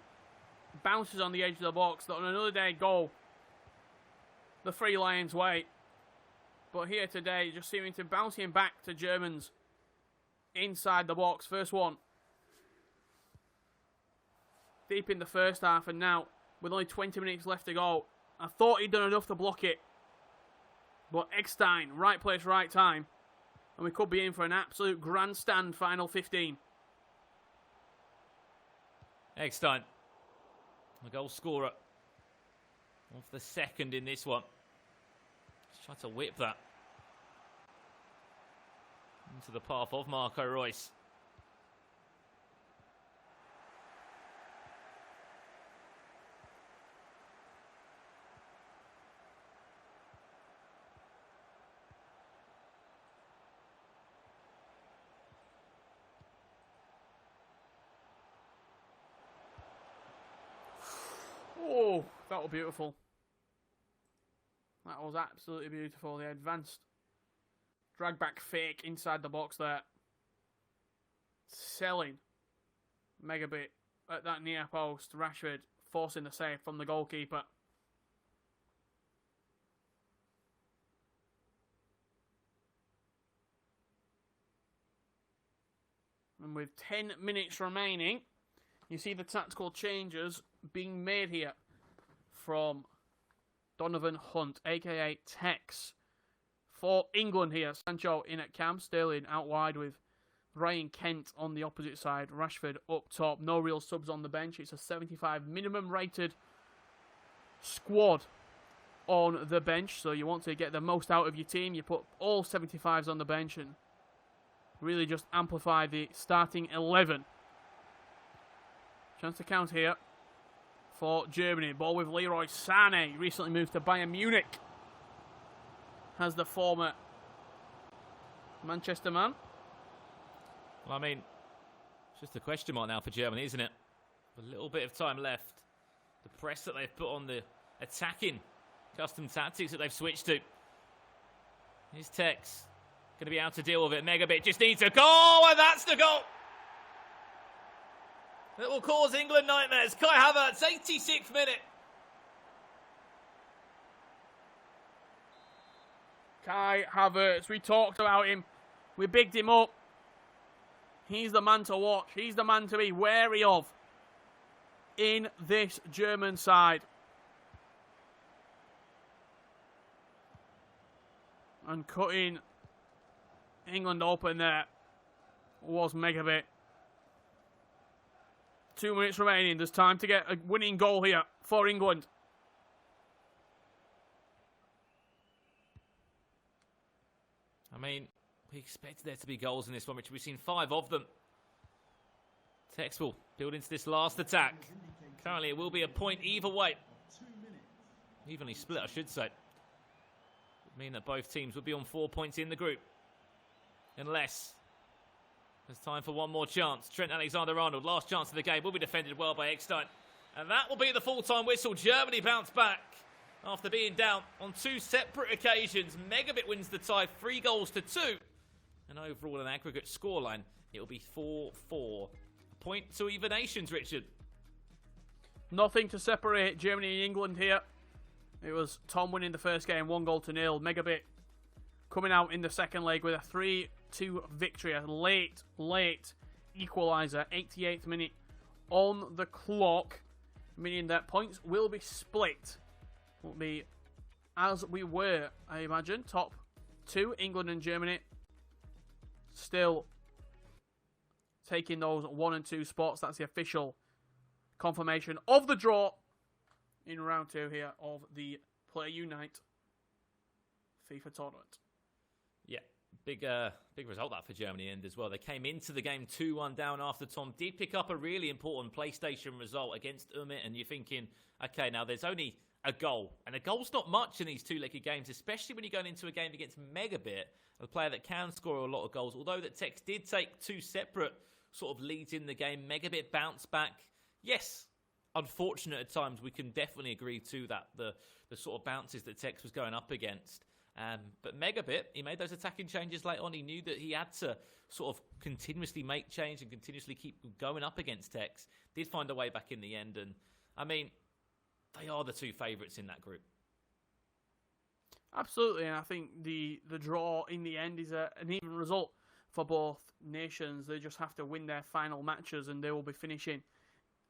bounces on the edge of the box that on another day go the Three Lions' way. But here today, just seeming to bounce him back to Germans inside the box. First one. Deep in the first half, and now, with only 20 minutes left to go, I thought he'd done enough to block it. But Eggstein, right place, right time. And we could be in for an absolute grandstand final 15. Eggstein, the goal scorer of the second in this one. Just trying to whip that into the path of Marco Reus. Oh, that was beautiful. That was absolutely beautiful. The advanced drag back fake inside the box there. Selling MegaBit at that near post. Rashford forcing the save from the goalkeeper. And with 10 minutes remaining, you see the tactical changes being made here from Donovan Hunt, a.k.a. Tekkz. For England here, Sancho in at camp, Sterling out wide with Ryan Kent on the opposite side, Rashford up top. No real subs on the bench. It's a 75 minimum rated squad on the bench, so you want to get the most out of your team. You put all 75s on the bench and really just amplify the starting 11. Chance to count here for Germany. Ball with Leroy Sané, recently moved to Bayern Munich. Has the former Manchester man. Well, I mean, it's just a question mark now for Germany, isn't it? A little bit of time left. The press that they've put on the attacking custom tactics that they've switched to. Here's Tekkz. Going to be able to deal with it. MegaBit just needs a goal, and that's the goal. It will cause England nightmares. Kai Havertz, 86th minute. Kai Havertz, we talked about him. We bigged him up. He's the man to watch. He's the man to be wary of in this German side. And cutting England open there was MegaBit. 2 minutes remaining. There's time to get a winning goal here for England. I mean, we expected there to be goals in this one, which we've seen 5 of them. Tekkz will build into this last attack. Currently, it will be a point either way. Evenly split, I should say. Would mean that both teams would be on 4 points in the group. Unless there's time for one more chance. Trent Alexander-Arnold, last chance of the game, will be defended well by Eckstein. And that will be the full-time whistle. Germany bounce back after being down on 2 separate occasions. MegaBit wins the tie, 3-2. And overall, an aggregate scoreline, it will be 4-4. A point to even nations, Richard. Nothing to separate Germany and England here. It was Tom winning the first game, 1-0. MegaBit coming out in the second leg with a 3-2 victory. A late equaliser, 88th minute on the clock, meaning that points will be split. Will be as we were, I imagine. Top 2, England and Germany, still taking those 1 and 2 spots. That's the official confirmation of the draw in round 2 here of the Play Unite FIFA tournament. Yeah, big result that for Germany and as well. They came into the game 2-1 down after Tom did pick up a really important PlayStation result against Umit, and you're thinking, okay, now there's only a goal, and a goal's not much in these 2-legged games, especially when you're going into a game against MegaBit, a player that can score a lot of goals. Although that Tekkz did take 2 separate sort of leads in the game, MegaBit bounced back. Yes, unfortunate at times, we can definitely agree to that, the sort of bounces that Tekkz was going up against. But MegaBit, he made those attacking changes late on. He knew that he had to sort of continuously make change and continuously keep going up against Tekkz. Did find a way back in the end, and I mean, they are the 2 favourites in that group. Absolutely, and I think the draw in the end is an even result for both nations. They just have to win their final matches, and they will be finishing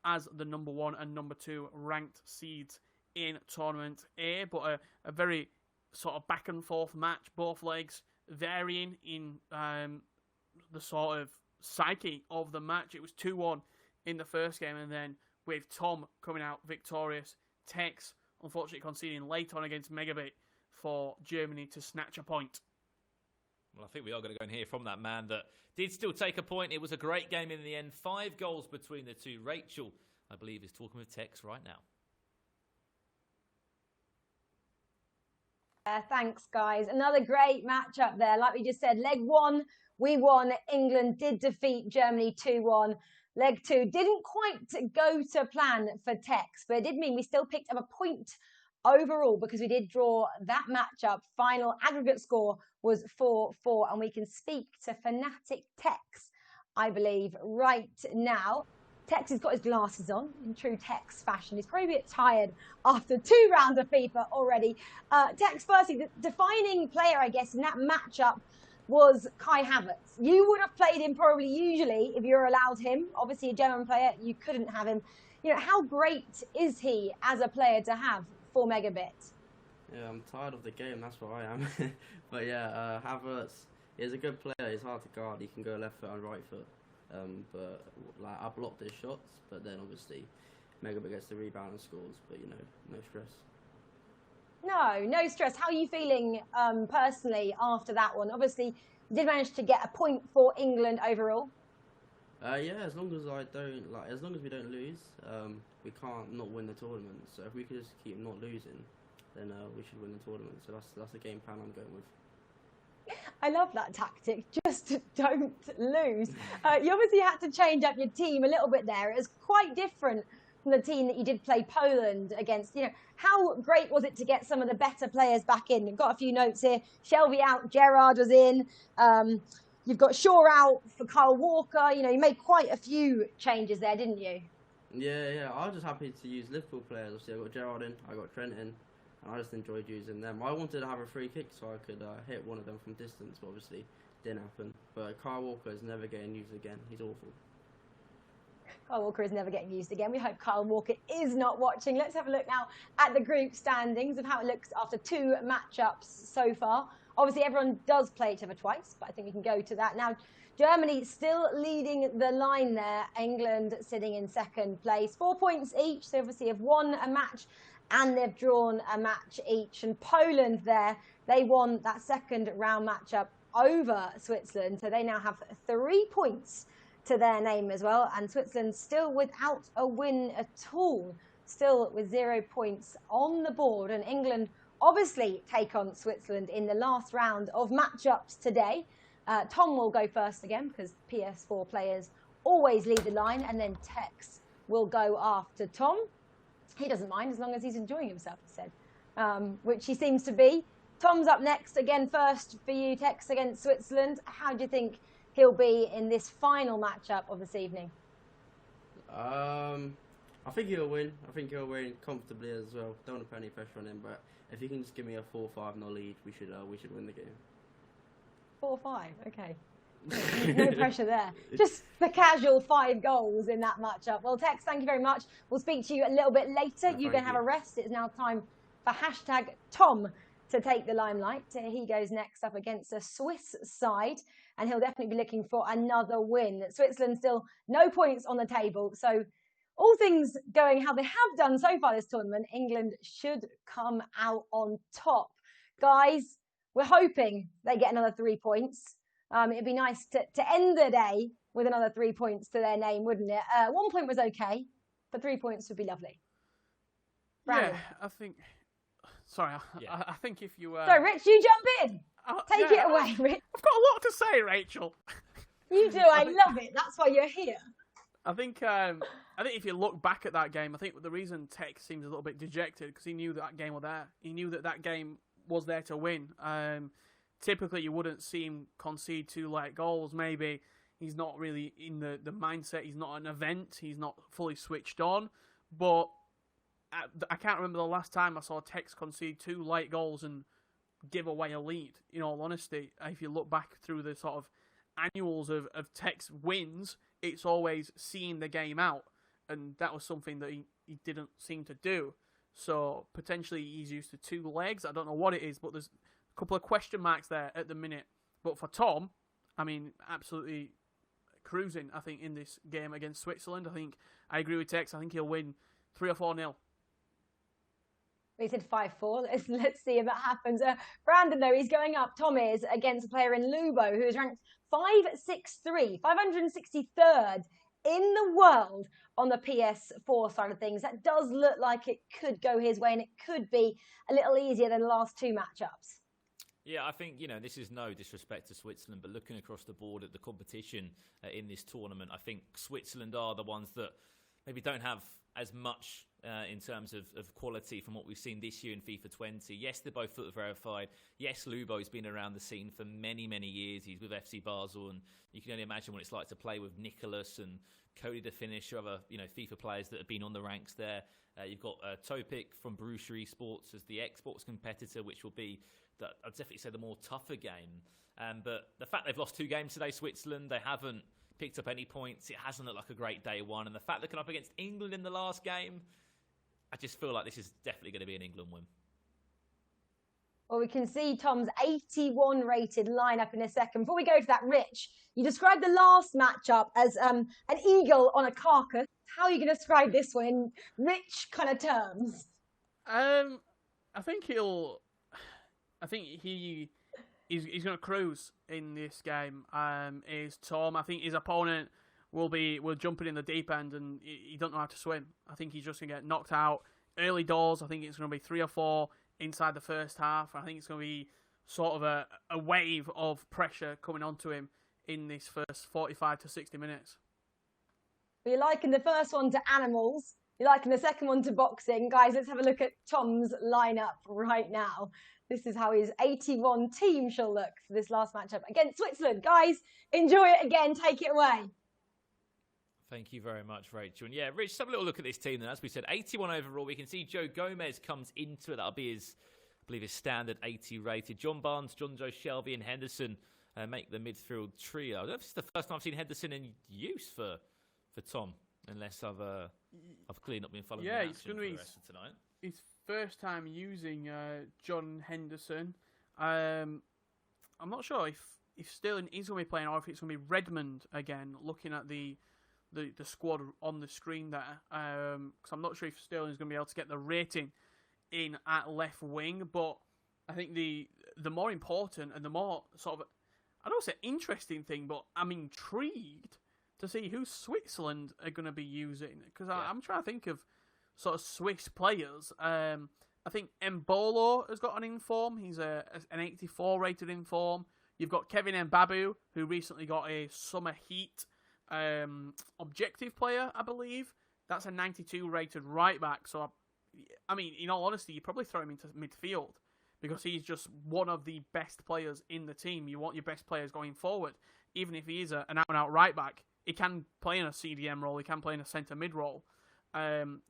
as the number 1 and number 2 ranked seeds in Tournament A. But a very sort of back and forth match, both legs varying in the sort of psyche of the match. It was 2-1 in the first game, and then with Tom coming out victorious, Tekkz unfortunately conceding late on against MegaBit for Germany to snatch a point. Well, I think we are going to go and hear from that man that did still take a point. It was a great game in the end. 5 goals between the 2. Rachel, I believe, is talking with Tekkz right now. Thanks, guys. Another great matchup there. Like we just said, leg 1, we won. England did defeat Germany 2-1. Leg 2 didn't quite go to plan for Tekkz, but it did mean we still picked up a point overall because we did draw that matchup. Final aggregate score was 4-4, and we can speak to Fanatic Tekkz, I believe, right now. Tekkz has got his glasses on in true Tekkz fashion. He's probably a bit tired after 2 rounds of FIFA already. Tekkz, firstly, the defining player, I guess, in that matchup was Kai Havertz. You would have played him probably usually if you were allowed him. Obviously, a German player, you couldn't have him. You know, how great is he as a player to have for MegaBit? Yeah, I'm tired of the game, that's what I am. But yeah, Havertz, He's a good player. He's hard to guard. He can go left foot and right foot. But like I blocked his shots, but then obviously MegaBit gets the rebound and scores. But no stress. No stress. How are you feeling personally after that one? Obviously, you did manage to get a point for England overall. Yeah, as long as we don't lose, we can't not win the tournament. So if we could just keep not losing, then we should win the tournament. So that's the game plan I'm going with. I love that tactic. Just don't lose. You obviously had to change up your team a little bit there. It was quite different from the team that you did play Poland against. How great was it to get some of the better players back in? We've got a few notes here. Shelby out, Gerrard was in. You've got Shaw out for Kyle Walker. You made quite a few changes there, didn't you? Yeah. I was just happy to use Liverpool players. Obviously, I got Gerrard in, I got Trent in. And I just enjoyed using them. I wanted to have a free kick so I could hit one of them from distance, but obviously didn't happen. But Kyle Walker is never getting used again. He's awful. Kyle Walker is never getting used again. We hope Kyle Walker is not watching. Let's have a look now at the group standings of how it looks after 2 matchups so far. Obviously, everyone does play each other twice, but I think we can go to that now. Germany still leading the line there. England sitting in second place. 4 points each. So obviously have won a match and they've drawn a match each. And Poland there, they won that second round matchup over Switzerland. So they now have 3 points to their name as well. And Switzerland still without a win at all, still with 0 points on the board. And England obviously take on Switzerland in the last round of matchups today. Tom will go first again because PS4 players always lead the line. And then Tekkz will go after Tom. He doesn't mind as long as he's enjoying himself, he said, which he seems to be. Tom's up next, again first for you, Tekkz against Switzerland. How do you think he'll be in this final matchup of this evening? I think he'll win. I think he'll win comfortably as well. Don't want to put any pressure on him, but if he can just give me a 4-5 no lead, we should win the game. 4-5, okay. No pressure there. Just the casual 5 goals in that matchup. Well, Tekkz, thank you very much. We'll speak to you a little bit later. You can have a rest. It's now time for #Tom to take the limelight. He goes next up against the Swiss side, and he'll definitely be looking for another win. Switzerland still no points on the table. So all things going how they have done so far this tournament, England should come out on top. Guys, we're hoping they get another 3 points. It'd be nice to end the day with another 3 points to their name, wouldn't it? 1 point was okay, but 3 points would be lovely. Brandon. Yeah, I think... Sorry, I think if you... So, Rich, you jump in. Take it away, Rich. I've got a lot to say, Rachel. You do. I love it. That's why you're here. I think if you look back at that game, I think the reason Tekkz seems a little bit dejected because he knew that game was there. He knew that game was there to win. Typically, you wouldn't see him concede 2 late goals. Maybe he's not really in the mindset. He's not an event. He's not fully switched on. But I can't remember the last time I saw Tekkz concede 2 late goals and give away a lead, in all honesty. If you look back through the sort of annuals of Tekkz wins, it's always seeing the game out. And that was something that he didn't seem to do. So potentially he's used to 2 legs. I don't know what it is, but there's couple of question marks there at the minute. But for Tom, I mean, absolutely cruising, I think, in this game against Switzerland. I agree with Tekkz. I think he'll win 3 or 4-0. We said 5-4. Let's see if that happens. Brandon, though, he's going up. Tom is against a player in LuBo who is ranked 563, 563rd in the world on the PS4 side of things. That does look like it could go his way, and it could be a little easier than the last 2 matchups. Yeah, I think, this is no disrespect to Switzerland, but looking across the board at the competition in this tournament, I think Switzerland are the ones that maybe don't have as much in terms of quality from what we've seen this year in FIFA 20. Yes, they're both foot verified. Yes, LuBo's been around the scene for many, many years. He's with FC Basel, and you can only imagine what it's like to play with Nicholas and Cody the Finisher, other FIFA players that have been on the ranks there. You've got Topik from Brusher eSports as the Xbox competitor, which will be, I'd definitely say, the more tougher game. But the fact they've lost 2 games today, Switzerland, they haven't picked up any points. It hasn't looked like a great day one. And the fact they're coming up against England in the last game, I just feel like this is definitely going to be an England win. Well, we can see Tom's 81 rated lineup in a second. Before we go to that, Rich, you described the last matchup as an eagle on a carcass. How are you going to describe this one in rich kind of terms? I think he's going to cruise in this game. Is Tom? I think his opponent will jump in the deep end, and he don't know how to swim. I think he's just going to get knocked out early doors. I think it's going to be 3 or 4 inside the first half. I think it's going to be sort of a wave of pressure coming onto him in this first 45 to 60 minutes. You're liking the first one to animals. You're liking the second one to boxing. Guys, let's have a look at Tom's lineup right now. This is how his 81 team shall look for this last matchup against Switzerland. Guys, enjoy it again. Take it away. Thank you very much, Rachel. And yeah, Rich, have a little look at this team then. As we said, 81 overall. We can see Joe Gomez comes into it. That'll be his, I believe, his standard 80 rated. John Barnes, John Joe Shelby and Henderson make the midfield trio. I don't know if this is the first time I've seen Henderson in use for Tom, unless I've clearly not been following the action for the rest of tonight. His first time using John Henderson. I'm not sure if Sterling is going to be playing or if it's going to be Redmond again, looking at the squad on the screen there, because I'm not sure if Sterling is going to be able to get the rating in at left wing. But I think the more important and the more sort of, I don't say interesting thing, but I'm intrigued to see who Switzerland are going to be using, because I'm trying to think of sort of Swiss players. I think Mbolo has got an inform. He's an 84 rated inform. You've got Kevin Mbabu, who recently got a Summer Heat objective player, I believe. That's a 92 rated right back. So, I mean, in all honesty, you probably throw him into midfield because he's just one of the best players in the team. You want your best players going forward. Even if he is an out-and-out right back, he can play in a CDM role. He can play in a centre mid role.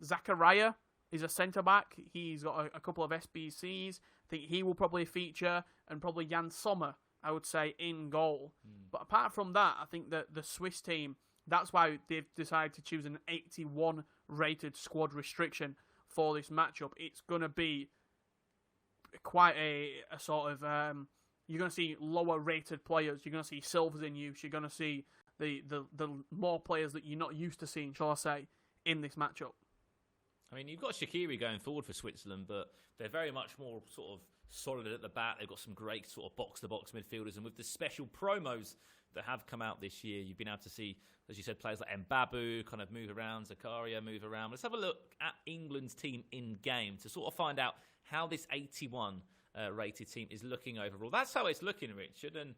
Zachariah is a centre back. He's got a couple of SBCs. I think he will probably feature, and probably Jan Sommer, I would say, in goal. But apart from that, I think that the Swiss team, that's why they've decided to choose an 81 rated squad restriction for this matchup. It's going to be quite a sort of, you're going to see lower rated players. You're going to see silvers in use. You're going to see the more players that you're not used to seeing, shall I say, in this matchup. I mean, you've got Shaqiri going forward for Switzerland, but they're very much more sort of solid at the back. They've got some great sort of box-to-box midfielders, and with the special promos that have come out this year, you've been able to see, as you said, players like Mbabu kind of move around, Zakaria move around. Let's have a look at England's team in-game to sort of find out how this 81 rated team is looking overall. That's how it's looking, Richard, and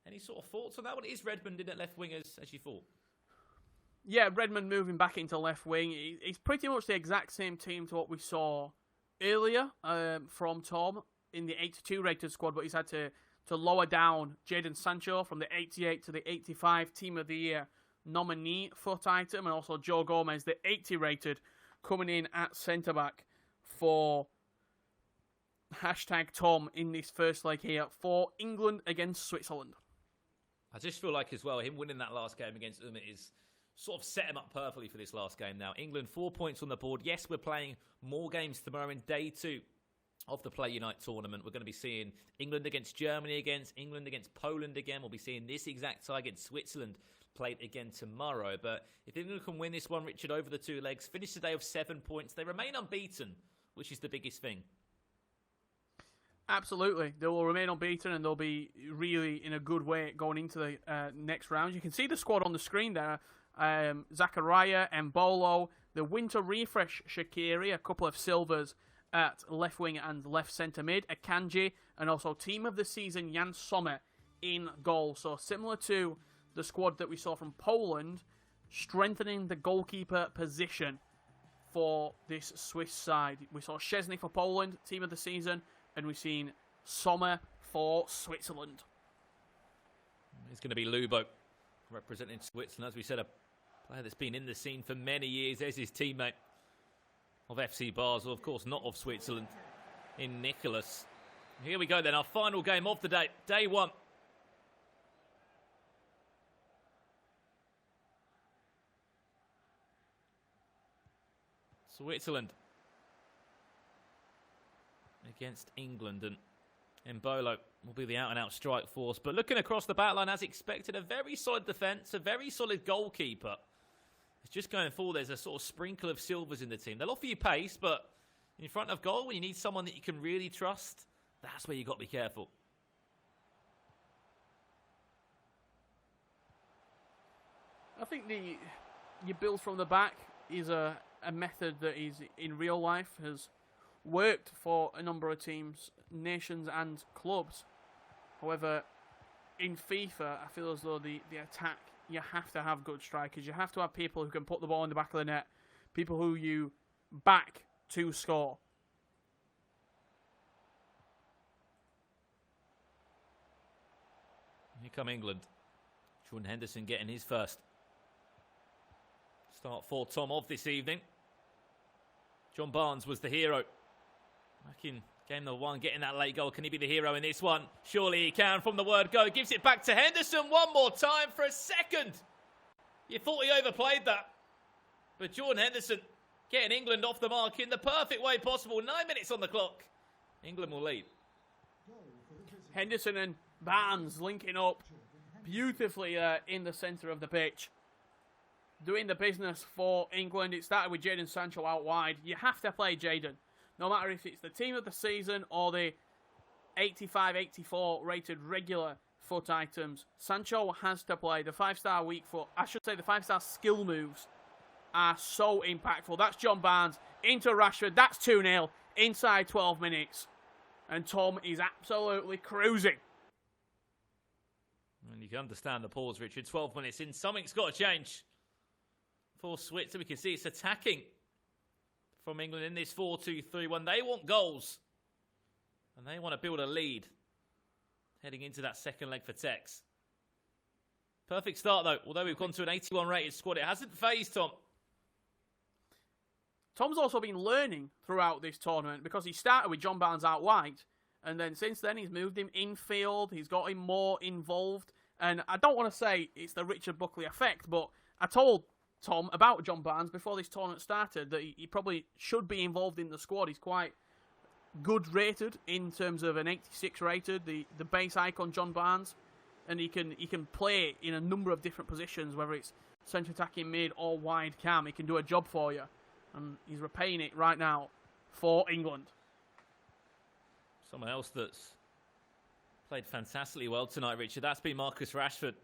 any sort of thoughts on that one? Is Redmond in at left wing as you thought? Yeah, Redmond moving back into left wing. It's pretty much the exact same team to what we saw earlier from Tom in the 82 rated squad, but he's had to lower down Jadon Sancho from the 88 to the 85 Team of the Year nominee foot item, and also Joe Gomez, the 80 rated, coming in at centre-back for #Tom in this first leg here for England against Switzerland. I just feel like as well, him winning that last game against is sort of set him up perfectly for this last game now. England 4 points on the board. Yes, we're playing more games tomorrow in day 2 of the Play Unite tournament. We're going to be seeing England against Germany against England against Poland again. We'll be seeing this exact tie against Switzerland played again tomorrow. But if England can win this one, Richard, over the 2 legs, finish the day with 7 points, they remain unbeaten, which is the biggest thing. Absolutely. They will remain unbeaten, and they'll be really in a good way going into the next round. You can see the squad on the screen there. Zachariah, Mbolo, the winter refresh Shaqiri, a couple of silvers at left wing and left centre mid, Akanji, and also team of the season Jan Sommer in goal. So similar to the squad that we saw from Poland, strengthening the goalkeeper position for this Swiss side. We saw Szczesny for Poland, team of the season, and we've seen Sommer for Switzerland. It's going to be LuBo representing Switzerland. As we said, a player that's been in the scene for many years. There's his teammate of FC Basel, of course, not of Switzerland, in Nicholas. Here we go then, our final game of the day, day 1. Switzerland against England, and Mbolo will be the out-and-out strike force. But looking across the back line, as expected, a very solid defence, a very solid goalkeeper. It's just going forward, there's a sort of sprinkle of silvers in the team. They'll offer you pace, but in front of goal, when you need someone that you can really trust, that's where you've got to be careful. I think your build from the back is a method that is in real life has worked for a number of teams, nations and clubs. However, in FIFA, I feel as though the attack, you have to have good strikers. You have to have people who can put the ball in the back of the net, people who you back to score. Here come England. Jordan Henderson getting his first start for Tom of this evening. John Barnes was the hero back in game number 1, getting that late goal. Can he be the hero in this one? Surely he can from the word go. Gives it back to Henderson one more time for a second. You thought he overplayed that. But Jordan Henderson getting England off the mark in the perfect way possible. 9 minutes on the clock. England will lead. Henderson and Barnes linking up beautifully in the centre of the pitch. Doing the business for England. It started with Jadon Sancho out wide. You have to play Jadon. No matter if it's the team of the season or the 85, 84 rated regular foot items. Sancho has to play. The 5-star weak foot, I should say the 5-star skill moves are so impactful. That's John Barnes into Rashford. That's 2-0 inside 12 minutes. And Tom is absolutely cruising. And you can understand the pause, Richard. 12 minutes in. Something's got to change. For Switzer, we can see it's attacking from England in this 4-2-3-1. They want goals. And they want to build a lead. Heading into that second leg for Tekkz. Perfect start, though. Although we've gone to an 81 rated squad, it hasn't phased Tom. Tom's also been learning throughout this tournament because he started with John Barnes out wide. And then since then, he's moved him infield. He's got him more involved. And I don't want to say it's the Richard Buckley effect, but I told Tom about John Barnes before this tournament started that he probably should be involved in the squad. He's quite good rated in terms of an 86 rated, the base icon John Barnes. And he can play in a number of different positions, whether it's centre attacking mid or wide cam. He can do a job for you. And he's repaying it right now for England. Someone else that's played fantastically well tonight, Richard. That's been Marcus Rashford.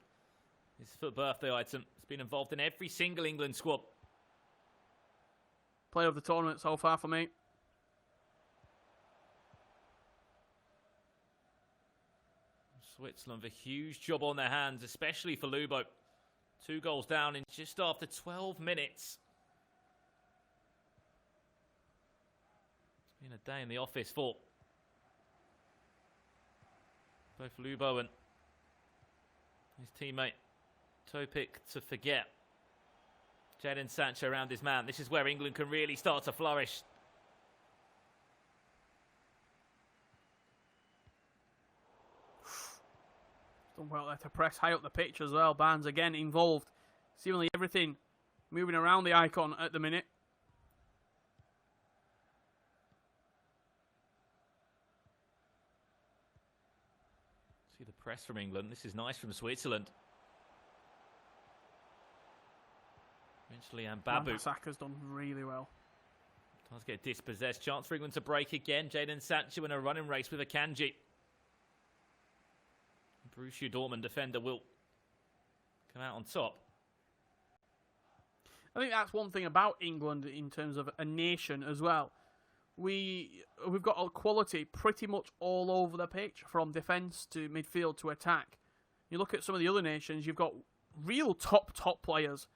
His birthday item. He's been involved in every single England squad. Player of the tournament so far for me. Switzerland with a huge job on their hands, especially for LuBo. 2 goals down in just after 12 minutes. It's been a day in the office for both LuBo and his teammate Topik to forget. Jadon Sancho around his man. This is where England can really start to flourish. Done well there to press high up the pitch as well. Barnes again involved. Seemingly everything moving around the icon at the minute. See the press from England. This is nice from Switzerland. Eventually, and Babu Saka's done really well. does get dispossessed. Chance for England to break again. Jadon Sancho in a running race with Akanji. Borussia Dortmund defender will come out on top. I think that's one thing about England in terms of a nation as well. We've got a quality pretty much all over the pitch, from defence to midfield to attack. You look at some of the other nations, you've got real top players.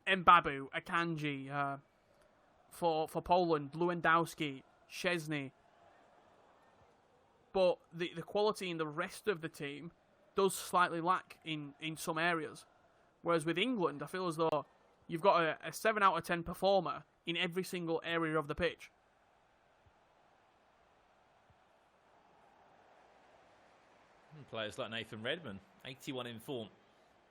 Mbabu, Akanji, for Poland, Lewandowski, Szczesny. But the quality in the rest of the team does slightly lack in some areas. Whereas with England, I feel as though you've got a 7 out of 10 performer in every single area of the pitch. Players like Nathan Redmond, 81 in form,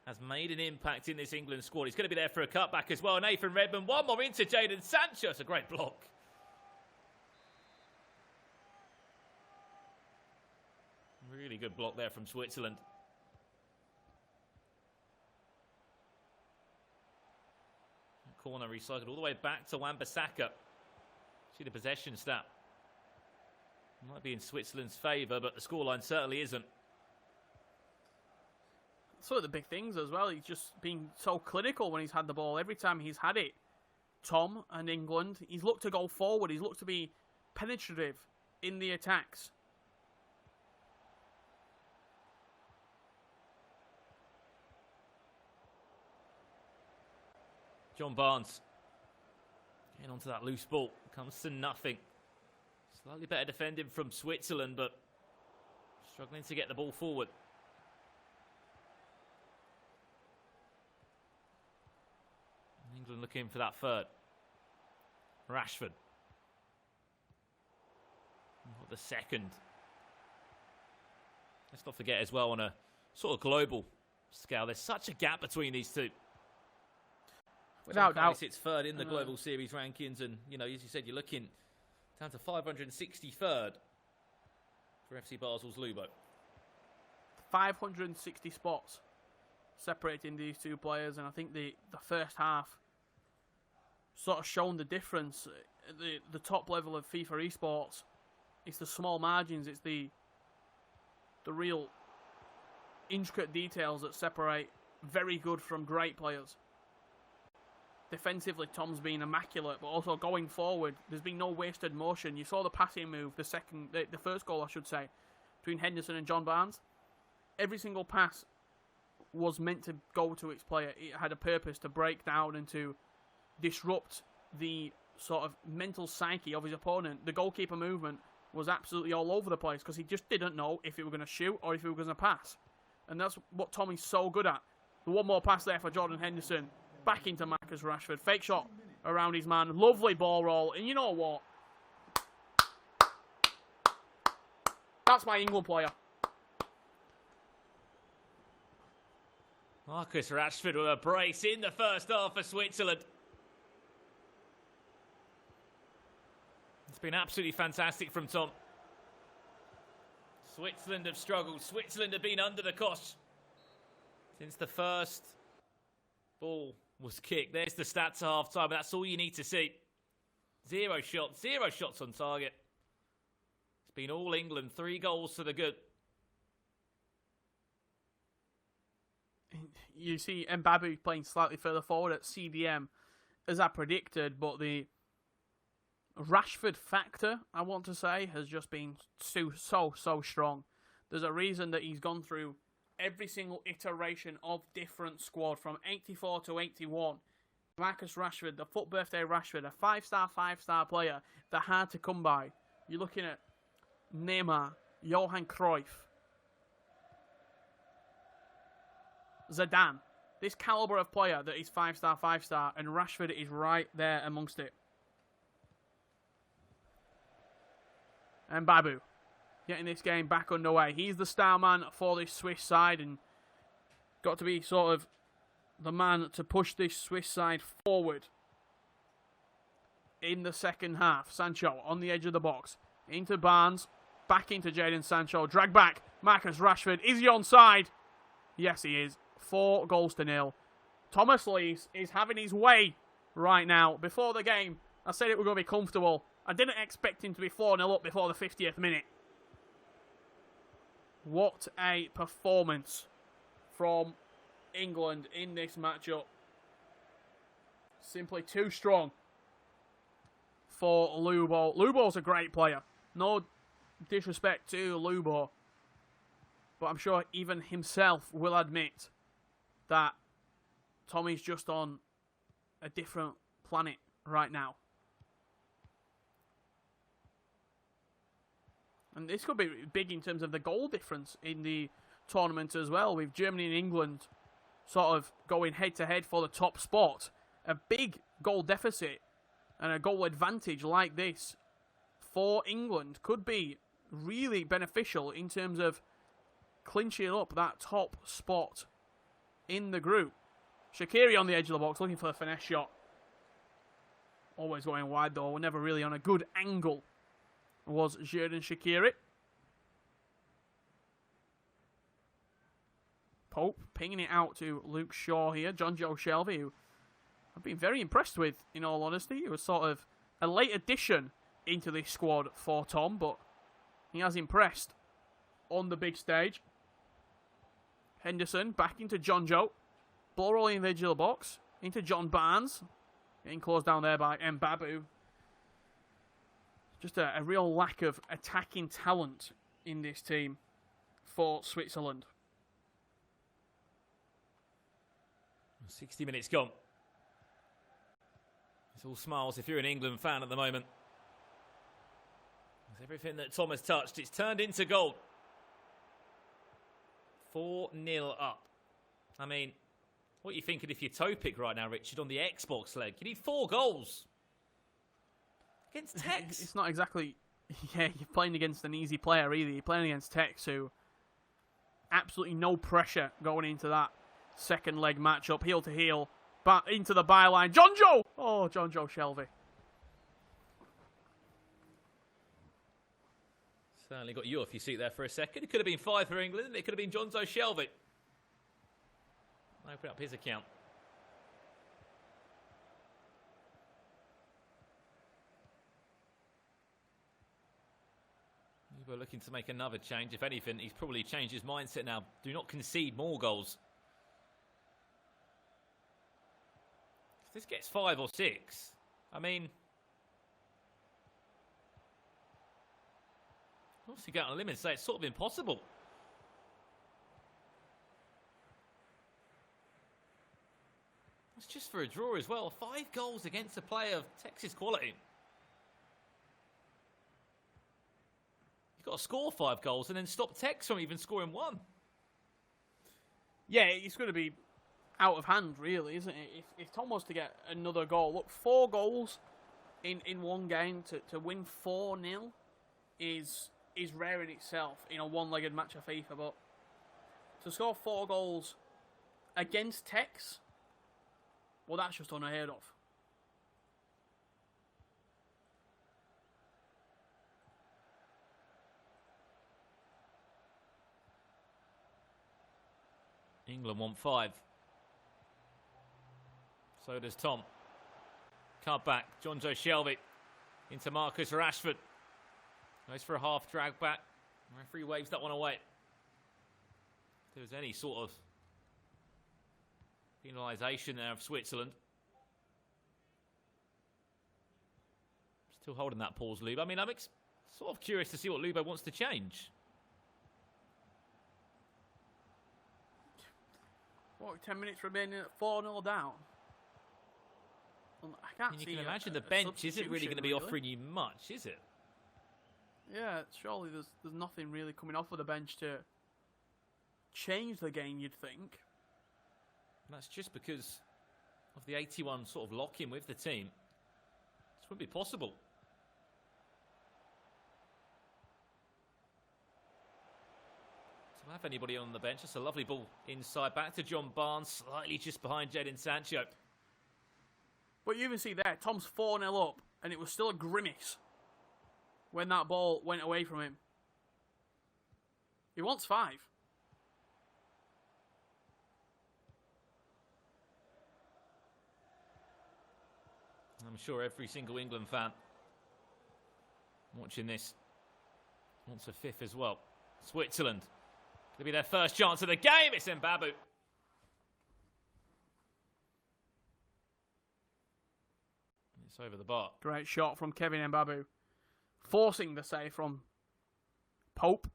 has made an impact in this England squad. He's going to be there for a cutback as well. Nathan Redmond, one more into Jadon Sancho. It's a great block. Really good block there from Switzerland. Corner recycled all the way back to Wan-Bissaka. See the possession stat. Might be in Switzerland's favour, but the scoreline certainly isn't. Some of the big things as well. He's just been so clinical when he's had the ball. Every time he's had it, Tom and England, he's looked to go forward. He's looked to be penetrative in the attacks. John Barnes getting onto that loose ball. Comes to nothing. Slightly better defending from Switzerland, but struggling to get the ball forward. England looking for that third. Rashford. What the second. Let's not forget as well, on a sort of global scale, there's such a gap between these two. Without doubt. Sits third in the global series rankings, and, you know, as you said, you're looking down to 563rd for FC Basel's LuBo. 560 spots separating these two players, and I think the first half sort of shown the difference. The top level of FIFA eSports, it's the small margins, it's the real intricate details that separate very good from great players. Defensively, Tom's been immaculate, but also going forward, there's been no wasted motion. You saw the passing move, the first goal, I should say, between Henderson and John Barnes. Every single pass was meant to go to its player. It had a purpose to break down and to disrupt the sort of mental psyche of his opponent. The goalkeeper movement was absolutely all over the place because he just didn't know if he were going to shoot or if he was going to pass. And that's what Tommy's so good at. The one more pass there for Jordan Henderson. Back into Marcus Rashford. Fake shot around his man. Lovely ball roll. And you know what? That's my England player. Marcus Rashford with a brace in the first half for Switzerland. It's been absolutely fantastic from Tom. Switzerland have struggled. Switzerland have been under the cosh since the first ball was kicked. There's the stats at half time, but that's all you need to see. Zero shots on target. It's been all England, 3 goals to the good. You see Mbabu playing slightly further forward at CDM, as I predicted, but the Rashford factor, I want to say, has just been so strong. There's a reason that he's gone through every single iteration of different squad from 84 to 81. Marcus Rashford, the FUT birthday Rashford, a 5-star player. They're hard to come by. You're looking at Neymar, Johan Cruyff, Zidane. This calibre of player that is 5-star, and Rashford is right there amongst it. And Babu getting this game back underway. He's the star man for this Swiss side and got to be sort of the man to push this Swiss side forward in the second half. Sancho on the edge of the box. Into Barnes. Back into Jadon Sancho. Drag back. Marcus Rashford. Is he onside? Yes, he is. 4-0. Thomas Lees is having his way right now. Before the game, I said it was going to be comfortable. I didn't expect him to be 4-0 up before the 50th minute. What a performance from England in this matchup. Simply too strong for LuBo. LuBo's a great player. No disrespect to LuBo, but I'm sure even himself will admit that Tommy's just on a different planet right now. And this could be big in terms of the goal difference in the tournament as well, with Germany and England sort of going head-to-head for the top spot. A big goal deficit and a goal advantage like this for England could be really beneficial in terms of clinching up that top spot in the group. Shaqiri on the edge of the box, looking for a finesse shot. Always going wide though, never really on a good angle was Xherdan Shaqiri. Pope pinging it out to Luke Shaw here. John Joe Shelby, who I've been very impressed with, in all honesty. He was sort of a late addition into this squad for Tom, but he has impressed on the big stage. Henderson back into John Joe. Ball rolling in the edge of the box. Into John Barnes. Getting closed down there by Mbabu. Just a real lack of attacking talent in this team for Switzerland. 60 minutes gone. It's all smiles if you're an England fan at the moment. It's everything that Tom has touched, it's turned into gold. 4-0 up. I mean, what are you thinking if you're Topik right now, Richard, on the Xbox leg? You need 4 goals. Against Tekkz. It's not exactly... Yeah, you're playing against an easy player either. You're playing against Tekkz, who... Absolutely no pressure going into that second leg matchup. Heel to heel. Back into the byline. John Joe! Oh, John Joe Shelby. Certainly got you off your seat there for a second. It could have been 5 for England, and it could have been John Joe Shelby. Open up his account. We're looking to make another change. If anything, he's probably changed his mindset now. Do not concede more goals. If this gets 5 or 6, I mean... obviously go on a limb and say it's sort of impossible. It's just for a draw as well. 5 goals against a player of Texas quality. You've got to score 5 goals and then stop Tekkz from even scoring 1. Yeah, it's going to be out of hand, really, isn't it? If Tom was to get another goal, look, 4 goals in one game to win 4-0 is rare in itself in a one-legged match of FIFA, but to score 4 goals against Tekkz, well, that's just unheard of. England want 5. So does Tom. Cut back. John Joe Shelby into Marcus Rashford. Goes for a half drag back. Referee waves that one away. If there was any sort of penalisation there of Switzerland. Still holding that pause, LuBo. I mean, I'm sort of curious to see what LuBo wants to change. What, 10 minutes remaining at 4-0 down? Well, I can't see. You can imagine the bench isn't really going to be offering you much, is it? Yeah, surely there's nothing really coming off of the bench to change the game, you'd think. And that's just because of the 81 sort of lock-in with the team. This wouldn't be possible. To have anybody on the bench. That's a lovely ball inside. Back to John Barnes, slightly just behind Jadon Sancho. But you even see there, Tom's 4-0 up, and it was still a grimace when that ball went away from him. He wants 5. I'm sure every single England fan watching this wants a 5th as well. Switzerland. Could be their first chance of the game. It's Mbabu. It's over the bar. Great shot from Kevin Mbabu. Forcing the save from Pope.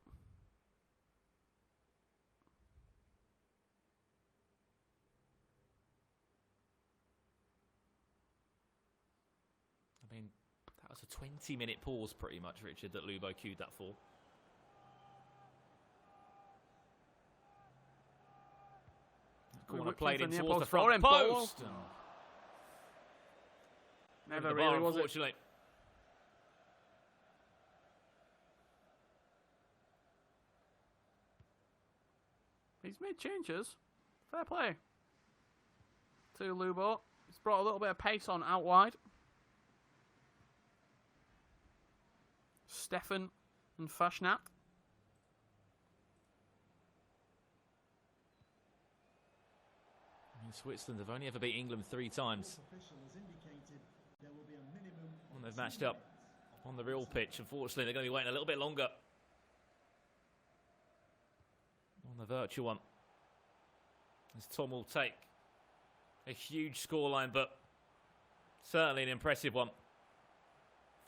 I mean, that was a 20-minute pause pretty much, Richard, that LuBo queued that for. Corner played in towards the front post. Never really was it. He's made changes. Fair play to LuBo. He's brought a little bit of pace on out wide. Stefan and Fashnat. And Switzerland have only ever beat England 3 times. Official has indicated there will be a minimum of When they've 2 matched up minutes. on the real pitch. Unfortunately, they're going to be waiting a little bit longer on the virtual one. As Tom will take a huge scoreline, but certainly an impressive one.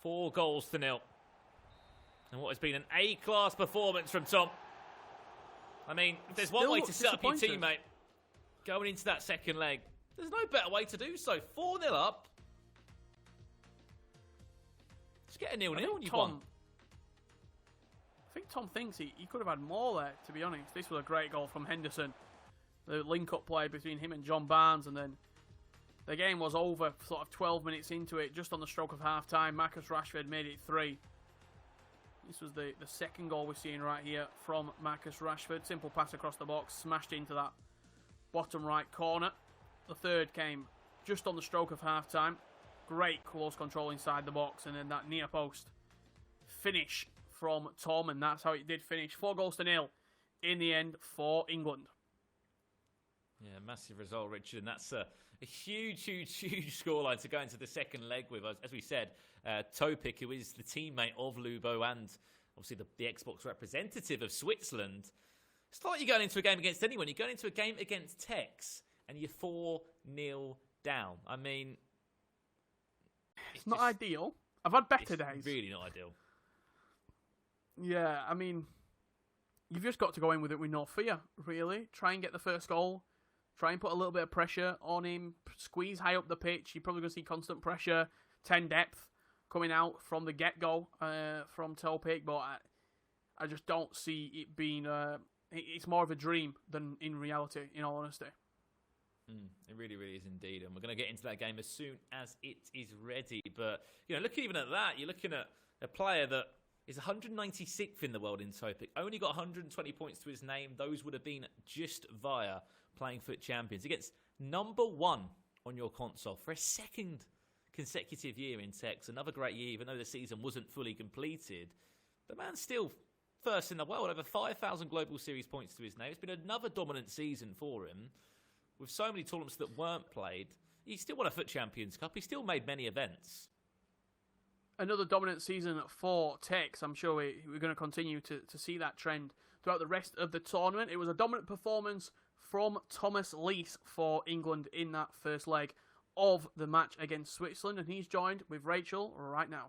4-0. And what has been an A-class performance from Tom. I mean, if there's one way to set up your teammate going into that second leg, there's no better way to do so. 4-0 up. Just get a 0-0 and you've won. I think Tom thinks he could have had more there, to be honest. This was a great goal from Henderson. The link-up play between him and John Barnes, and then the game was over sort of 12 minutes into it, just on the stroke of half-time. Marcus Rashford made it 3. This was the second goal we're seeing right here from Marcus Rashford. Simple pass across the box, smashed into that bottom right corner. The third came just on the stroke of half-time. Great close control inside the box, and then that near post finish from Tom, and that's how it did finish. 4-0 in the end for England. Yeah, massive result, Richard, and that's a huge scoreline to go into the second leg with. As we said, Topik, who is the teammate of LuBo and obviously the Xbox representative of Switzerland. It's like you're going into a game against anyone. You're going into a game against Tekkz, and you're 4-0 down. I mean, it's not ideal. I've had better days. Really not ideal. Yeah, I mean, you've just got to go in with it with no fear, really. Try and get the first goal. Try and put a little bit of pressure on him. Squeeze high up the pitch. You're probably going to see constant pressure. 10 depth coming out from the get-go from Topik. But I just don't see it being... it's more of a dream than in reality, in all honesty. It really is indeed. And we're going to get into that game as soon as it is ready. But, you know, look even at that. You're looking at a player that is 196th in the world in Topik. Only got 120 points to his name. Those would have been just via playing for champions against number 1 on your console for a second consecutive year in Tekkz. Another great year, even though the season wasn't fully completed. The man's still first in the world, over 5,000 Global Series points to his name. It's been another dominant season for him. With so many tournaments that weren't played, he still won a FUT Champions Cup. He still made many events. Another dominant season for Tekkz. I'm sure we're going to continue to see that trend throughout the rest of the tournament. It was a dominant performance from Thomas Lees for England in that first leg of the match against Switzerland, and he's joined with Rachel right now.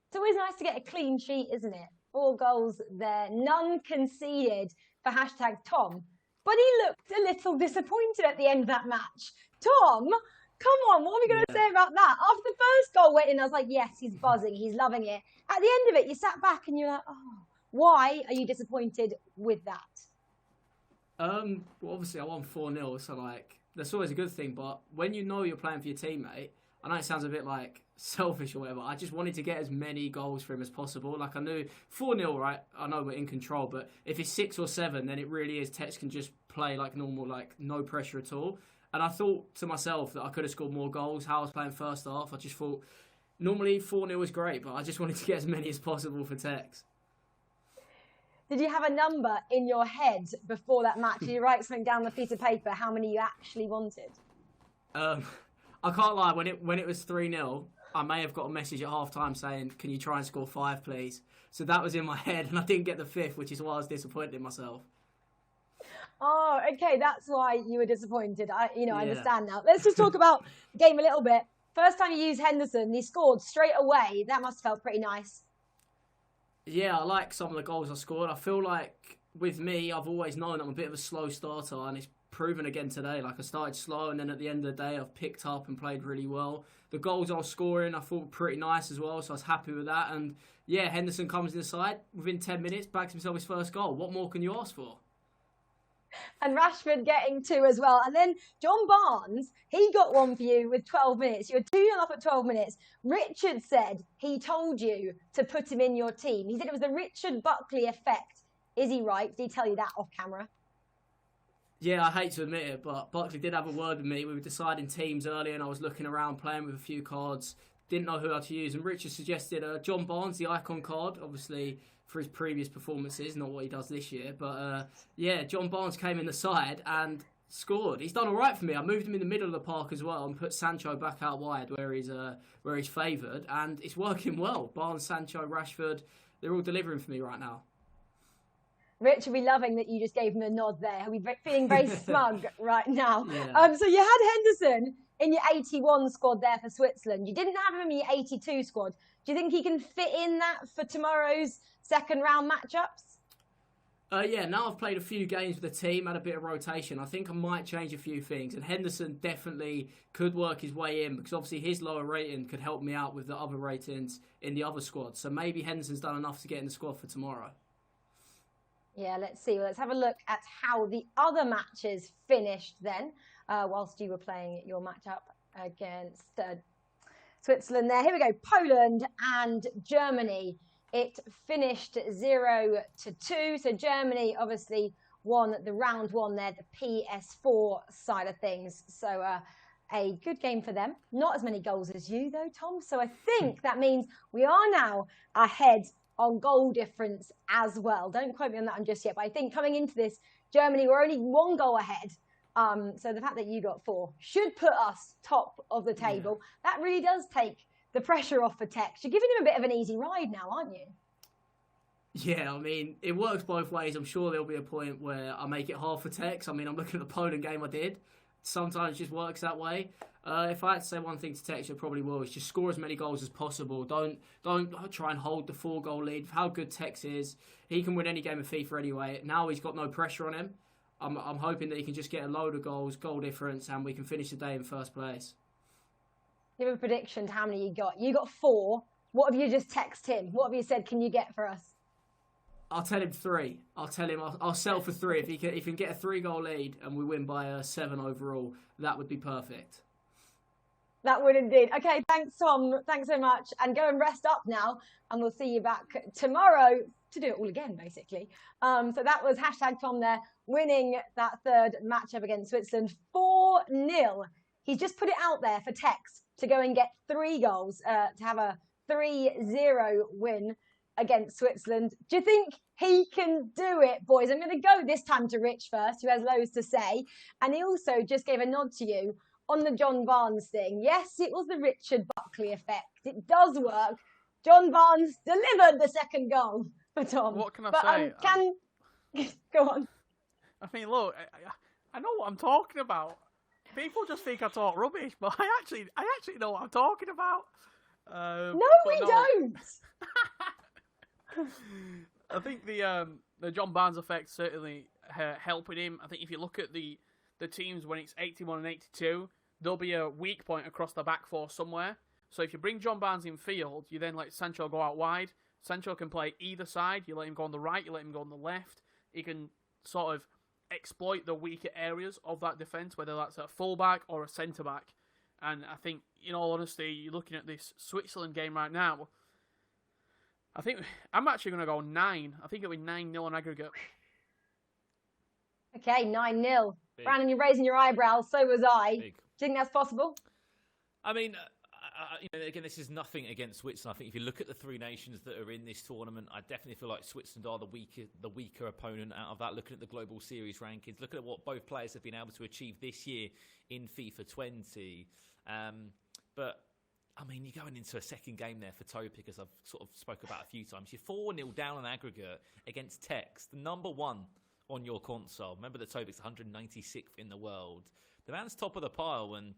It's always nice to get a clean sheet, isn't it? 4 goals there, none conceded for #Tom. But he looked a little disappointed at the end of that match. Tom, come on, what are we going to say about that? After the first goal went in, I was like, yes, he's buzzing, he's loving it. At the end of it, you sat back and you're like, oh, why are you disappointed with that? Well, obviously I won 4-0, so like that's always a good thing. But when you know you're playing for your teammate, I know it sounds a bit like selfish or whatever. I just wanted to get as many goals for him as possible. Like I knew 4-0, right? I know we're in control, but if it's 6 or 7, then it really is. Tekkz can just play like normal, like no pressure at all. And I thought to myself that I could have scored more goals. How I was playing first half, I just thought normally 4-0 is great, but I just wanted to get as many as possible for Tekkz. Did you have a number in your head before that match? Did you write something down on a piece of paper, how many you actually wanted? I can't lie, when it was 3-0, I may have got a message at half-time saying, can you try and score 5, please? So that was in my head, and I didn't get the 5th, which is why I was disappointed in myself. Oh, okay, that's why you were disappointed. I understand now. Let's just talk about the game a little bit. First time you used Henderson, he scored straight away. That must have felt pretty nice. Yeah, I like some of the goals I scored. I feel like with me, I've always known I'm a bit of a slow starter, and it's proven again today. Like I started slow, and then at the end of the day, I've picked up and played really well. The goals I was scoring, I thought were pretty nice as well, so I was happy with that. And yeah, Henderson comes inside within 10 minutes, bags himself his first goal. What more can you ask for? And Rashford getting 2 as well. And then John Barnes, he got 1 for you with 12 minutes. You were 2-0 up at 12 minutes. Richard said he told you to put him in your team. He said it was the Richard Buckley effect. Is he right? Did he tell you that off camera? Yeah, I hate to admit it, but Buckley did have a word with me. We were deciding teams early, and I was looking around, playing with a few cards. didn't know who else to use. And Richard suggested John Barnes, the icon card, obviously for his previous performances, not what he does this year. But yeah, John Barnes came in the side and scored. He's done all right for me. I moved him in the middle of the park as well and put Sancho back out wide where he's favoured, and it's working well. Barnes, Sancho, Rashford, they're all delivering for me right now. Rich will be loving that you just gave him a nod there. He'll be feeling very smug right now. Yeah. So you had Henderson in your 81 squad there for Switzerland. You didn't have him in your 82 squad. Do you think he can fit in that for tomorrow's second round matchups? Yeah, now I've played a few games with the team, had a bit of rotation. I think I might change a few things. And Henderson definitely could work his way in because obviously his lower rating could help me out with the other ratings in the other squad. So maybe Henderson's done enough to get in the squad for tomorrow. Yeah, let's see. Well, let's have a look at how the other matches finished then, whilst you were playing your matchup against Switzerland there. Here we go. Poland and Germany. It finished 0-2. So Germany obviously won the round one there, the PS4 side of things. So a good game for them. Not as many goals as you though, Tom. So I think that means we are now ahead on goal difference as well. Don't quote me on that one just yet, but I think coming into this, Germany were only 1 goal ahead. So the fact that you got 4 should put us top of the table. Yeah. That really does take the pressure off for Tekkz. You're giving him a bit of an easy ride now, aren't you? Yeah, I mean, it works both ways. I'm sure there'll be a point where I make it hard for Tekkz. I mean, I'm looking at the Poland game I did. Sometimes it just works that way. If I had to say one thing to Tekkz, it probably will, is just score as many goals as possible. Don't try and hold the 4-goal lead. How good Tekkz is, he can win any game of FIFA anyway. Now he's got no pressure on him. I'm hoping that he can just get a load of goals, goal difference, and we can finish the day in first place. Give a prediction to how many you got. You got 4. What have you just texted him? What have you said, can you get for us? I'll tell him 3. I'll tell him I'll sell for 3. If he can get a 3-goal lead and we win by 7 overall, that would be perfect. That would indeed. Okay, thanks, Tom. Thanks so much. And go and rest up now. And we'll see you back tomorrow to do it all again, basically. So that was #Tom there, winning that third matchup against Switzerland 4-0. He's just put it out there for Tekkz to go and get 3 goals, to have a 3-0 win against Switzerland. Do you think he can do it, boys? I'm going to go this time to Rich first, who has loads to say. And he also just gave a nod to you on the John Barnes thing. Yes, it was the Richard Buckley effect. It does work. John Barnes delivered the second goal for Tom. What can I say? Go on. I mean, look, I know what I'm talking about. People just think I talk rubbish, but I actually know what I'm talking about. No, we don't. I think the John Barnes effect certainly helping him. I think if you look at the teams when it's 81 and 82, there'll be a weak point across the back four somewhere. So if you bring John Barnes in field, you then let Sancho go out wide. Sancho can play either side. You let him go on the right, you let him go on the left. He can sort of exploit the weaker areas of that defence, whether that's a fullback or a centre-back. And I think, in all honesty, you're looking at this Switzerland game right now, I think I'm actually going to go 9. I think it'll be 9-0 on aggregate. Okay, 9-0. Brandon, you're raising your eyebrows. So was I. Big. Do you think that's possible? I mean, again, this is nothing against Switzerland. I think if you look at the 3 nations that are in this tournament, I definitely feel like Switzerland are the weaker opponent out of that. Looking at the Global Series rankings, looking at what both players have been able to achieve this year in FIFA 20. But I mean, you're going into a second game there for Topik, as I've sort of spoke about a few times. You're 4-0 down on aggregate against Tekkz, the number 1 on your console. Remember that Topik's 196th in the world. The man's top of the pile, and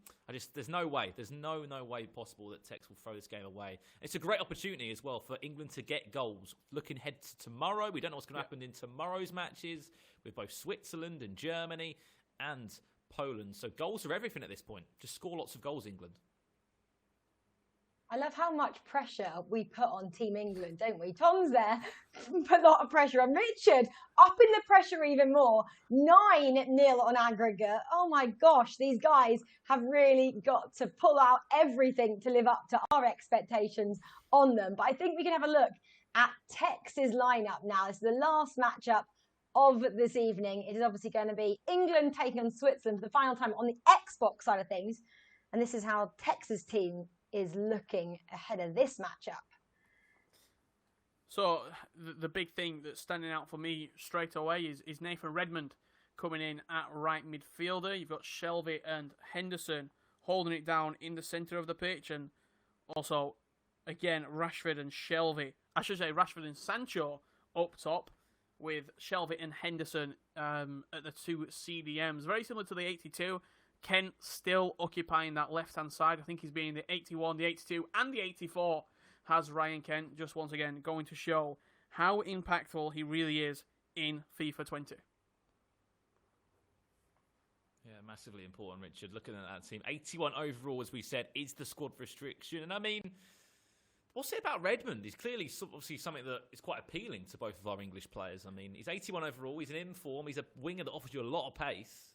there's no way way possible that Tekkz will throw this game away. It's a great opportunity as well for England to get goals. Looking ahead to tomorrow, we don't know what's going to happen in tomorrow's matches with both Switzerland and Germany and Poland. So goals are everything at this point. Just score lots of goals, England. I love how much pressure we put on Team England, don't we? Tom's there, put a lot of pressure on Richard, upping the pressure even more. 9-0 on aggregate. Oh my gosh, these guys have really got to pull out everything to live up to our expectations on them. But I think we can have a look at Tekkz's lineup now. This is the last matchup of this evening. It is obviously going to be England taking on Switzerland for the final time on the Xbox side of things. And this is how Tekkz's team is looking ahead of this matchup? So the big thing that's standing out for me straight away is Nathan Redmond coming in at right midfielder. You've got Shelvey and Henderson holding it down in the centre of the pitch, and also, again, Rashford and Shelvey. I should say Rashford and Sancho up top, with Shelvey and Henderson at the two CDMs. Very similar to the 82. Kent still occupying that left-hand side. I think he's been the 81, the 82, and the 84 has Ryan Kent. Just once again going to show how impactful he really is in FIFA 20. Yeah, massively important, Richard. Looking at that team. 81 overall, as we said, is the squad restriction. And I mean, what's it about Redmond? He's clearly obviously something that is quite appealing to both of our English players. I mean, he's 81 overall. He's an inform. He's a winger that offers you a lot of pace.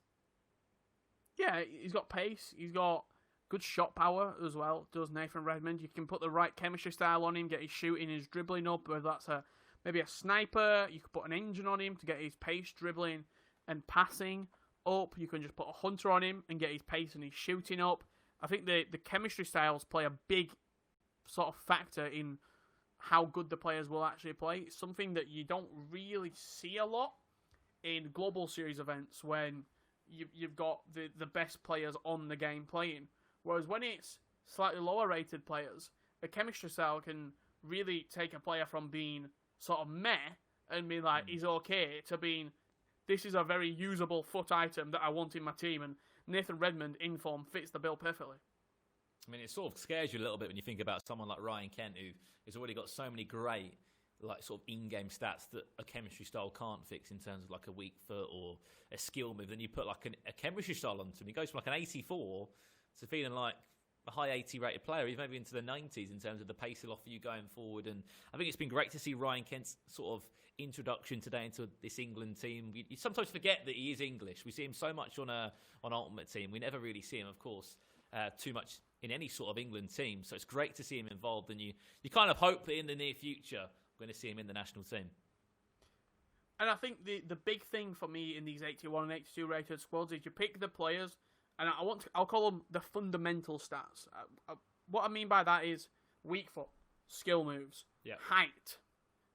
Yeah, he's got pace. He's got good shot power as well, does Nathan Redmond. You can put the right chemistry style on him, get his shooting, his dribbling up, whether that's maybe a sniper. You could put an engine on him to get his pace, dribbling, and passing up. You can just put a hunter on him and get his pace and his shooting up. I think the chemistry styles play a big sort of factor in how good the players will actually play. It's something that you don't really see a lot in global series events when you've got the best players on the game playing. Whereas when it's slightly lower rated players, the chemistry style can really take a player from being sort of meh and be like, he's okay, to being, this is a very usable foot item that I want in my team. And Nathan Redmond in form fits the bill perfectly. I mean, it sort of scares you a little bit when you think about someone like Ryan Kent, who has already got so many great, like, sort of in-game stats that a chemistry style can't fix in terms of like a weak foot or a skill move. Then you put like a chemistry style onto him. He goes from like an 84 to feeling like a high 80 rated player, even maybe into the 90s in terms of the pace he'll offer you going forward. And I think it's been great to see Ryan Kent's sort of introduction today into this England team. You sometimes forget that he is English. We see him so much on Ultimate Team. We never really see him, of course, too much in any sort of England team. So it's great to see him involved, and you kind of hope that in the near future we're going to see him in the national team. And I think the big thing for me in these 81 and 82 rated squads is you pick the players, and I'll call them the fundamental stats. What I mean by that is weak foot, skill moves, height,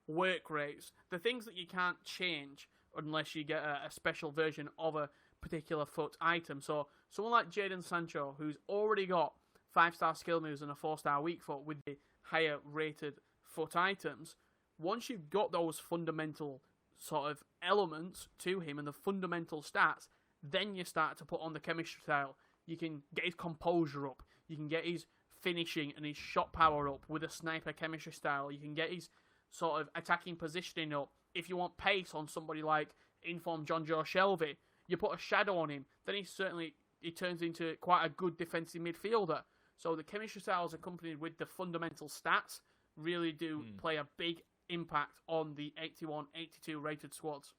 work rates, the things that you can't change unless you get a special version of a particular foot item. So someone like Jadon Sancho, who's already got 5-star skill moves and a 4-star weak foot with the higher rated foot items, once you've got those fundamental sort of elements to him and the fundamental stats, then you start to put on the chemistry style. You can get his composure up. You can get his finishing and his shot power up with a sniper chemistry style. You can get his sort of attacking positioning up. If you want pace on somebody like informed John Joe Shelvey, you put a shadow on him, then he turns into quite a good defensive midfielder. So the chemistry styles accompanied with the fundamental stats really do play a big impact on the 81, 82 rated squads.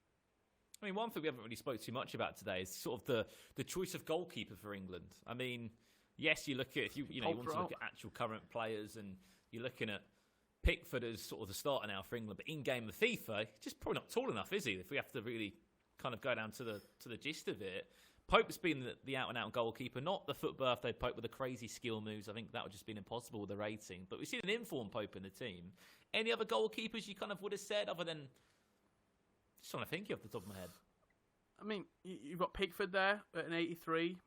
I mean, one thing we haven't really spoke too much about today is sort of the choice of goalkeeper for England. I mean, yes, you look at, if you want to look at actual current players, and you're looking at Pickford as sort of the starter now for England, but in game of FIFA, he's just probably not tall enough, is he? If we have to really kind of go down to the gist of it, Pope's been the out-and-out goalkeeper, not the foot birthday Pope with the crazy skill moves. I think that would just been impossible with the rating. But we've seen an informed Pope in the team. Any other goalkeepers you kind of would have said other than, just trying to think off the top of my head? I mean, you've got Pickford there at an 83.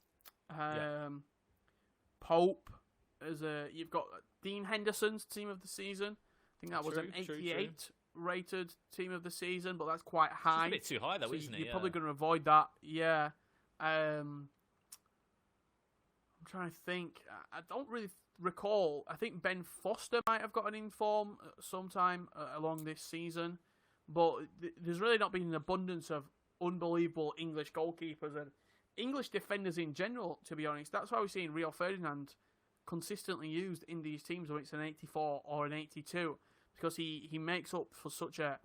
Pope you've got Dean Henderson's team of the season. I think that was an 88 rated team of the season, but that's quite high. It's a bit too high though, so isn't it? You're probably going to avoid that. Yeah. I'm trying to think. I don't really recall. I think Ben Foster might have got an inform sometime along this season, but there's really not been an abundance of unbelievable English goalkeepers and English defenders in general, to be honest. That's why we're seeing Rio Ferdinand consistently used in these teams, whether it's an 84 or an 82, because he makes up for such a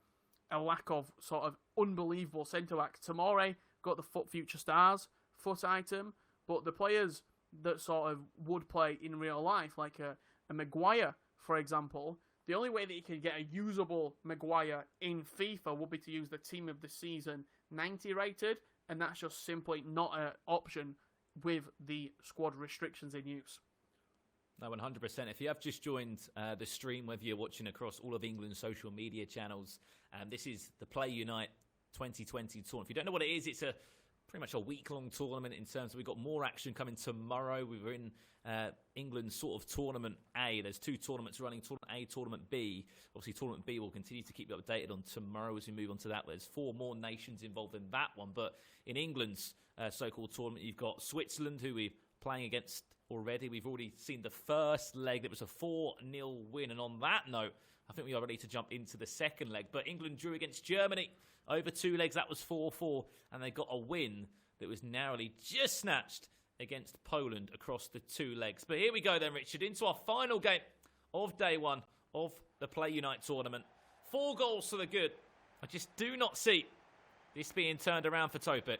lack of sort of unbelievable centre-back. Tomori got the FUT Future Stars foot item, but the players that sort of would play in real life, like a Maguire, for example, the only way that you could get a usable Maguire in FIFA would be to use the team of the season 90 rated, and that's just simply not an option with the squad restrictions in use. No, 100%. If you have just joined the stream, whether you're watching across all of England's social media channels, this is the Play Unite 2020 tournament. If you don't know what it is, it's pretty much a week-long tournament in terms of we've got more action coming tomorrow. We were in England's sort of Tournament A. There's 2 tournaments running, Tournament A, Tournament B. Obviously, Tournament B will continue to keep you updated on tomorrow as we move on to that. There's 4 more nations involved in that one. But in England's so-called tournament, you've got Switzerland, who we're playing against already. We've already seen the first leg. It was a 4-0 win. And on that note, I think we are ready to jump into the second leg. But England drew against Germany over 2 legs. That was 4-4. And they got a win that was narrowly just snatched against Poland across the 2 legs. But here we go then, Richard, into our final game of day 1 of the Play Unite tournament. 4 goals to the good. I just do not see this being turned around for Topik.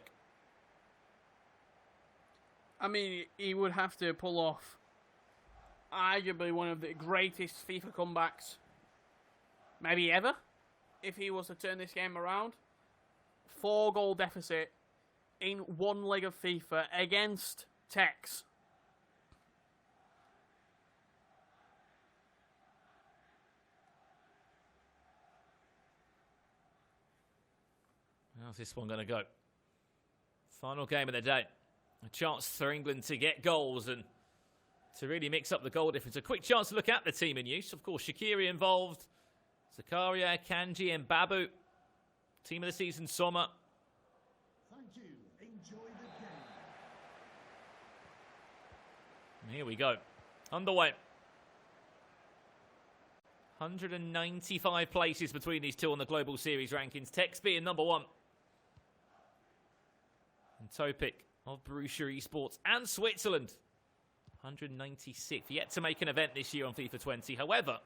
I mean, he would have to pull off arguably one of the greatest FIFA comebacks maybe ever if he was to turn this game around. 4-goal deficit in 1 leg of FIFA against Tekkz. How's this one going to go? Final game of the day. A chance for England to get goals and to really mix up the goal difference. A quick chance to look at the team in use. Of course, Shaqiri involved. Zakaria, Kanji and Babu. Team of the season, Sommer. Thank you. Enjoy the game. And here we go. Underway. 195 places between these two on the Global Series rankings. Tekkz being number 1. And Topik of Borussia eSports and Switzerland. 196th. Yet to make an event this year on FIFA 20. However,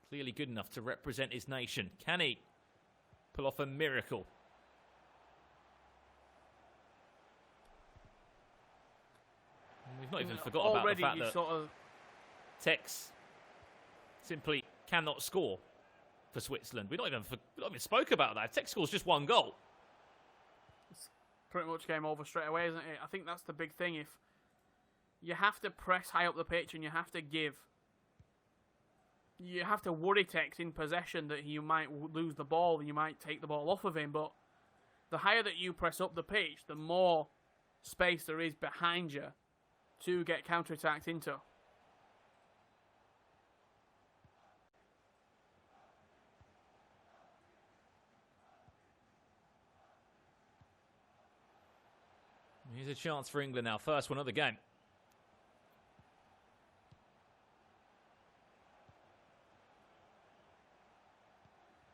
clearly good enough to represent his nation. Can he pull off a miracle? And we've not even forgot about the fact that Tekkz simply cannot score for Switzerland. We not even spoke about that. Tekkz scores just 1 goal. Pretty much game over straight away, isn't it? I think that's the big thing. If you have to press high up the pitch and you have to worry Tekkz in possession that you might lose the ball and you might take the ball off of him. But the higher that you press up the pitch, the more space there is behind you to get counter-attacked into. Here's a chance for England now. First one of the game.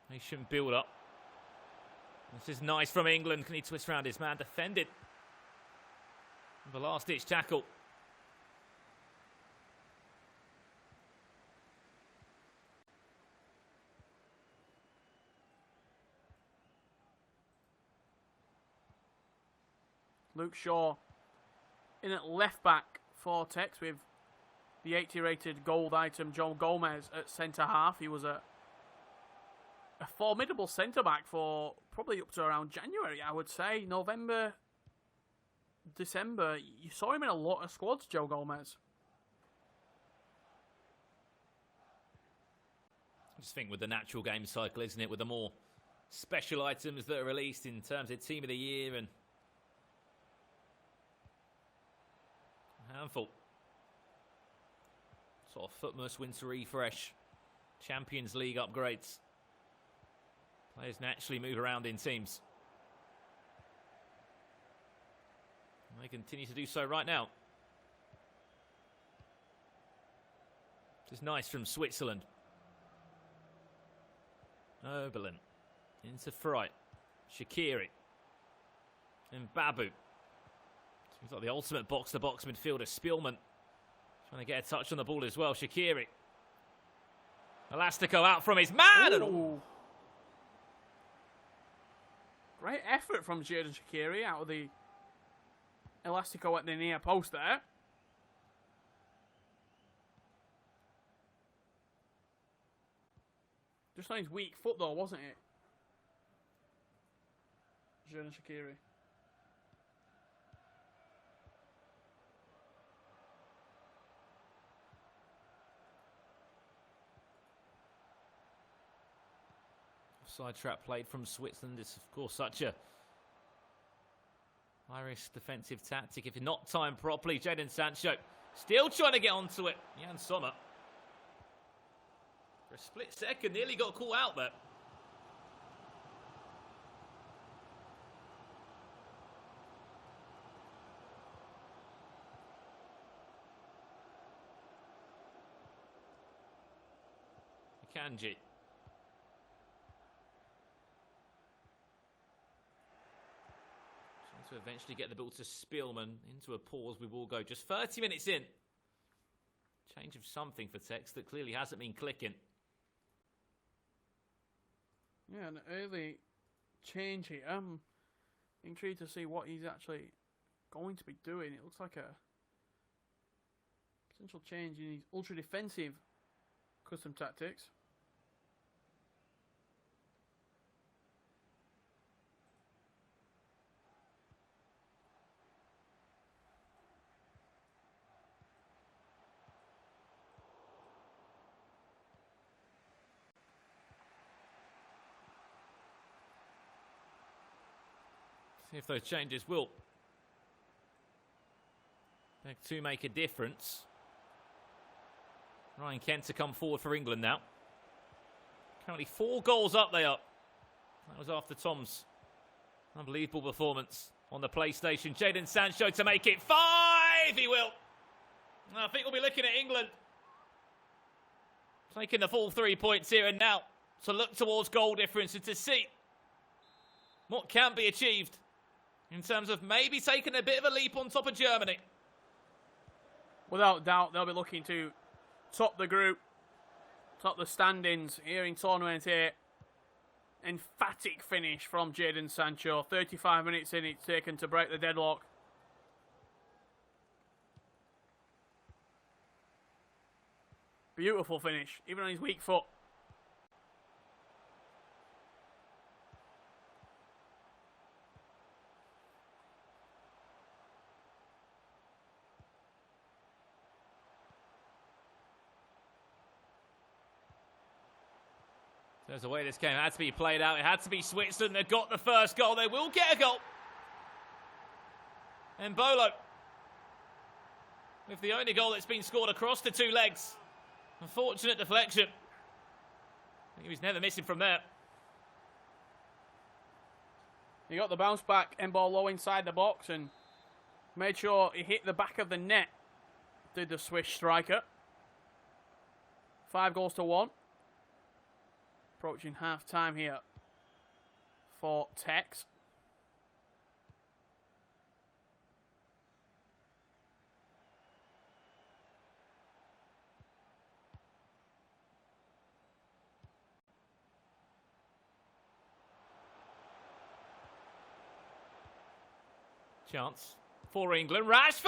Nation build up. This is nice from England. Can he twist around his man? Defended. The last ditch tackle. Luke Shaw in at left back for Tekkz with the 80 rated gold item Joe Gomez at centre half. He was a formidable centre back for probably up to around January, I would say. November, December, you saw him in a lot of squads, Joe Gomez. I just think with the natural game cycle, isn't it? With the more special items that are released in terms of Team of the Year and handful. Sort of Footmus Winter Refresh. Champions League upgrades. Players naturally move around in teams. And they continue to do so right now. Just nice from Switzerland. Oberlin. Into Fright. Shaqiri. And Babu. Seems like the ultimate box-to-box midfielder, Spielman. Trying to get a touch on the ball as well. Shaqiri. Elastico out from his man. Ooh. Great effort from Xherdan Shaqiri out of the Elastico at the near post there. Just on his weak foot though, wasn't it? Xherdan Shaqiri. Side trap played from Switzerland. It's, of course, such a Irish defensive tactic. If you're not timed properly, Jadon Sancho still trying to get onto it. Jan Sommer. For a split second, nearly got caught out there. Kanji. Trying to eventually get the ball to Spielman. Into a pause, we will go just 30 minutes in. Change of something for Tekkz that clearly hasn't been clicking. Yeah, an early change here. I'm intrigued to see what he's actually going to be doing. It looks like a potential change in his ultra-defensive custom tactics. See if those changes will to make a difference. Ryan Kent to come forward for England now. Currently 4 goals up they are. That was after Tom's unbelievable performance on the PlayStation. Jadon Sancho to make it 5, he will. I think we'll be looking at England taking the full 3 points here and now to look towards goal difference and to see what can be achieved in terms of maybe taking a bit of a leap on top of Germany. Without doubt, they'll be looking to top the group, top the standings here in tournament here. Emphatic finish from Jadon Sancho. 35 minutes in, it's taken to break the deadlock. Beautiful finish, even on his weak foot. There's the way this game had to be played out. It had to be Switzerland that got the first goal. They will get a goal. And Bolo with the only goal that's been scored across the 2 legs. Unfortunate deflection. I think he was never missing from there. He got the bounce back and ball low inside the box and made sure he hit the back of the net. Did the Swiss striker. 5-1. Approaching half time here for Tekkz. Chance for England. Rashford!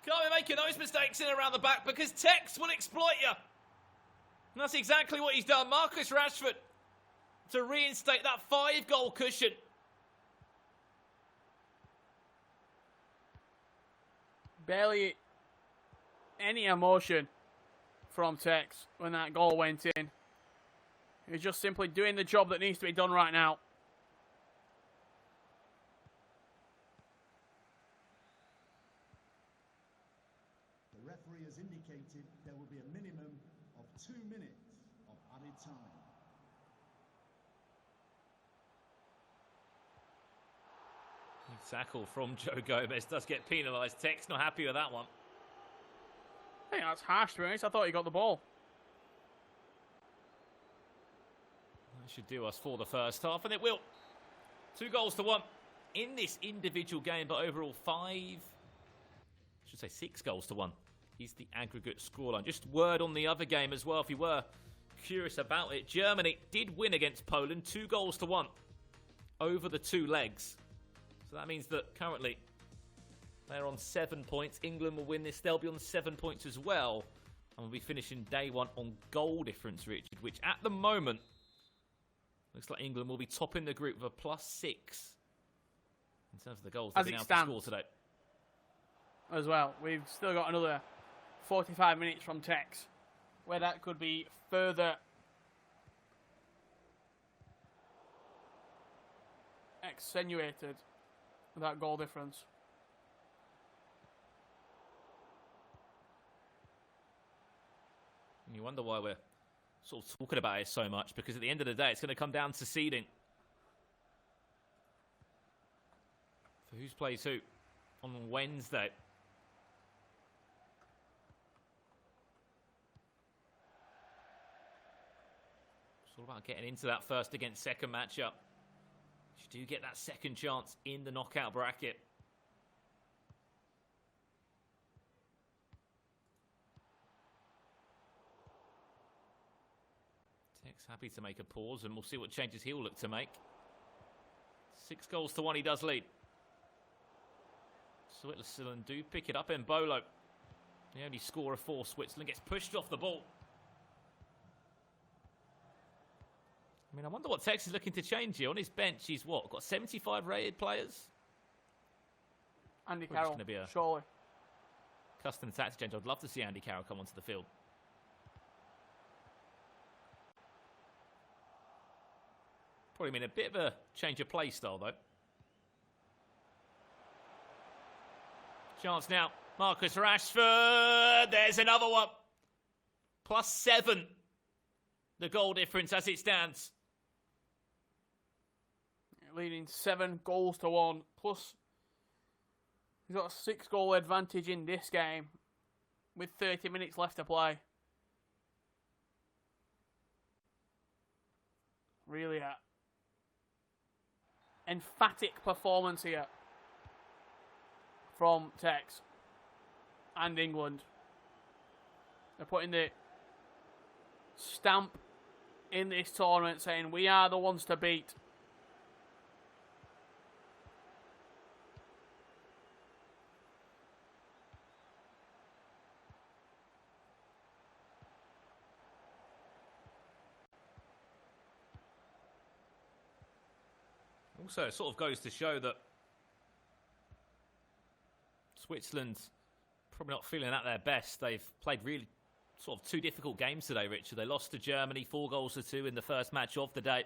Can't be making those mistakes in around the back because Tekkz will exploit you. And that's exactly what he's done. Marcus Rashford to reinstate that 5-goal cushion. Barely any emotion from Tekkz when that goal went in. He's just simply doing the job that needs to be done right now. The referee has indicated there will be a minimum of 2 minutes of added time. Tackle from Joe Gomez does get penalised. Tekkz not happy with that one. I think that's harsh, to be honest. I thought he got the ball. That should do us for the first half, and it will. 2-1 in this individual game, but overall 6-1 is the aggregate scoreline. Just word on the other game as well, if you were curious about it. Germany did win against Poland, 2-1 over the 2 legs. So that means that currently they're on 7 points. England will win this. They'll be on 7 points as well. And we'll be finishing day 1 on goal difference, Richard, which at the moment looks like England will be topping the group with a +6 in terms of the goals they've been able to score today. As well, we've still got another 45 minutes from Tekkz, where that could be further extenuated that goal difference. And you wonder why we're sort of talking about it so much, because at the end of the day, it's going to come down to seeding. For who's plays who on Wednesday. It's all about getting into that first against second matchup. You do get that second chance in the knockout bracket. Tekkz happy to make a pause, and we'll see what changes he'll look to make. 6-1 he does lead. Switzerland do pick it up in Bolo. The only scorer for Switzerland gets pushed off the ball. I mean, I wonder what Tekkz is looking to change here. On his bench, he's what? Got 75 rated players? Andy Carroll, going to be a surely. Custom tactic change. I'd love to see Andy Carroll come onto the field. Probably mean a bit of a change of play style, though. Chance now. Marcus Rashford. There's another one. +7. The goal difference as it stands. Leading 7-1. Plus, he's got a 6-goal advantage in this game with 30 minutes left to play. Really emphatic performance here from Tekkz and England. They're putting the stamp in this tournament saying we are the ones to beat. Also, it sort of goes to show that Switzerland's probably not feeling at their best. They've played really sort of 2 difficult games today, Richard. They lost to Germany 4-2 in the first match of the day.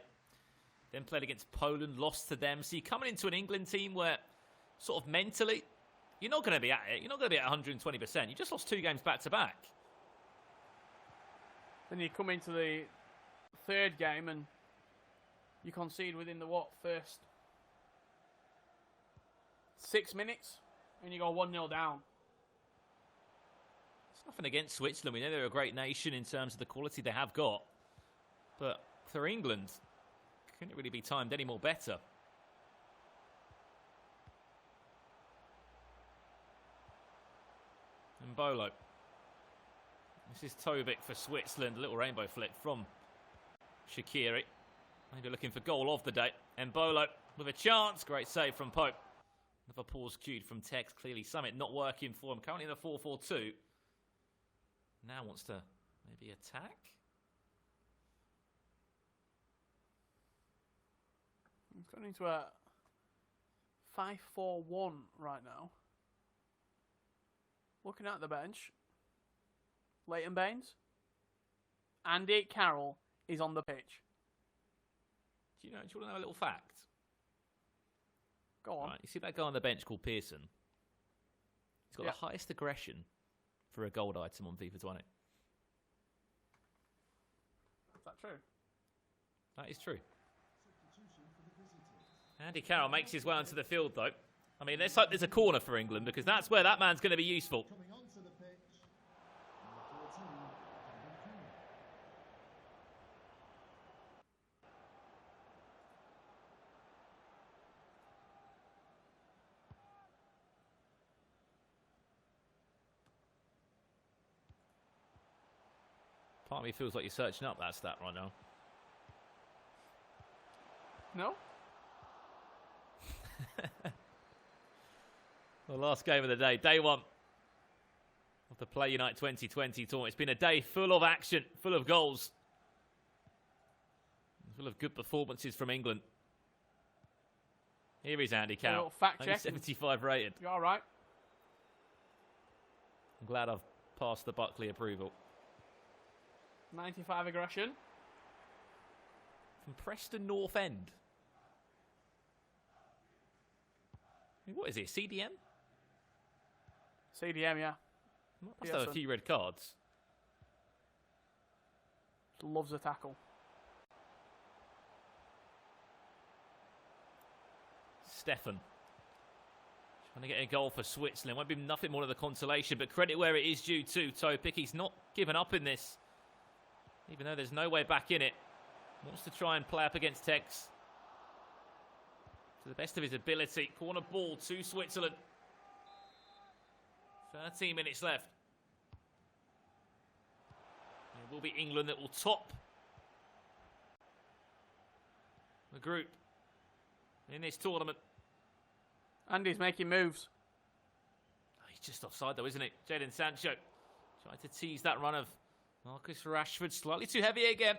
Then played against Poland, lost to them. So you're coming into an England team where sort of mentally, you're not going to be at it. You're not going to be at 120%. You just lost 2 games back to back. Then you come into the third game and you concede within the first 6 minutes, and you go 1-0 down. It's nothing against Switzerland. We know they're a great nation in terms of the quality they have got. But for England, couldn't really be timed any more better. And Bolo. This is Topik for Switzerland. A little rainbow flick from Shaqiri. Maybe looking for goal of the day. And Bolo with a chance. Great save from Pope. Another pause cued from Tekkz. Clearly something not working for him. Currently in a 4-4-2. Now wants to maybe attack. He's gone into a 5-4-1 right now. Looking at the bench. Leighton Baines. Andy Carroll is on the pitch. Do you want to know a little fact? Go on. Right, you see that guy on the bench called Pearson? He's got the highest aggression for a gold item on FIFA 20. Is that true? That is true. Andy Carroll makes his way onto the field, though. I mean, let's hope there's a corner for England, because that's where that man's going to be useful. Coming onto the pitch, number 14, Part of me feels like you're searching up that stat right now. No? The last game of the day, day 1 of the Play Unite 2020 tournament. It's been a day full of action, full of goals, full of good performances from England. Here is Andy Carroll, fact only check. 75 rated. You all right? I'm glad I've passed the Buckley approval. 95 aggression. From Preston North End. What is it, CDM? CDM, yeah. Must have a few red cards. Loves a tackle. Stefan. Trying to get a goal for Switzerland. Won't be nothing more than the consolation, but credit where it is due to Topik. He's not given up in this. Even though there's no way back in it. Wants to try and play up against Tekkz. To the best of his ability. Corner ball to Switzerland. 13 minutes left. It will be England that will top the group in this tournament. And he's making moves. He's just offside though, isn't it? Jadon Sancho trying to tease that run of Marcus Rashford. Slightly too heavy again.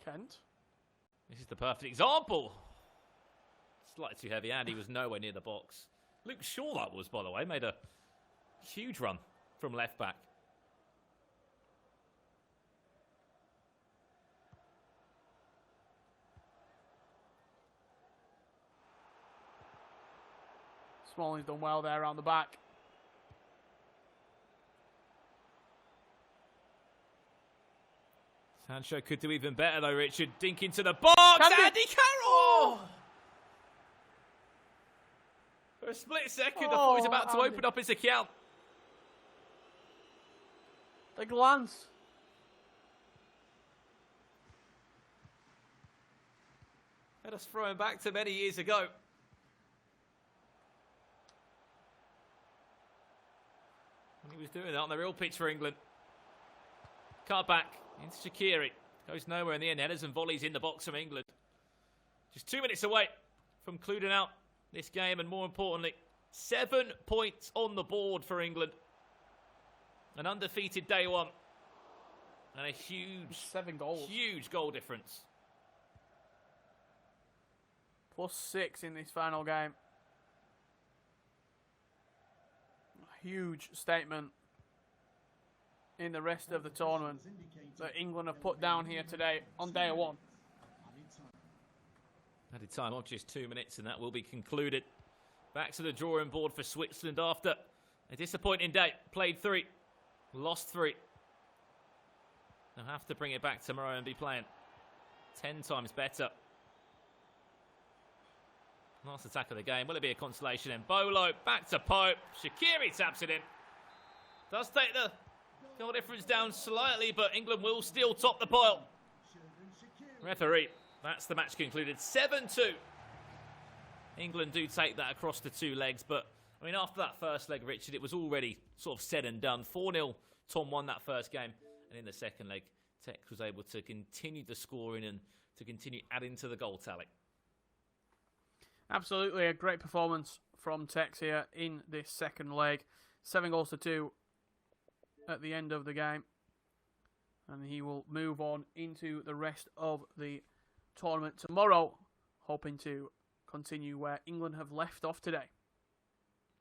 Kent. This is the perfect example. Slightly too heavy, and he was nowhere near the box. Luke Shaw, that was, by the way, made a huge run from left back. Smalling's done well there around the back. Sancho could do even better though, Richard. Dink into the box. Andy Carroll! For a split second, I thought he was about to open up his account. The glance. Let us throw him back to many years ago. When he was doing that on the real pitch for England. Cut back into Shaqiri. Goes nowhere in the end. Headers and volleys in the box from England. Just 2 minutes away from concluding out this game, and more importantly, 7 points on the board for England. An undefeated day one. And a huge, 7 goals. Huge goal difference. +6 in this final game. A huge statement in the rest of the tournament that England have put down here today on day one. Added time of just 2 minutes, and that will be concluded. Back to the drawing board for Switzerland after a disappointing day. Played 3, lost 3. They'll have to bring it back tomorrow and be playing 10 times better. Last attack of the game. Will it be a consolation? And Bolo back to Pope. Shaqiri taps it in. Does take the goal difference down slightly, but England will still top the pile. Referee. That's the match concluded. 7-2. England do take that across the 2 legs, but I mean, after that first leg, Richard, it was already sort of said and done. 4-0, Tom won that first game, and in the second leg, Tekkz was able to continue the scoring and to continue adding to the goal tally. Absolutely a great performance from Tekkz here in this second leg. 7 goals to 2 at the end of the game, and he will move on into the rest of the tournament tomorrow, hoping to continue where England have left off today.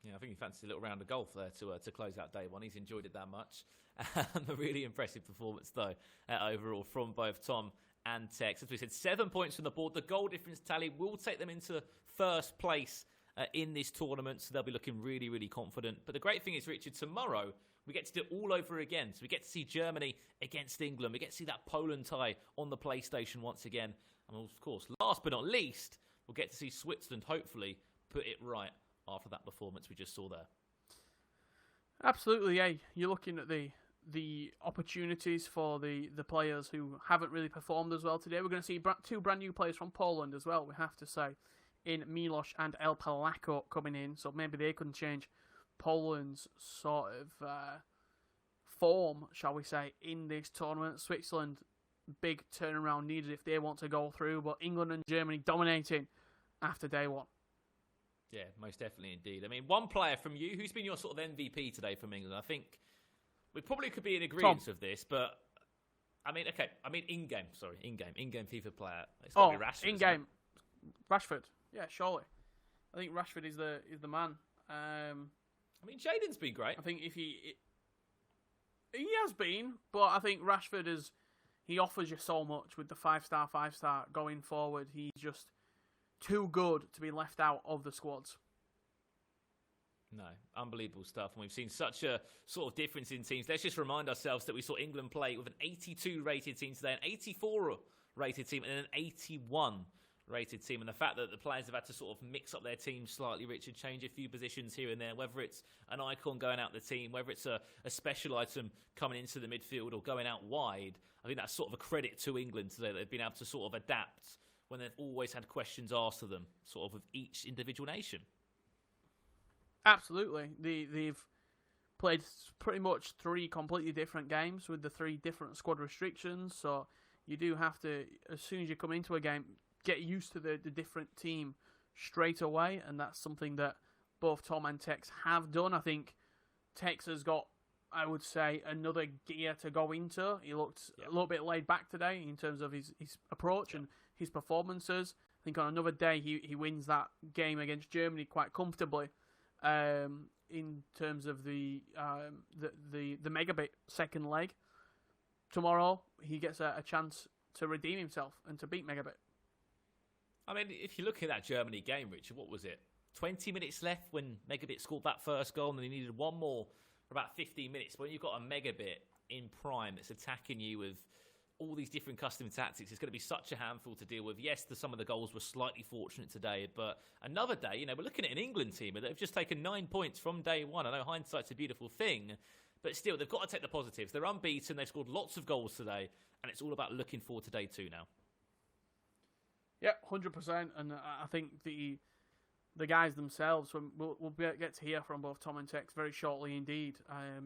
Yeah, I think he fancied a little round of golf there to close out day one. He's enjoyed it that much. A really impressive performance, though, overall from both Tom and Tekkz. As we said, 7 points from the board. The goal difference tally will take them into first place in this tournament, so they'll be looking really, really confident. But the great thing is, Richard, tomorrow we get to do it all over again. So we get to see Germany against England. We get to see that Poland tie on the PlayStation once again. And of course, last but not least, we'll get to see Switzerland hopefully put it right after that performance we just saw there. Absolutely, yeah. You're looking at the opportunities for the players who haven't really performed as well today. We're going to see 2 brand new players from Poland as well, we have to say, in Milos and El Palako coming in. So maybe they can change Poland's sort of form, shall we say, in this tournament. Switzerland, big turnaround needed if they want to go through, but England and Germany dominating after day one. Yeah, most definitely indeed. I mean, one player from you, who's been your sort of MVP today from England? I think we probably could be in agreement of this, but I mean, okay, in-game FIFA player. It's got to be Rashford. In-game, Rashford. Yeah, surely. I think Rashford is the man. I mean, Jaden's been great. I think he has been, but I think Rashford he offers you so much with the 5-star going forward. He's just too good to be left out of the squads. No, unbelievable stuff. And we've seen such a sort of difference in teams. Let's just remind ourselves that we saw England play with an 82 rated team today, an 84 rated team, and an 81 rated team. And the fact that the players have had to sort of mix up their team slightly, Richard, change a few positions here and there, whether it's an icon going out the team, whether it's a special item coming into the midfield or going out wide. I think that's sort of a credit to England today. They've been able to sort of adapt when they've always had questions asked of them, sort of each individual nation. Absolutely. They've played pretty much 3 completely different games with the 3 different squad restrictions. So you do have to, as soon as you come into a game, get used to the different team straight away. And that's something that both Tom and Tekkz have done. I think Tekkz has got, I would say, another gear to go into. He looked a little bit laid back today in terms of his approach and his performances. I think on another day he wins that game against Germany quite comfortably. In terms of the MegaBit second leg, tomorrow he gets a chance to redeem himself and to beat MegaBit. I mean, if you look at that Germany game, Richard, what was it? 20 minutes left when MegaBit scored that first goal, and then he needed one more for about 15 minutes. But when you've got a MegaBit in prime that's attacking you with all these different custom tactics, it's going to be such a handful to deal with. Yes, some of the goals were slightly fortunate today, but another day, we're looking at an England team that have just taken 9 points from day one. I know hindsight's a beautiful thing, but still, they've got to take the positives. They're unbeaten, they've scored lots of goals today, and it's all about looking forward to day 2 now. Yeah, 100%, and I think the guys themselves, we'll get to hear from both Tom and Tekkz very shortly indeed,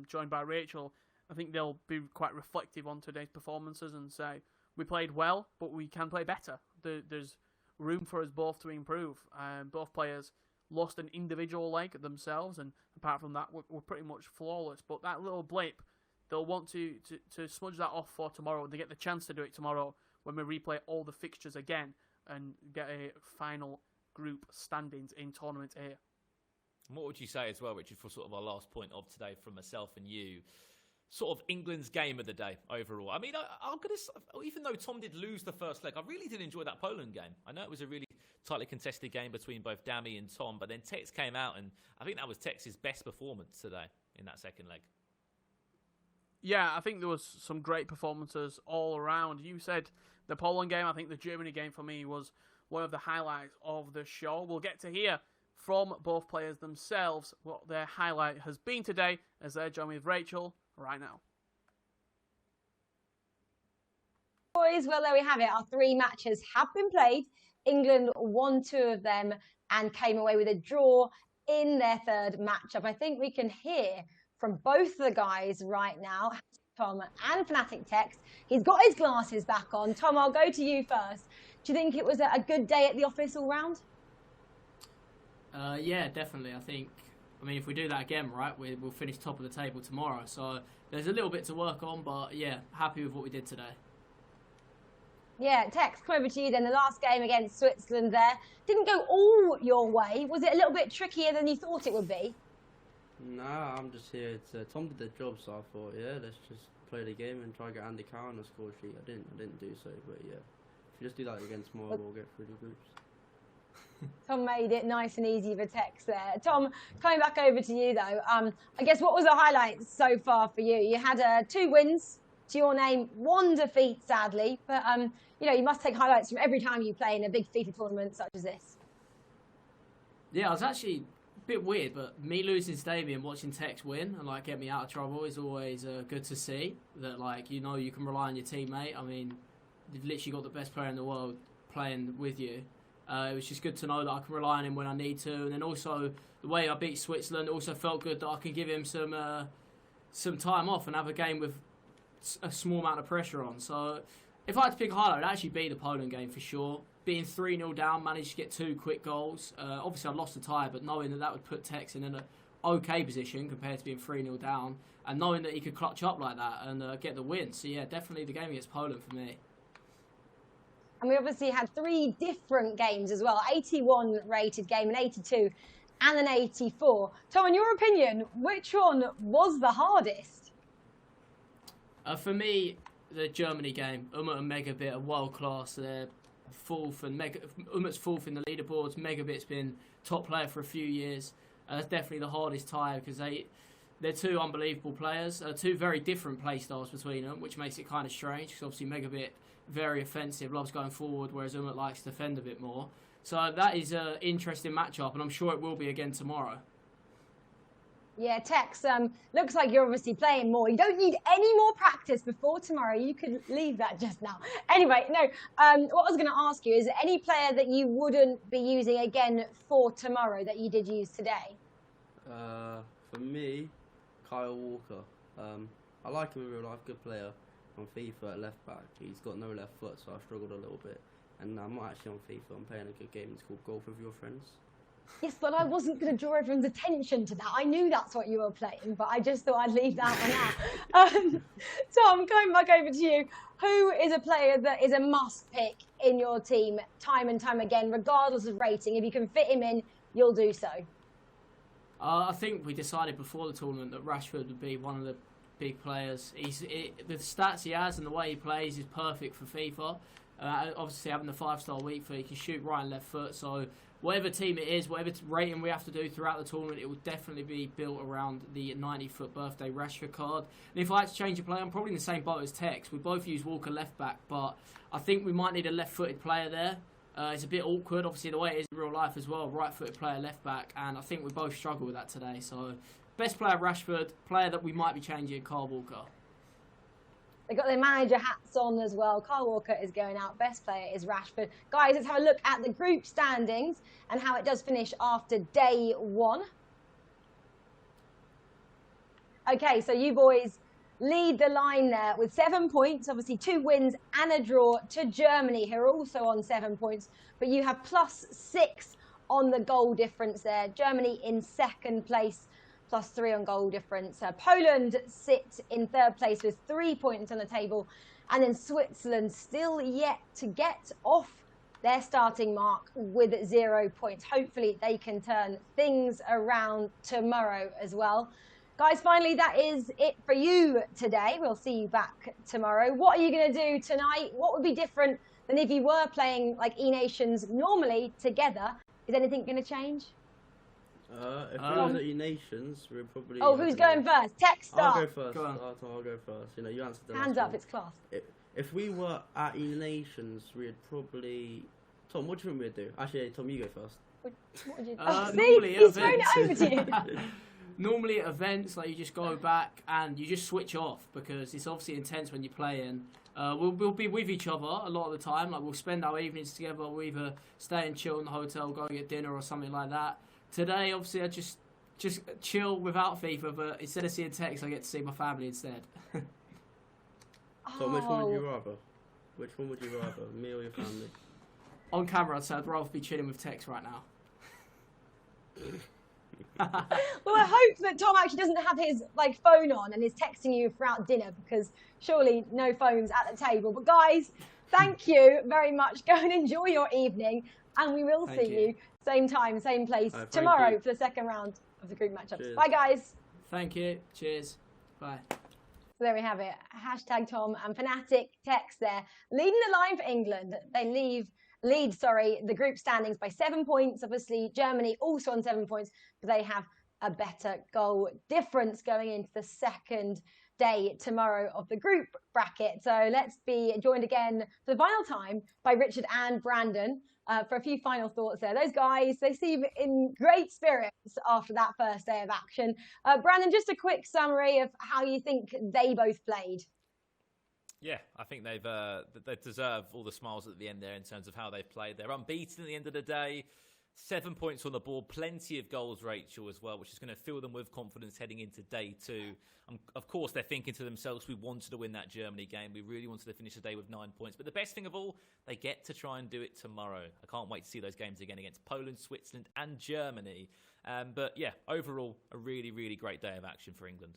joined by Rachel. I think they'll be quite reflective on today's performances and say, we played well, but we can play better. There's room for us both to improve. Both players lost an individual leg themselves, and apart from that, we're pretty much flawless. But that little blip, they'll want to smudge that off for tomorrow. They get the chance to do it tomorrow when we replay all the fixtures again and get a final group standings in Tournament A. And what would you say as well, Richard, for sort of our last point of today from myself and you? Sort of England's game of the day overall. I mean, I'm going to, even though Tom did lose the first leg, I really did enjoy that Poland game. I know it was a really tightly contested game between both Damie and Tom, but then Tekkz came out, and I think that was Tekkz's best performance today in that second leg. Yeah, I think there was some great performances all around. You said the Poland game. I think the Germany game for me was one of the highlights of the show. We'll get to hear from both players themselves what their highlight has been today as they're joined with Rachel right now. Boys, well, there we have it. Our 3 matches have been played. England won 2 of them and came away with a draw in their 3rd matchup. I think we can hear from both the guys right now, Tom and Fnatic Tekkz. He's got his glasses back on. Tom, I'll go to you first. Do you think it was a good day at the office all round? Yeah, definitely. I mean, if we do that again, right, we'll finish top of the table tomorrow. So there's a little bit to work on, but yeah, happy with what we did today. Yeah, Tekkz, come over to you then. The last game against Switzerland there didn't go all your way. Was it a little bit trickier than you thought it would be? Nah, I'm just here to... Tom did the job, so I thought, yeah, let's just play the game and try to get Andy Carr on the score sheet. I didn't do so, but yeah. If you just do that again tomorrow, we'll get through the groups. Tom made it nice and easy for Tekkz there. Tom, coming back over to you though, I guess what was the highlight so far for you? You had 2 wins to your name, 1 defeat sadly, but you must take highlights from every time you play in a big FIFA tournament such as this. Yeah, I was actually a bit weird, but me losing to Damie and watching Tekkz win and get me out of trouble is always good to see. That you can rely on your teammate. I mean, you've literally got the best player in the world playing with you. It was just good to know that I can rely on him when I need to, and then also the way I beat Switzerland also felt good that I can give him some time off and have a game with a small amount of pressure on. So if I had to pick a highlight, it'd actually be the Poland game for sure. Being 3-0 down, managed to get 2 quick goals. Obviously I lost the tie, but knowing that would put Tekkz in an okay position compared to being 3-0 down, and knowing that he could clutch up like that and get the win. So yeah, definitely the game against Poland for me. And we obviously had 3 different games as well. 81 rated game, an 82 and an 84. Tom, in your opinion, which one was the hardest? For me, the Germany game, and MegaBit are world class. They're fourth, and Umut's fourth in the leaderboards. MegaBit's been top player for a few years. That's definitely the hardest tie because they're two unbelievable players. Two very different play styles between them, which makes it kind of strange because obviously MegaBit very offensive, loves going forward, whereas Umut likes to defend a bit more. So that is an interesting matchup, and I'm sure it will be again tomorrow. Yeah, Tekkz, looks like you're obviously playing more. You don't need any more practice before tomorrow. You could leave that just now. Anyway, no, what I was going to ask you, is there any player that you wouldn't be using again for tomorrow that you did use today? For me, Kyle Walker. I like him in real life, good player. On FIFA at left back, he's got no left foot, so I struggled a little bit. And I'm not actually on FIFA, I'm playing a good game. It's called Golf with Your Friends. Yes, but I wasn't going to draw everyone's attention to that. I knew that's what you were playing, but I just thought I'd leave that one out. Tom, going back over to you, who is a player that is a must pick in your team time and time again, regardless of rating? If you can fit him in, you'll do so. I think we decided before the tournament that Rashford would be one of the big players. The stats he has and the way he plays is perfect for FIFA. Obviously having the 5-star weak foot, he can shoot right and left foot, so whatever team it is, whatever rating we have to do throughout the tournament, it will definitely be built around the 90-foot birthday Rashford card. And if I had to change a player, I'm probably in the same boat as Tekkz. We both use Walker left back, but I think we might need a left-footed player there. It's a bit awkward, obviously the way it is in real life as well, right-footed player left back, and I think we both struggle with that today. So best player Rashford, player that we might be changing, Kyle Walker. They've got their manager hats on as well. Kyle Walker is going out. Best player is Rashford. Guys, let's have a look at the group standings and how it does finish after day one. Okay, so you boys lead the line there with 7 points. Obviously, 2 wins and a draw to Germany, who are also on 7 points. But you have +6 on the goal difference there. Germany in second place. +3 on goal difference. Poland sit in third place with 3 points on the table. And then Switzerland still yet to get off their starting mark with 0 points. Hopefully they can turn things around tomorrow as well. Guys, finally, that is it for you today. We'll see you back tomorrow. What are you going to do tonight? What would be different than if you were playing like eNations normally together? Is anything going to change? If we was at eNations, we're probably... Oh, who's going first? Tekkz, start. I'll go first. I'll go first. You know, you answered the Hands up, it's class. If we were at eNations, we'd probably... Tom, what do you think we'd do? Actually, Tom, you go first. What would you do? Normally he's thrown it over to you. Normally at events, like you just go back and you just switch off because it's obviously intense when you're playing. We'll be with each other a lot of the time. Like we'll spend our evenings together. We'll either stay and chill in the hotel, go and get dinner or something like that. Today, obviously, I just chill without FIFA, but instead of seeing Tekkz, I get to see my family instead. So which one would you rather? Which one would you rather, me or your family? On camera, I'd say I'd rather be chilling with Tekkz right now. Well, I hope that Tom actually doesn't have his phone on and is texting you throughout dinner because surely no phones at the table. But guys, thank you very much. Go and enjoy your evening, and we will see you same time, same place tomorrow for the second round of the group matchups. Cheers. Bye, guys. Thank you. Cheers. Bye. So there we have it. Hashtag Tom and Fnatic Tekkz there, leading the line for England. They lead the group standings by 7 points. Obviously, Germany also on 7 points, but they have a better goal difference going into the second day tomorrow of the group bracket. So let's be joined again for the final time by Richard and Brandon for a few final thoughts there. Those guys, they seem in great spirits after that first day of action. Brandon, just a quick summary of how you think they both played. Yeah, I think they deserve all the smiles at the end there in terms of how they've played. They're unbeaten at the end of the day. 7 points on the board, plenty of goals, Rachel, as well, which is going to fill them with confidence heading into day two. Of course, they're thinking to themselves, we wanted to win that Germany game. We really wanted to finish the day with 9 points. But the best thing of all, they get to try and do it tomorrow. I can't wait to see those games again against Poland, Switzerland and Germany. But yeah, overall, a really, really great day of action for England.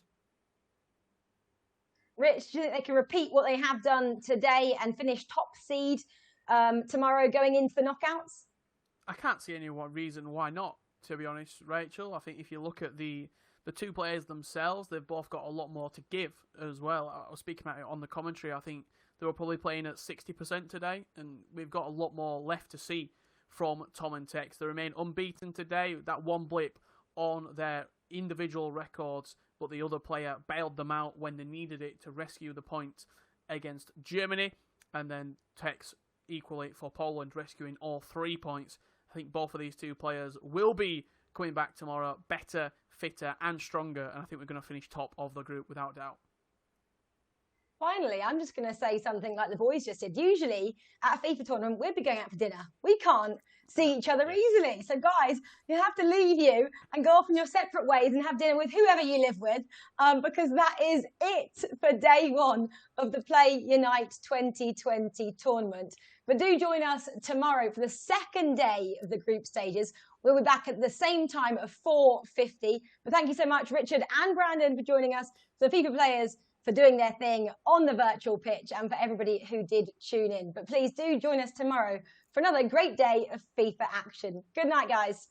Rich, do you think they can repeat what they have done today and finish top seed tomorrow going into the knockouts? I can't see any reason why not. to be honest, Rachel. I think if you look at the two players themselves, they've both got a lot more to give as well. I was speaking about it on the commentary. I think they were probably playing at 60% today, and we've got a lot more left to see from Tom and Tekkz. They remain unbeaten today. That one blip on their individual records, but the other player bailed them out when they needed it to rescue the point against Germany, and then Tekkz equally for Poland, rescuing all 3 points. I think both of these two players will be coming back tomorrow better, fitter and stronger, and I think we're going to finish top of the group without doubt. Finally, I'm just going to say something like the boys just did. Usually at a FIFA tournament, we'd be going out for dinner. We can't see each other easily. So guys, you have to leave you and go off in your separate ways and have dinner with whoever you live with, because that is it for day one of the Play Unite 2020 tournament. But do join us tomorrow for the second day of the group stages. We'll be back at the same time at 4:50. But thank you so much, Richard and Brandon, for joining us, for the FIFA players for doing their thing on the virtual pitch, and for everybody who did tune in. But please do join us tomorrow for another great day of FIFA action. Good night, guys.